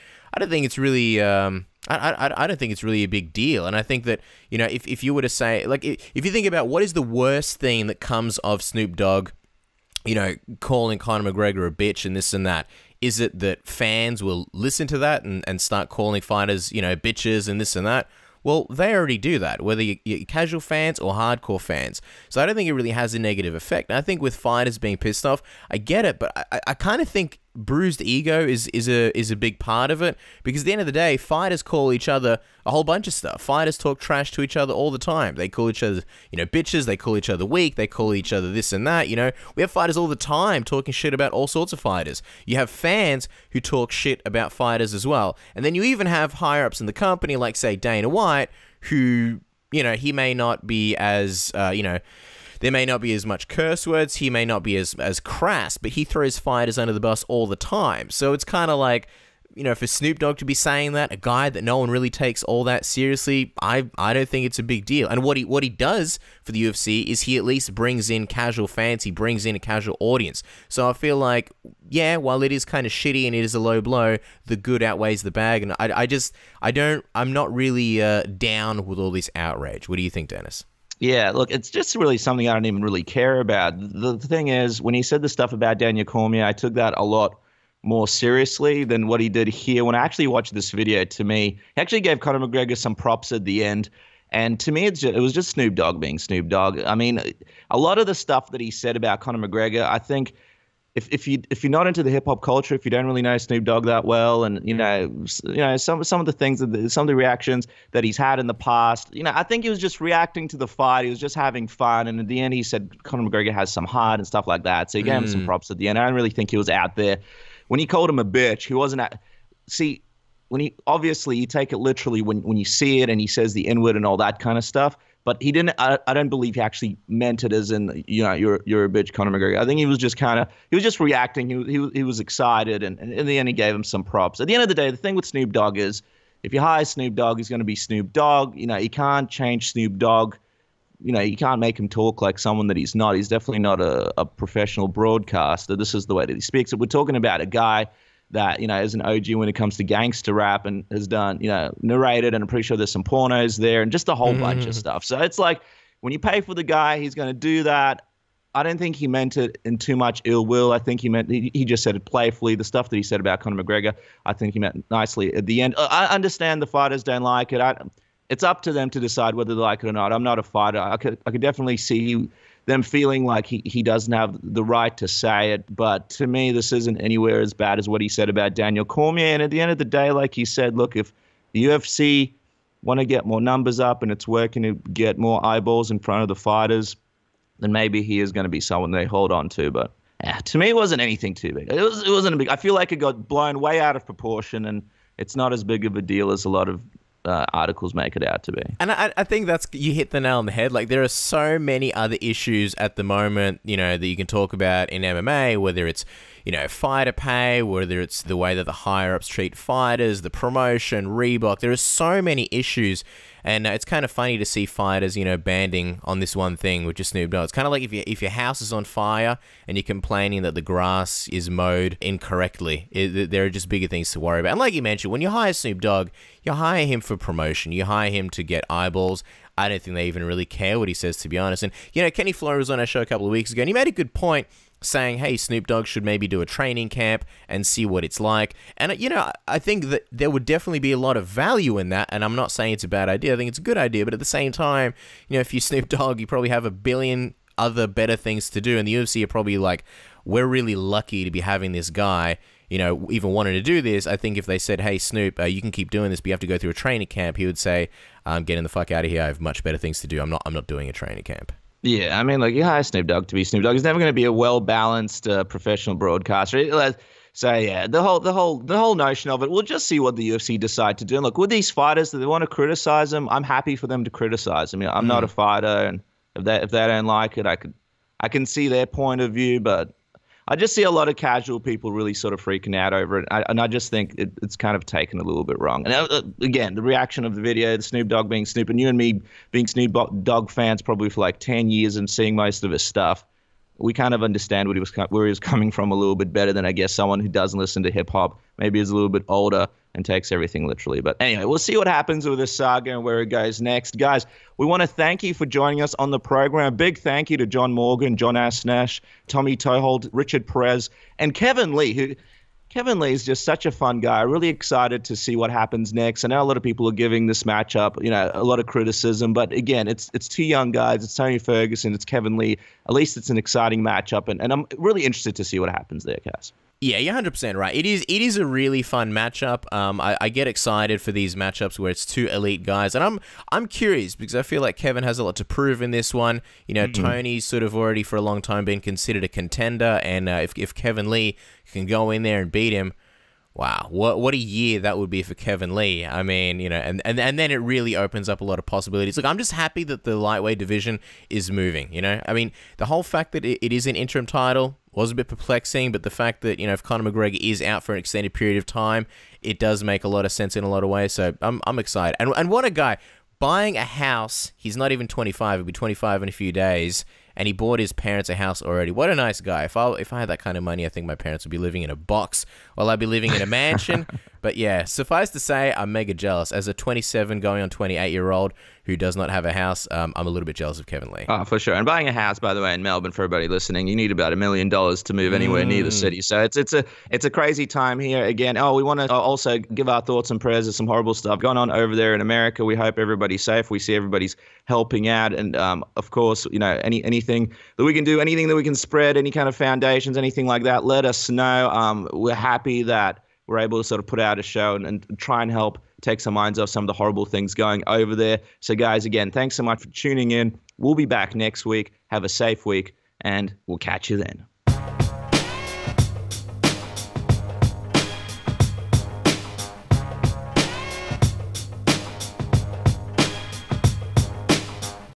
think it's really I don't think it's really a big deal. And I think that if you were to say, like, if you think about what is the worst thing that comes of Snoop Dogg, calling Conor McGregor a bitch and this and that. Is it that fans will listen to that and start calling fighters, bitches and this and that? Well, they already do that, whether you're casual fans or hardcore fans. So I don't think it really has a negative effect. And I think with fighters being pissed off, I get it, but I kind of think bruised ego is a big part of it, because at the end of the day, fighters call each other a whole bunch of stuff. Fighters talk trash to each other all the time. They call each other, bitches. They call each other weak. They call each other this and that. We have fighters all the time talking shit about all sorts of fighters. You have fans who talk shit about fighters as well, and then you even have higher ups in the company, like say Dana White, who he may not be as there may not be as much curse words, he may not be as crass, but he throws fighters under the bus all the time. So it's kind of like, for Snoop Dogg to be saying that, a guy that no one really takes all that seriously, I don't think it's a big deal. And what he does for the UFC is he at least brings in casual fans, he brings in a casual audience. So I feel like, yeah, while it is kind of shitty and it is a low blow, the good outweighs the bad. And I'm not really down with all this outrage. What do you think, Dennis? Yeah, look, it's just really something I don't even really care about. The thing is, when he said the stuff about Daniel Cormier, I took that a lot more seriously than what he did here. When I actually watched this video, to me, he actually gave Conor McGregor some props at the end. And to me, it was just Snoop Dogg being Snoop Dogg. I mean, a lot of the stuff that he said about Conor McGregor, I think if you're not into the hip hop culture, if you don't really know Snoop Dogg that well, and some of the things, some of the reactions that he's had in the past, I think he was just reacting to the fight. He was just having fun, and at the end he said Conor McGregor has some heart and stuff like that. So he gave him some props at the end. I don't really think he was out there when he called him a bitch. He wasn't when he obviously you take it literally when you see it and he says the N-word and all that kind of stuff. But he didn't. I don't believe he actually meant it as in, you're a bitch, Conor McGregor. I think he was just reacting. He was excited, and in the end, he gave him some props. At the end of the day, the thing with Snoop Dogg is, if you hire Snoop Dogg, he's going to be Snoop Dogg. You can't change Snoop Dogg. You can't make him talk like someone that he's not. He's definitely not a professional broadcaster. This is the way that he speaks. We're talking about a guy that, is an OG when it comes to gangster rap and has done, narrated, and I'm pretty sure there's some pornos there and just a whole bunch of stuff. So it's like, when you pay for the guy, he's going to do that. I don't think he meant it in too much ill will. I think he just said it playfully. The stuff that he said about Conor McGregor, I think he meant nicely at the end. I understand the fighters don't like it. It's up to them to decide whether they like it or not. I'm not a fighter. I could definitely see them feeling like he doesn't have the right to say it. But to me, this isn't anywhere as bad as what he said about Daniel Cormier. And at the end of the day, like he said, look, if the UFC want to get more numbers up and it's working to get more eyeballs in front of the fighters, then maybe he is going to be someone they hold on to. But to me, it wasn't anything too big. It wasn't a big. I feel like it got blown way out of proportion, and it's not as big of a deal as a lot of articles make it out to be. And I think you hit the nail on the head. Like, there are so many other issues at the moment, that you can talk about in MMA, whether it's, fighter pay, whether it's the way that the higher-ups treat fighters, the promotion, Reebok. There are so many issues, and it's kind of funny to see fighters, banding on this one thing, which is Snoop Dogg. It's kind of like if your house is on fire and you're complaining that the grass is mowed incorrectly. There are just bigger things to worry about. And like you mentioned, when you hire Snoop Dogg, you hire him for promotion. You hire him to get eyeballs. I don't think they even really care what he says, to be honest. And, Kenny Florian was on our show a couple of weeks ago, and he made a good point, saying, hey, Snoop Dogg should maybe do a training camp and see what it's like. And, I think that there would definitely be a lot of value in that, and I'm not saying it's a bad idea. I think it's a good idea, but at the same time, if you're Snoop Dogg, you probably have a billion other better things to do, and the UFC are probably like, we're really lucky to be having this guy, even wanting to do this. I think if they said, hey, Snoop, you can keep doing this, but you have to go through a training camp, he would say, I'm getting the fuck out of here. I have much better things to do. I'm not doing a training camp. Yeah, I mean, you hire Snoop Dogg to be Snoop Dogg. He's never going to be a well-balanced professional broadcaster. So yeah, the whole notion of it, we'll just see what the UFC decide to do. And look, with these fighters, that they want to criticize them, I'm happy for them to criticize. I mean, I'm not a fighter, and if they don't like it, I can see their point of view, but I just see a lot of casual people really sort of freaking out over it, and I just think it's kind of taken a little bit wrong. And again, the reaction of the video, the Snoop Dogg being Snoop, and you and me being Snoop Dogg fans probably for like 10 years and seeing most of his stuff, we kind of understand where he was coming from a little bit better than, I guess, someone who doesn't listen to hip-hop, maybe is a little bit older and takes everything literally. But anyway, we'll see what happens with this saga and where it goes next. Guys, we want to thank you for joining us on the program. A big thank you to John Morgan, John Nash, Tommy Toehold, Richard Perez, and Kevin Lee, Kevin Lee is just such a fun guy. Really excited to see what happens next. I know a lot of people are giving this matchup, a lot of criticism, but again, it's two young guys. It's Tony Ferguson, it's Kevin Lee. At least it's an exciting matchup, and I'm really interested to see what happens there, Cass. Yeah, you're 100% right. It is a really fun matchup. I get excited for these matchups where it's two elite guys, and I'm curious because I feel like Kevin has a lot to prove in this one. Tony's sort of already for a long time been considered a contender, and if Kevin Lee can go in there and beat him, wow, what a year that would be for Kevin Lee. I mean, and then it really opens up a lot of possibilities. Look, I'm just happy that the lightweight division is moving, I mean, the whole fact that it is an interim title was a bit perplexing, but the fact that, if Conor McGregor is out for an extended period of time, it does make a lot of sense in a lot of ways, so I'm excited. And what a guy. Buying a house, he's not even 25, he'll be 25 in a few days, and he bought his parents a house already. What a nice guy. If I had that kind of money, I think my parents would be living in a box while I'd be living in a mansion. But yeah, suffice to say, I'm mega jealous. As a 27 going on 28-year-old who does not have a house, I'm a little bit jealous of Kevin Lee. Oh, for sure. And buying a house, by the way, in Melbourne, for everybody listening, you need about $1 million to move anywhere near the city. So it's a crazy time here. Again, we want to also give our thoughts and prayers of some horrible stuff going on over there in America. We hope everybody's safe. We see everybody's helping out. And, of course, anything that we can do, anything that we can spread, any kind of foundations, anything like that, let us know. We're happy that we're able to sort of put out a show and try and help take some minds off some of the horrible things going over there. So, guys, again, thanks so much for tuning in. We'll be back next week. Have a safe week, and we'll catch you then.